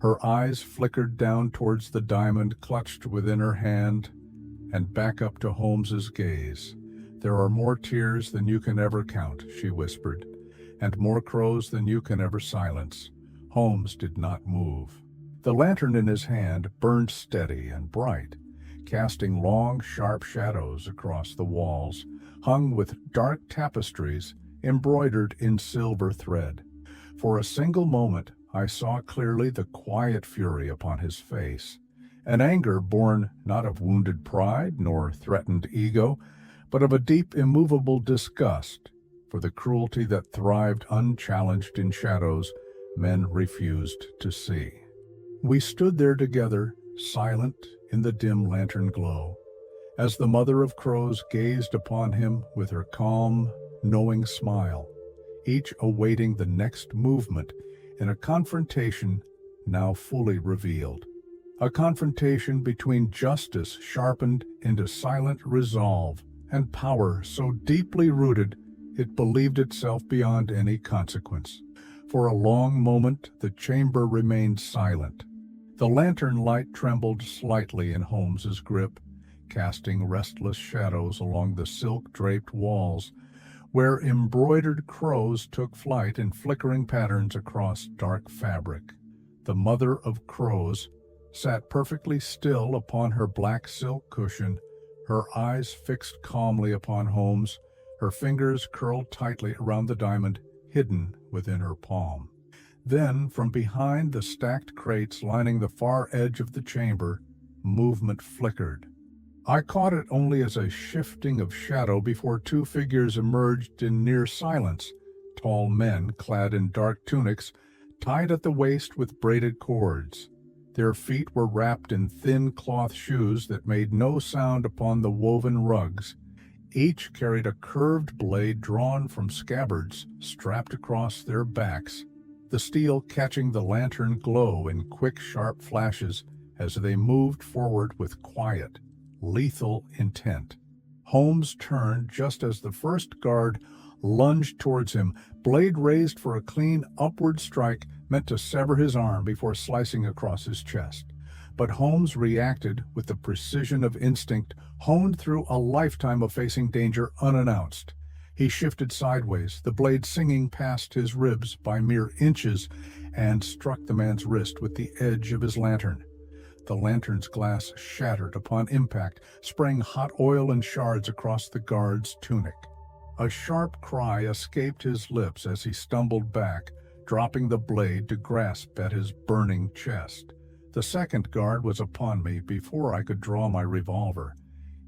Her eyes flickered down towards the diamond clutched within her hand. and back up to Holmes's gaze. "There are more tears than you can ever count," she whispered, "and more crows than you can ever silence." Holmes did not move. The lantern in his hand burned steady and bright, casting long, sharp shadows across the walls, hung with dark tapestries embroidered in silver thread. For a single moment I saw clearly the quiet fury upon his face, an anger born not of wounded pride nor threatened ego, but of a deep, immovable disgust for the cruelty that thrived unchallenged in shadows men refused to see. We stood there together, silent in the dim lantern glow, as the mother of crows gazed upon him with her calm, knowing smile, each awaiting the next movement in a confrontation now fully revealed. A confrontation between justice sharpened into silent resolve and power so deeply rooted it believed itself beyond any consequence. For a long moment the chamber remained silent. The lantern light trembled slightly in Holmes's grip, casting restless shadows along the silk-draped walls, where embroidered crows took flight in flickering patterns across dark fabric. The mother of crows sat perfectly still upon her black silk cushion, her eyes fixed calmly upon Holmes, her fingers curled tightly around the diamond hidden within her palm. Then, from behind the stacked crates lining the far edge of the chamber, movement flickered. I caught it only as a shifting of shadow before two figures emerged in near silence, tall men clad in dark tunics, tied at the waist with braided cords. Their feet were wrapped in thin cloth shoes that made no sound upon the woven rugs. Each carried a curved blade drawn from scabbards strapped across their backs, the steel catching the lantern glow in quick, sharp flashes as they moved forward with quiet, lethal intent. Holmes turned just as the first guard lunged towards him, blade raised for a clean upward strike meant to sever his arm before slicing across his chest. But Holmes reacted with the precision of instinct honed through a lifetime of facing danger unannounced. He shifted sideways, the blade singing past his ribs by mere inches, and struck the man's wrist with the edge of his lantern. The lantern's glass shattered upon impact, spraying hot oil and shards across the guard's tunic. A sharp cry escaped his lips as he stumbled back, dropping the blade to grasp at his burning chest. The second guard was upon me before I could draw my revolver.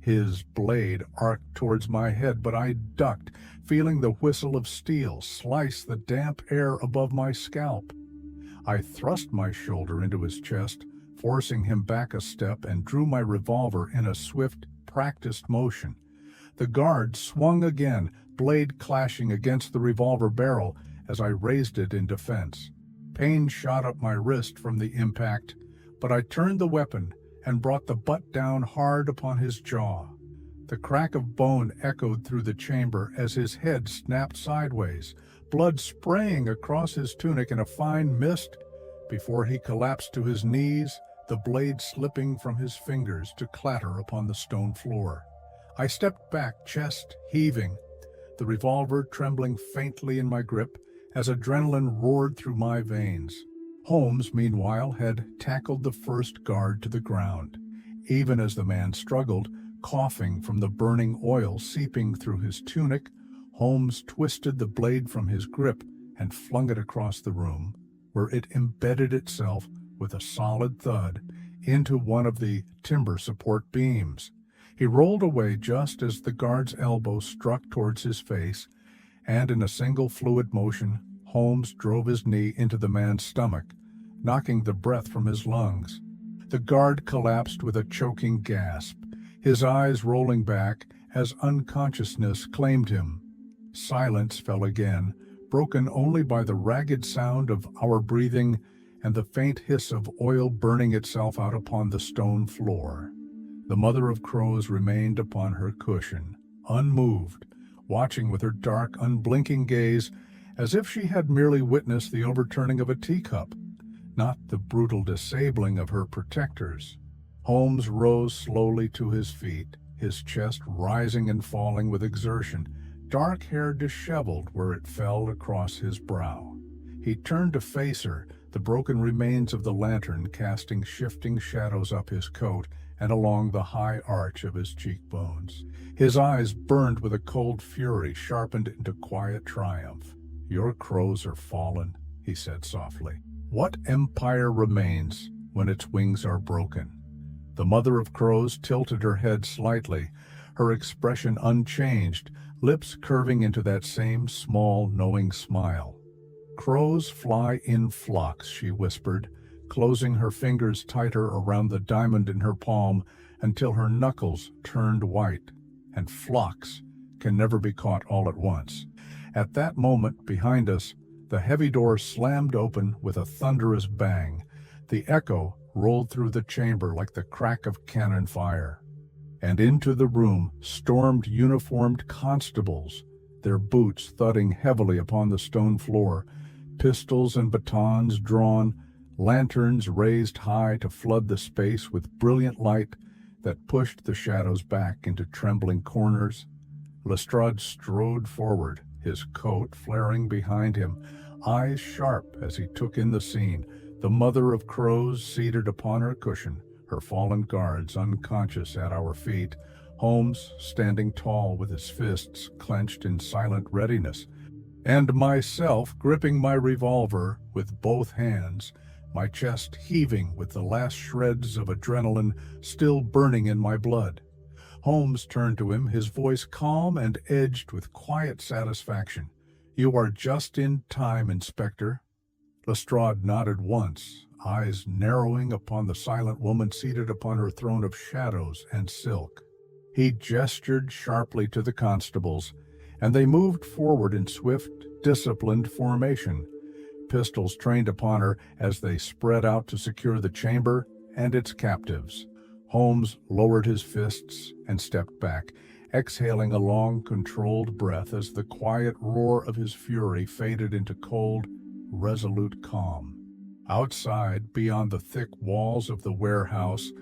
His blade arced towards my head, but I ducked, feeling the whistle of steel slice the damp air above my scalp. I thrust my shoulder into his chest, forcing him back a step, and drew my revolver in a swift, practiced motion. The guard swung again, blade clashing against the revolver barrel as I raised it in defense. Pain shot up my wrist from the impact, but I turned the weapon and brought the butt down hard upon his jaw. The crack of bone echoed through the chamber as his head snapped sideways, blood spraying across his tunic in a fine mist before he collapsed to his knees, the blade slipping from his fingers to clatter upon the stone floor. I stepped back, chest heaving, the revolver trembling faintly in my grip as adrenaline roared through my veins. Holmes, meanwhile, had tackled the first guard to the ground. Even as the man struggled, coughing from the burning oil seeping through his tunic, Holmes twisted the blade from his grip and flung it across the room, where it embedded itself with a solid thud into one of the timber support beams. He rolled away just as the guard's elbow struck towards his face, and in a single fluid motion, Holmes drove his knee into the man's stomach, knocking the breath from his lungs. The guard collapsed with a choking gasp, his eyes rolling back as unconsciousness claimed him. Silence fell again, broken only by the ragged sound of our breathing and the faint hiss of oil burning itself out upon the stone floor. The mother of crows remained upon her cushion, unmoved, watching with her dark, unblinking gaze as if she had merely witnessed the overturning of a teacup, not the brutal disabling of her protectors. Holmes rose slowly to his feet, his chest rising and falling with exertion, dark hair disheveled where it fell across his brow. He turned to face her, the broken remains of the lantern casting shifting shadows up his coat and along the high arch of his cheekbones. His eyes burned with a cold fury sharpened into quiet triumph. "Your crows are fallen," he said softly. "What empire remains when its wings are broken?" The mother of crows tilted her head slightly, her expression unchanged, lips curving into that same small, knowing smile. "Crows fly in flocks," she whispered, closing her fingers tighter around the diamond in her palm until her knuckles turned white. "And flocks can never be caught all at once." At that moment, behind us, the heavy door slammed open with a thunderous bang. The echo rolled through the chamber like the crack of cannon fire. And into the room stormed uniformed constables, their boots thudding heavily upon the stone floor, pistols and batons drawn, lanterns raised high to flood the space with brilliant light that pushed the shadows back into trembling corners. Lestrade strode forward, his coat flaring behind him, eyes sharp as he took in the scene, the mother of crows seated upon her cushion, her fallen guards unconscious at our feet, Holmes standing tall with his fists clenched in silent readiness, and myself gripping my revolver with both hands, my chest heaving with the last shreds of adrenaline still burning in my blood. Holmes turned to him, his voice calm and edged with quiet satisfaction. "You are just in time, Inspector." Lestrade nodded once, eyes narrowing upon the silent woman seated upon her throne of shadows and silk. He gestured sharply to the constables, and they moved forward in swift, disciplined formation, pistols trained upon her as they spread out to secure the chamber and its captives. Holmes lowered his fists and stepped back, exhaling a long, controlled breath as the quiet roar of his fury faded into cold, resolute calm. Outside, beyond the thick walls of the warehouse,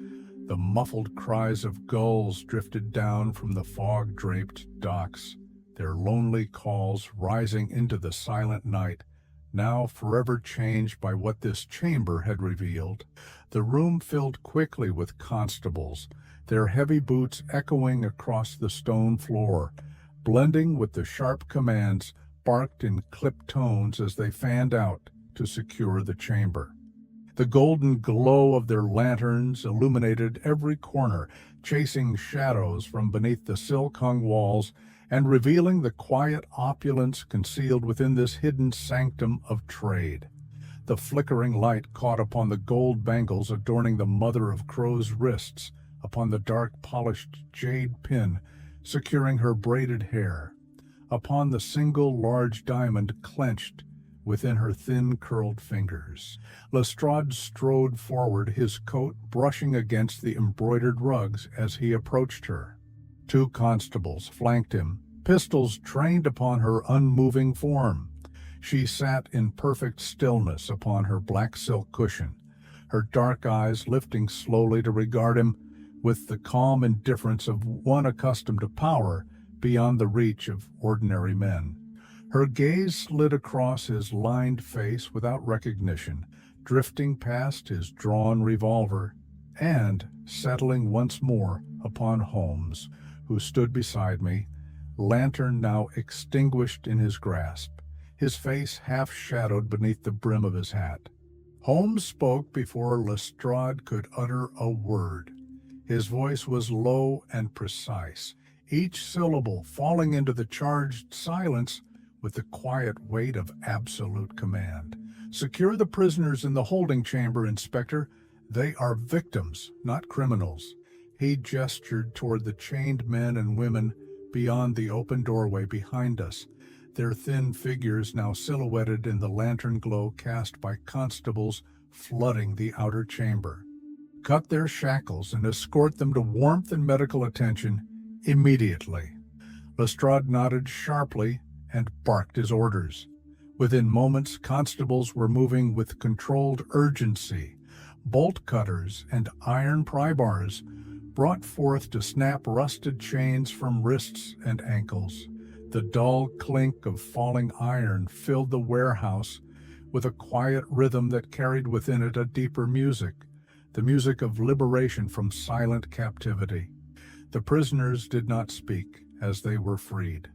the muffled cries of gulls drifted down from the fog-draped docks, their lonely calls rising into the silent night, now forever changed by what this chamber had revealed. The room filled quickly with constables, their heavy boots echoing across the stone floor, blending with the sharp commands barked in clipped tones as they fanned out to secure the chamber. The golden glow of their lanterns illuminated every corner, chasing shadows from beneath the silk-hung walls and revealing the quiet opulence concealed within this hidden sanctum of trade. The flickering light caught upon the gold bangles adorning the mother of crow's wrists, upon the dark polished jade pin securing her braided hair, upon the single large diamond clenched within her thin curled fingers. Lestrade strode forward, his coat brushing against the embroidered rugs as he approached her. 2 constables flanked him, pistols trained upon her unmoving form. She sat in perfect stillness upon her black silk cushion, her dark eyes lifting slowly to regard him with the calm indifference of one accustomed to power beyond the reach of ordinary men. Her gaze slid across his lined face without recognition, drifting past his drawn revolver, and settling once more upon Holmes, who stood beside me, lantern now extinguished in his grasp, his face half shadowed beneath the brim of his hat. Holmes spoke before Lestrade could utter a word. His voice was low and precise, each syllable falling into the charged silence with the quiet weight of absolute command. "Secure the prisoners in the holding chamber, Inspector. They are victims, not criminals." He gestured toward the chained men and women beyond the open doorway behind us, their thin figures now silhouetted in the lantern glow cast by constables flooding the outer chamber. "Cut their shackles and escort them to warmth and medical attention immediately." Lestrade nodded sharply and barked his orders. Within moments, constables were moving with controlled urgency, Bolt cutters and iron pry bars brought forth to snap rusted chains from wrists and ankles. The dull clink of falling iron filled the warehouse with a quiet rhythm that carried within it a deeper music, the music of liberation from silent captivity. The prisoners did not speak as they were freed.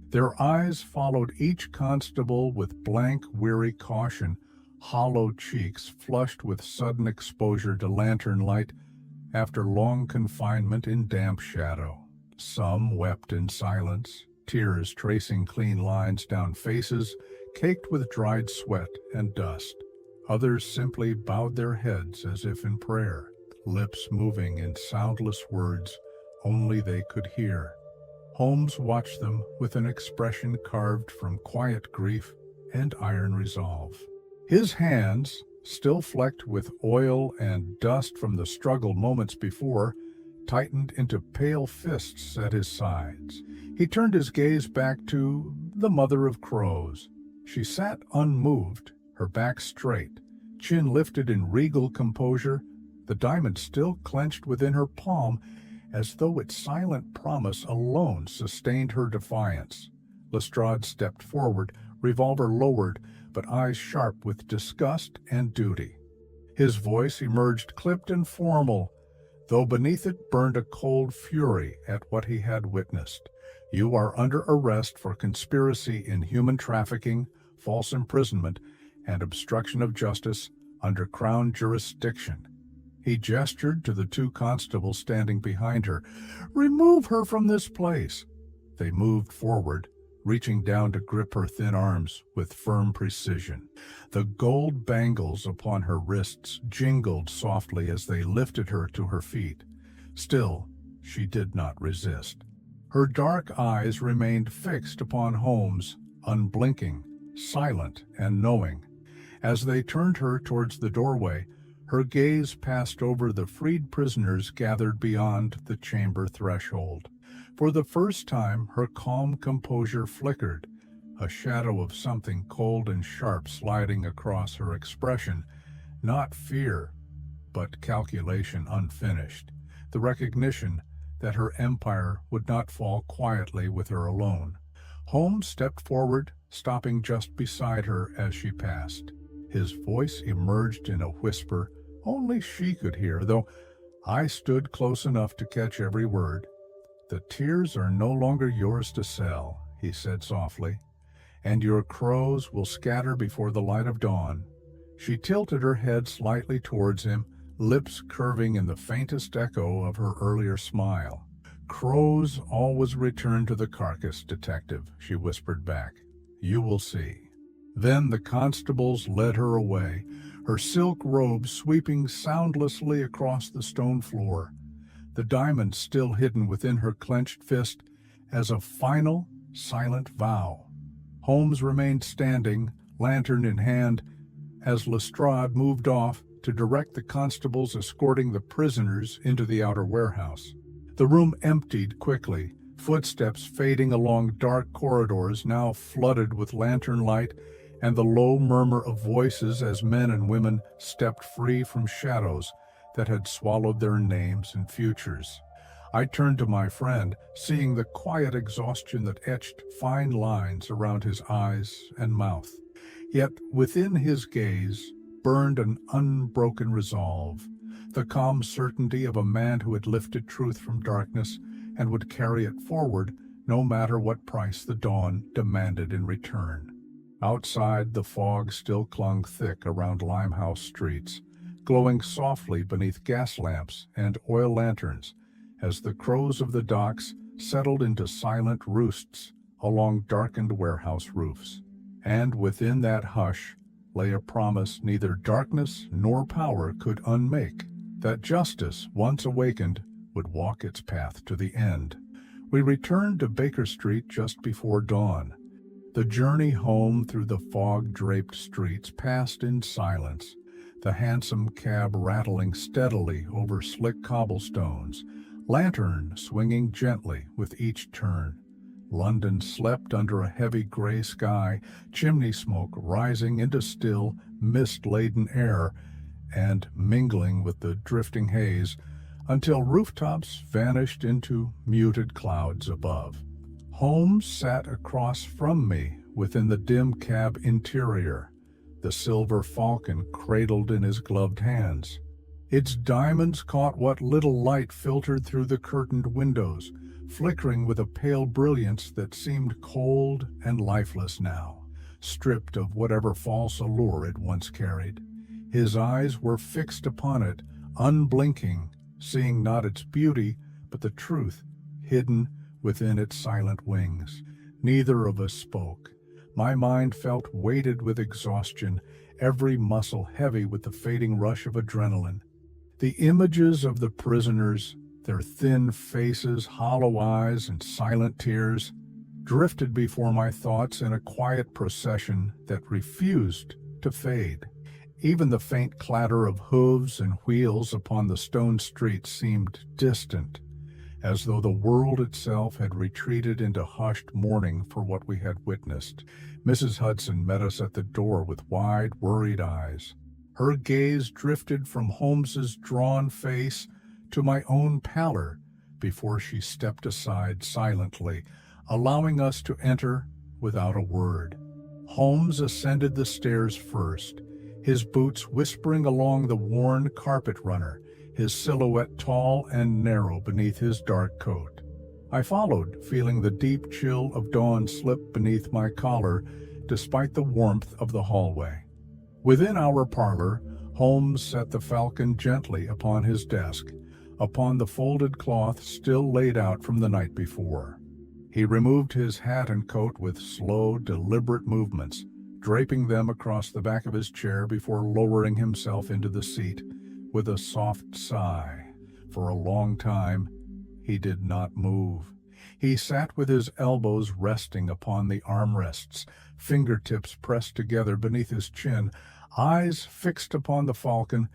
Their eyes followed each constable with blank, weary caution, hollow cheeks flushed with sudden exposure to lantern light after long confinement in damp shadow. Some wept in silence, tears tracing clean lines down faces caked with dried sweat and dust. Others simply bowed their heads as if in prayer, lips moving in soundless words only they could hear. Holmes watched them with an expression carved from quiet grief and iron resolve. His hands, still flecked with oil and dust from the struggle moments before, tightened into pale fists at his sides. He turned his gaze back to the mother of crows. She sat unmoved, her back straight, chin lifted in regal composure, the diamond still clenched within her palm, as though its silent promise alone sustained her defiance. Lestrade stepped forward, revolver lowered, but eyes sharp with disgust and duty. His voice emerged clipped and formal, though beneath it burned a cold fury at what he had witnessed. You are under arrest for conspiracy in human trafficking, false imprisonment, and obstruction of justice under Crown jurisdiction. He gestured to the two constables standing behind her. "Remove her from this place." They moved forward, reaching down to grip her thin arms with firm precision. The gold bangles upon her wrists jingled softly as they lifted her to her feet. Still, she did not resist. Her dark eyes remained fixed upon Holmes, unblinking, silent and knowing. As they turned her towards the doorway, her gaze passed over the freed prisoners gathered beyond the chamber threshold. For the first time, her calm composure flickered, a shadow of something cold and sharp sliding across her expression, not fear, but calculation unfinished, the recognition that her empire would not fall quietly with her alone. Holmes stepped forward, stopping just beside her as she passed. His voice emerged in a whisper only she could hear, though I stood close enough to catch every word. "The tears are no longer yours to sell," he said softly, "and your crows will scatter before the light of dawn." She tilted her head slightly towards him, lips curving in the faintest echo of her earlier smile. "Crows always return to the carcass, detective," she whispered back. "You will see." Then the constables led her away, her silk robe sweeping soundlessly across the stone floor, the diamond still hidden within her clenched fist as a final, silent vow. Holmes remained standing, lantern in hand, as Lestrade moved off to direct the constables escorting the prisoners into the outer warehouse. The room emptied quickly, footsteps fading along dark corridors now flooded with lantern light, and the low murmur of voices as men and women stepped free from shadows that had swallowed their names and futures. I turned to my friend, seeing the quiet exhaustion that etched fine lines around his eyes and mouth. Yet within his gaze burned an unbroken resolve, the calm certainty of a man who had lifted truth from darkness and would carry it forward no matter what price the dawn demanded in return. Outside, the fog still clung thick around Limehouse streets, glowing softly beneath gas lamps and oil lanterns as the crows of the docks settled into silent roosts along darkened warehouse roofs. And within that hush lay a promise neither darkness nor power could unmake, that justice, once awakened, would walk its path to the end. We returned to Baker Street just before dawn. The journey home through the fog-draped streets passed in silence, the hansom cab rattling steadily over slick cobblestones, lantern swinging gently with each turn. London slept under a heavy gray sky, chimney smoke rising into still, mist-laden air, and mingling with the drifting haze until rooftops vanished into muted clouds above. Holmes sat across from me within the dim cab interior, the silver falcon cradled in his gloved hands. Its diamonds caught what little light filtered through the curtained windows, flickering with a pale brilliance that seemed cold and lifeless now, stripped of whatever false allure it once carried. His eyes were fixed upon it, unblinking, seeing not its beauty, but the truth hidden within its silent wings. Neither of us spoke. My mind felt weighted with exhaustion, every muscle heavy with the fading rush of adrenaline. The images of the prisoners, their thin faces, hollow eyes, and silent tears, drifted before my thoughts in a quiet procession that refused to fade. Even the faint clatter of hooves and wheels upon the stone streets seemed distant, as though the world itself had retreated into hushed mourning for what we had witnessed. Mrs. Hudson met us at the door with wide, worried eyes. Her gaze drifted from Holmes's drawn face to my own pallor before she stepped aside silently, allowing us to enter without a word. Holmes ascended the stairs first, his boots whispering along the worn carpet runner, his silhouette tall and narrow beneath his dark coat. I followed, feeling the deep chill of dawn slip beneath my collar, despite the warmth of the hallway. Within our parlor, Holmes set the falcon gently upon his desk, upon the folded cloth still laid out from the night before. He removed his hat and coat with slow, deliberate movements, draping them across the back of his chair before lowering himself into the seat with a soft sigh. For a long time, he did not move. He sat with his elbows resting upon the armrests, fingertips pressed together beneath his chin, eyes fixed upon the falcon,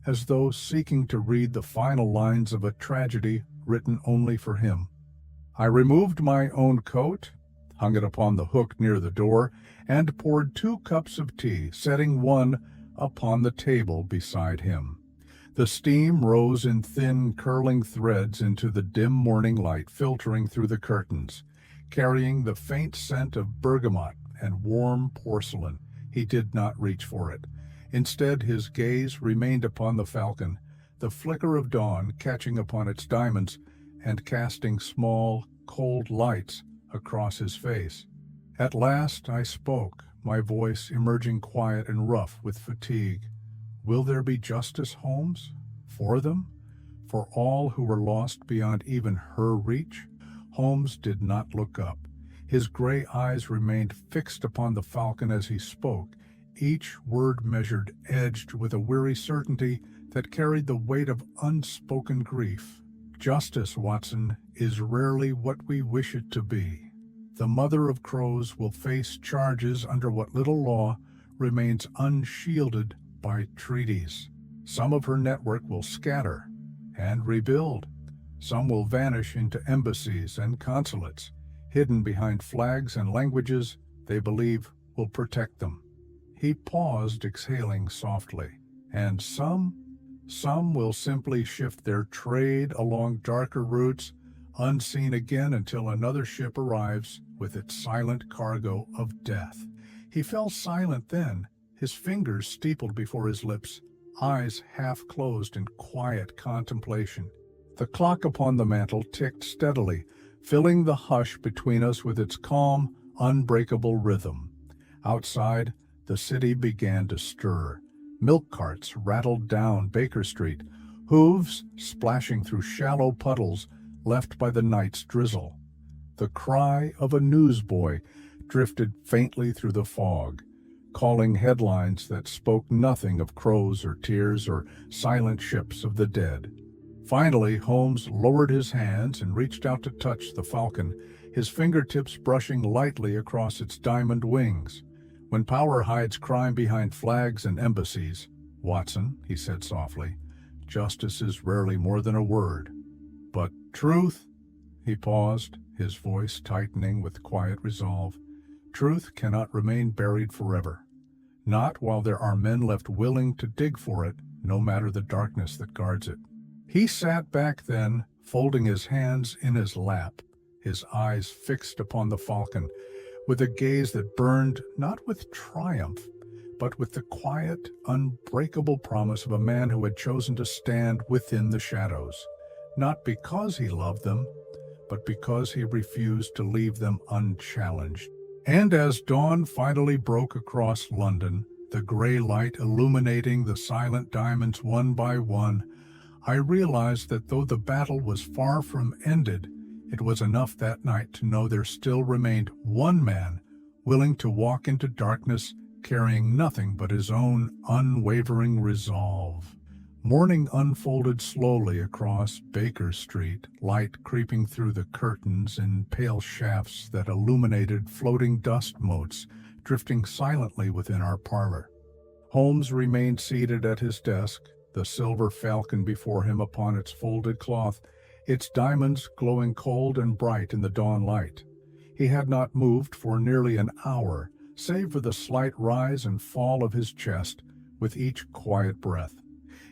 as though seeking to read the final lines of a tragedy written only for him. I removed my own coat, hung it upon the hook near the door, and poured 2 cups of tea, setting one upon the table beside him. The steam rose in thin, curling threads into the dim morning light filtering through the curtains, carrying the faint scent of bergamot and warm porcelain. He did not reach for it. Instead, his gaze remained upon the falcon, the flicker of dawn catching upon its diamonds and casting small, cold lights across his face. At last I spoke, my voice emerging quiet and rough with fatigue. Will there be justice, Holmes? For them? For all who were lost beyond even her reach? Holmes did not look up. His gray eyes remained fixed upon the falcon as he spoke, each word measured, edged with a weary certainty that carried the weight of unspoken grief. Justice, Watson, is rarely what we wish it to be. The mother of crows will face charges under what little law remains unshielded by treaties. Some of her network will scatter and rebuild. Some will vanish into embassies and consulates, hidden behind flags and languages they believe will protect them. He paused, exhaling softly. And some will simply shift their trade along darker routes, unseen again until another ship arrives with its silent cargo of death. He fell silent then, his fingers steepled before his lips, eyes half closed in quiet contemplation. The clock upon the mantel ticked steadily, filling the hush between us with its calm, unbreakable rhythm. Outside, the city began to stir. Milk carts rattled down Baker Street, hooves splashing through shallow puddles left by the night's drizzle. The cry of a newsboy drifted faintly through the fog, calling headlines that spoke nothing of crows or tears or silent ships of the dead. Finally, Holmes lowered his hands and reached out to touch the falcon, his fingertips brushing lightly across its diamond wings. When power hides crime behind flags and embassies, Watson, he said softly, justice is rarely more than a word. But truth, he paused, his voice tightening with quiet resolve, truth cannot remain buried forever. Not while there are men left willing to dig for it no matter the darkness that guards it. He sat back then, folding his hands in his lap, his eyes fixed upon the falcon, with a gaze that burned not with triumph, but with the quiet, unbreakable promise of a man who had chosen to stand within the shadows, not because he loved them, but because he refused to leave them unchallenged. And as dawn finally broke across London, the gray light illuminating the silent diamonds one by one, I realized that though the battle was far from ended, it was enough that night to know there still remained one man willing to walk into darkness carrying nothing but his own unwavering resolve. Morning unfolded slowly across Baker Street, light creeping through the curtains in pale shafts that illuminated floating dust motes drifting silently within our parlor. Holmes remained seated at his desk, the silver falcon before him upon its folded cloth, its diamonds glowing cold and bright in the dawn light. He had not moved for nearly an hour, save for the slight rise and fall of his chest with each quiet breath.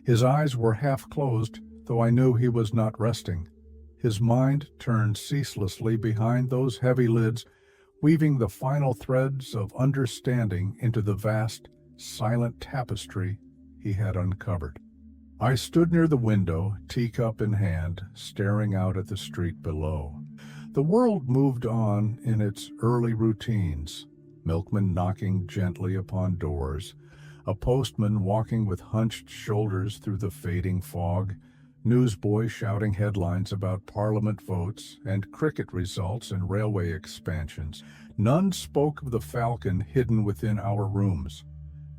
His eyes were half closed, though I knew he was not resting. His mind turned ceaselessly behind those heavy lids, weaving the final threads of understanding into the vast, silent tapestry he had uncovered. I stood near the window, teacup in hand, staring out at the street below. The world moved on in its early routines, milkmen knocking gently upon doors, a postman walking with hunched shoulders through the fading fog, newsboys shouting headlines about parliament votes and cricket results and railway expansions. None spoke of the falcon hidden within our rooms.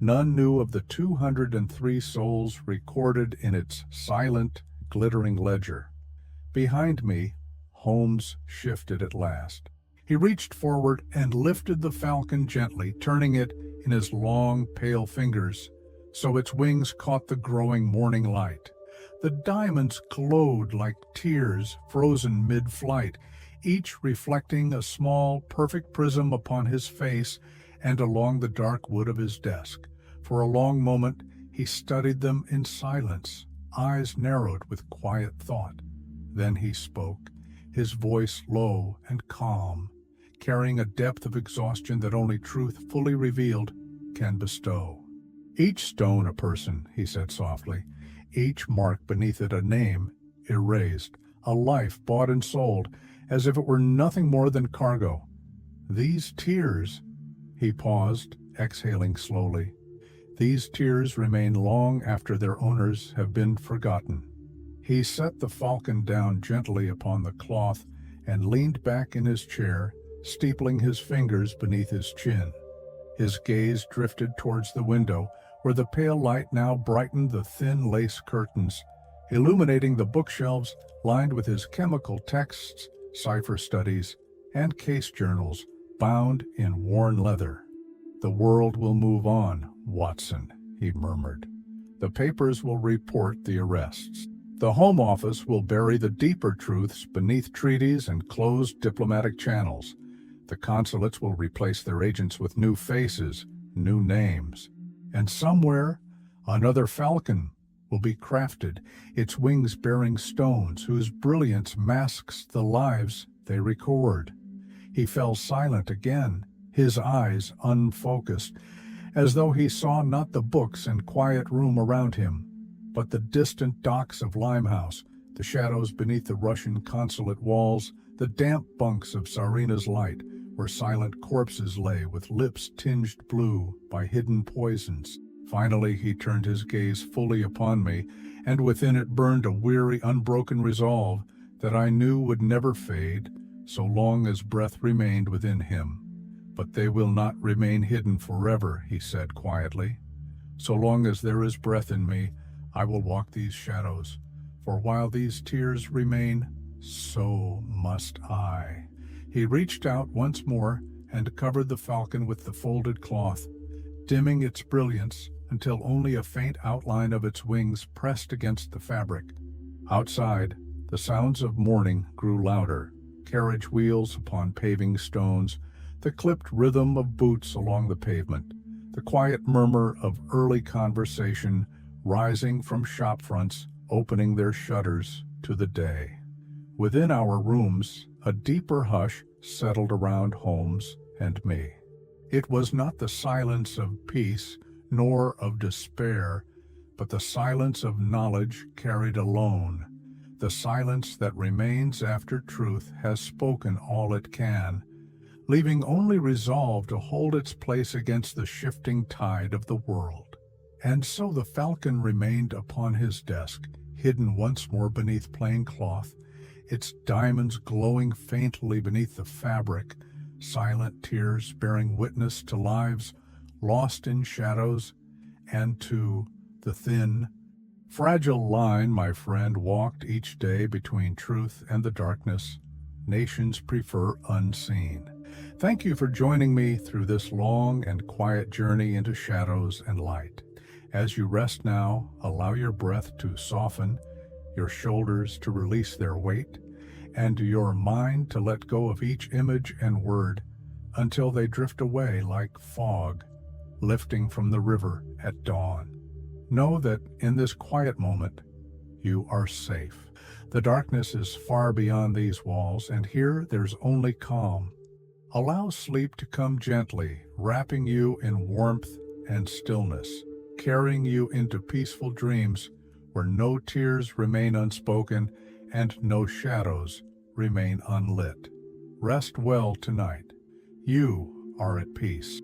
None knew of the 203 souls recorded in its silent, glittering ledger. Behind me, Holmes shifted at last. He reached forward and lifted the falcon gently, turning it in his long, pale fingers, so its wings caught the growing morning light. The diamonds glowed like tears frozen mid-flight, each reflecting a small, perfect prism upon his face and along the dark wood of his desk. For a long moment, he studied them in silence, eyes narrowed with quiet thought. Then he spoke, his voice low and calm, carrying a depth of exhaustion that only truth fully revealed can bestow. Each stone a person, he said softly, each mark beneath it a name erased, a life bought and sold, as if it were nothing more than cargo. These tears, he paused, exhaling slowly, these tears remain long after their owners have been forgotten. He set the falcon down gently upon the cloth and leaned back in his chair, steepling his fingers beneath his chin. His gaze drifted towards the window, where the pale light now brightened the thin lace curtains, illuminating the bookshelves lined with his chemical texts, cipher studies, and case journals bound in worn leather. "The world will move on, Watson," he murmured. "The papers will report the arrests. The Home Office will bury the deeper truths beneath treaties and closed diplomatic channels. The consulates will replace their agents with new faces, new names. And somewhere, another falcon will be crafted, its wings bearing stones whose brilliance masks the lives they record." He fell silent again, his eyes unfocused, as though he saw not the books and quiet room around him, but the distant docks of Limehouse, the shadows beneath the Russian consulate walls, the damp bunks of Tsarina's Light, where silent corpses lay with lips tinged blue by hidden poisons. Finally, he turned his gaze fully upon me, and within it burned a weary, unbroken resolve that I knew would never fade, so long as breath remained within him. "But they will not remain hidden forever," he said quietly. "So long as there is breath in me, I will walk these shadows, for while these tears remain, so must I." He reached out once more and covered the falcon with the folded cloth, dimming its brilliance until only a faint outline of its wings pressed against the fabric. Outside, the sounds of morning grew louder, carriage wheels upon paving stones, the clipped rhythm of boots along the pavement, the quiet murmur of early conversation rising from shop fronts, opening their shutters to the day. Within our rooms, a deeper hush settled around Holmes and me. It was not the silence of peace nor of despair, but the silence of knowledge carried alone, the silence that remains after truth has spoken all it can, leaving only resolve to hold its place against the shifting tide of the world. And so the falcon remained upon his desk, hidden once more beneath plain cloth, its diamonds glowing faintly beneath the fabric, silent tears bearing witness to lives lost in shadows and to the thin, fragile line my friend walked each day between truth and the darkness nations prefer unseen. Thank you for joining me through this long and quiet journey into shadows and light. As you rest now, allow your breath to soften, your shoulders to release their weight, and your mind to let go of each image and word until they drift away like fog lifting from the river at dawn. Know that in this quiet moment, you are safe. The darkness is far beyond these walls, and here there's only calm. Allow sleep to come gently, wrapping you in warmth and stillness, carrying you into peaceful dreams where no tears remain unspoken and no shadows remain unlit. Rest well tonight. You are at peace.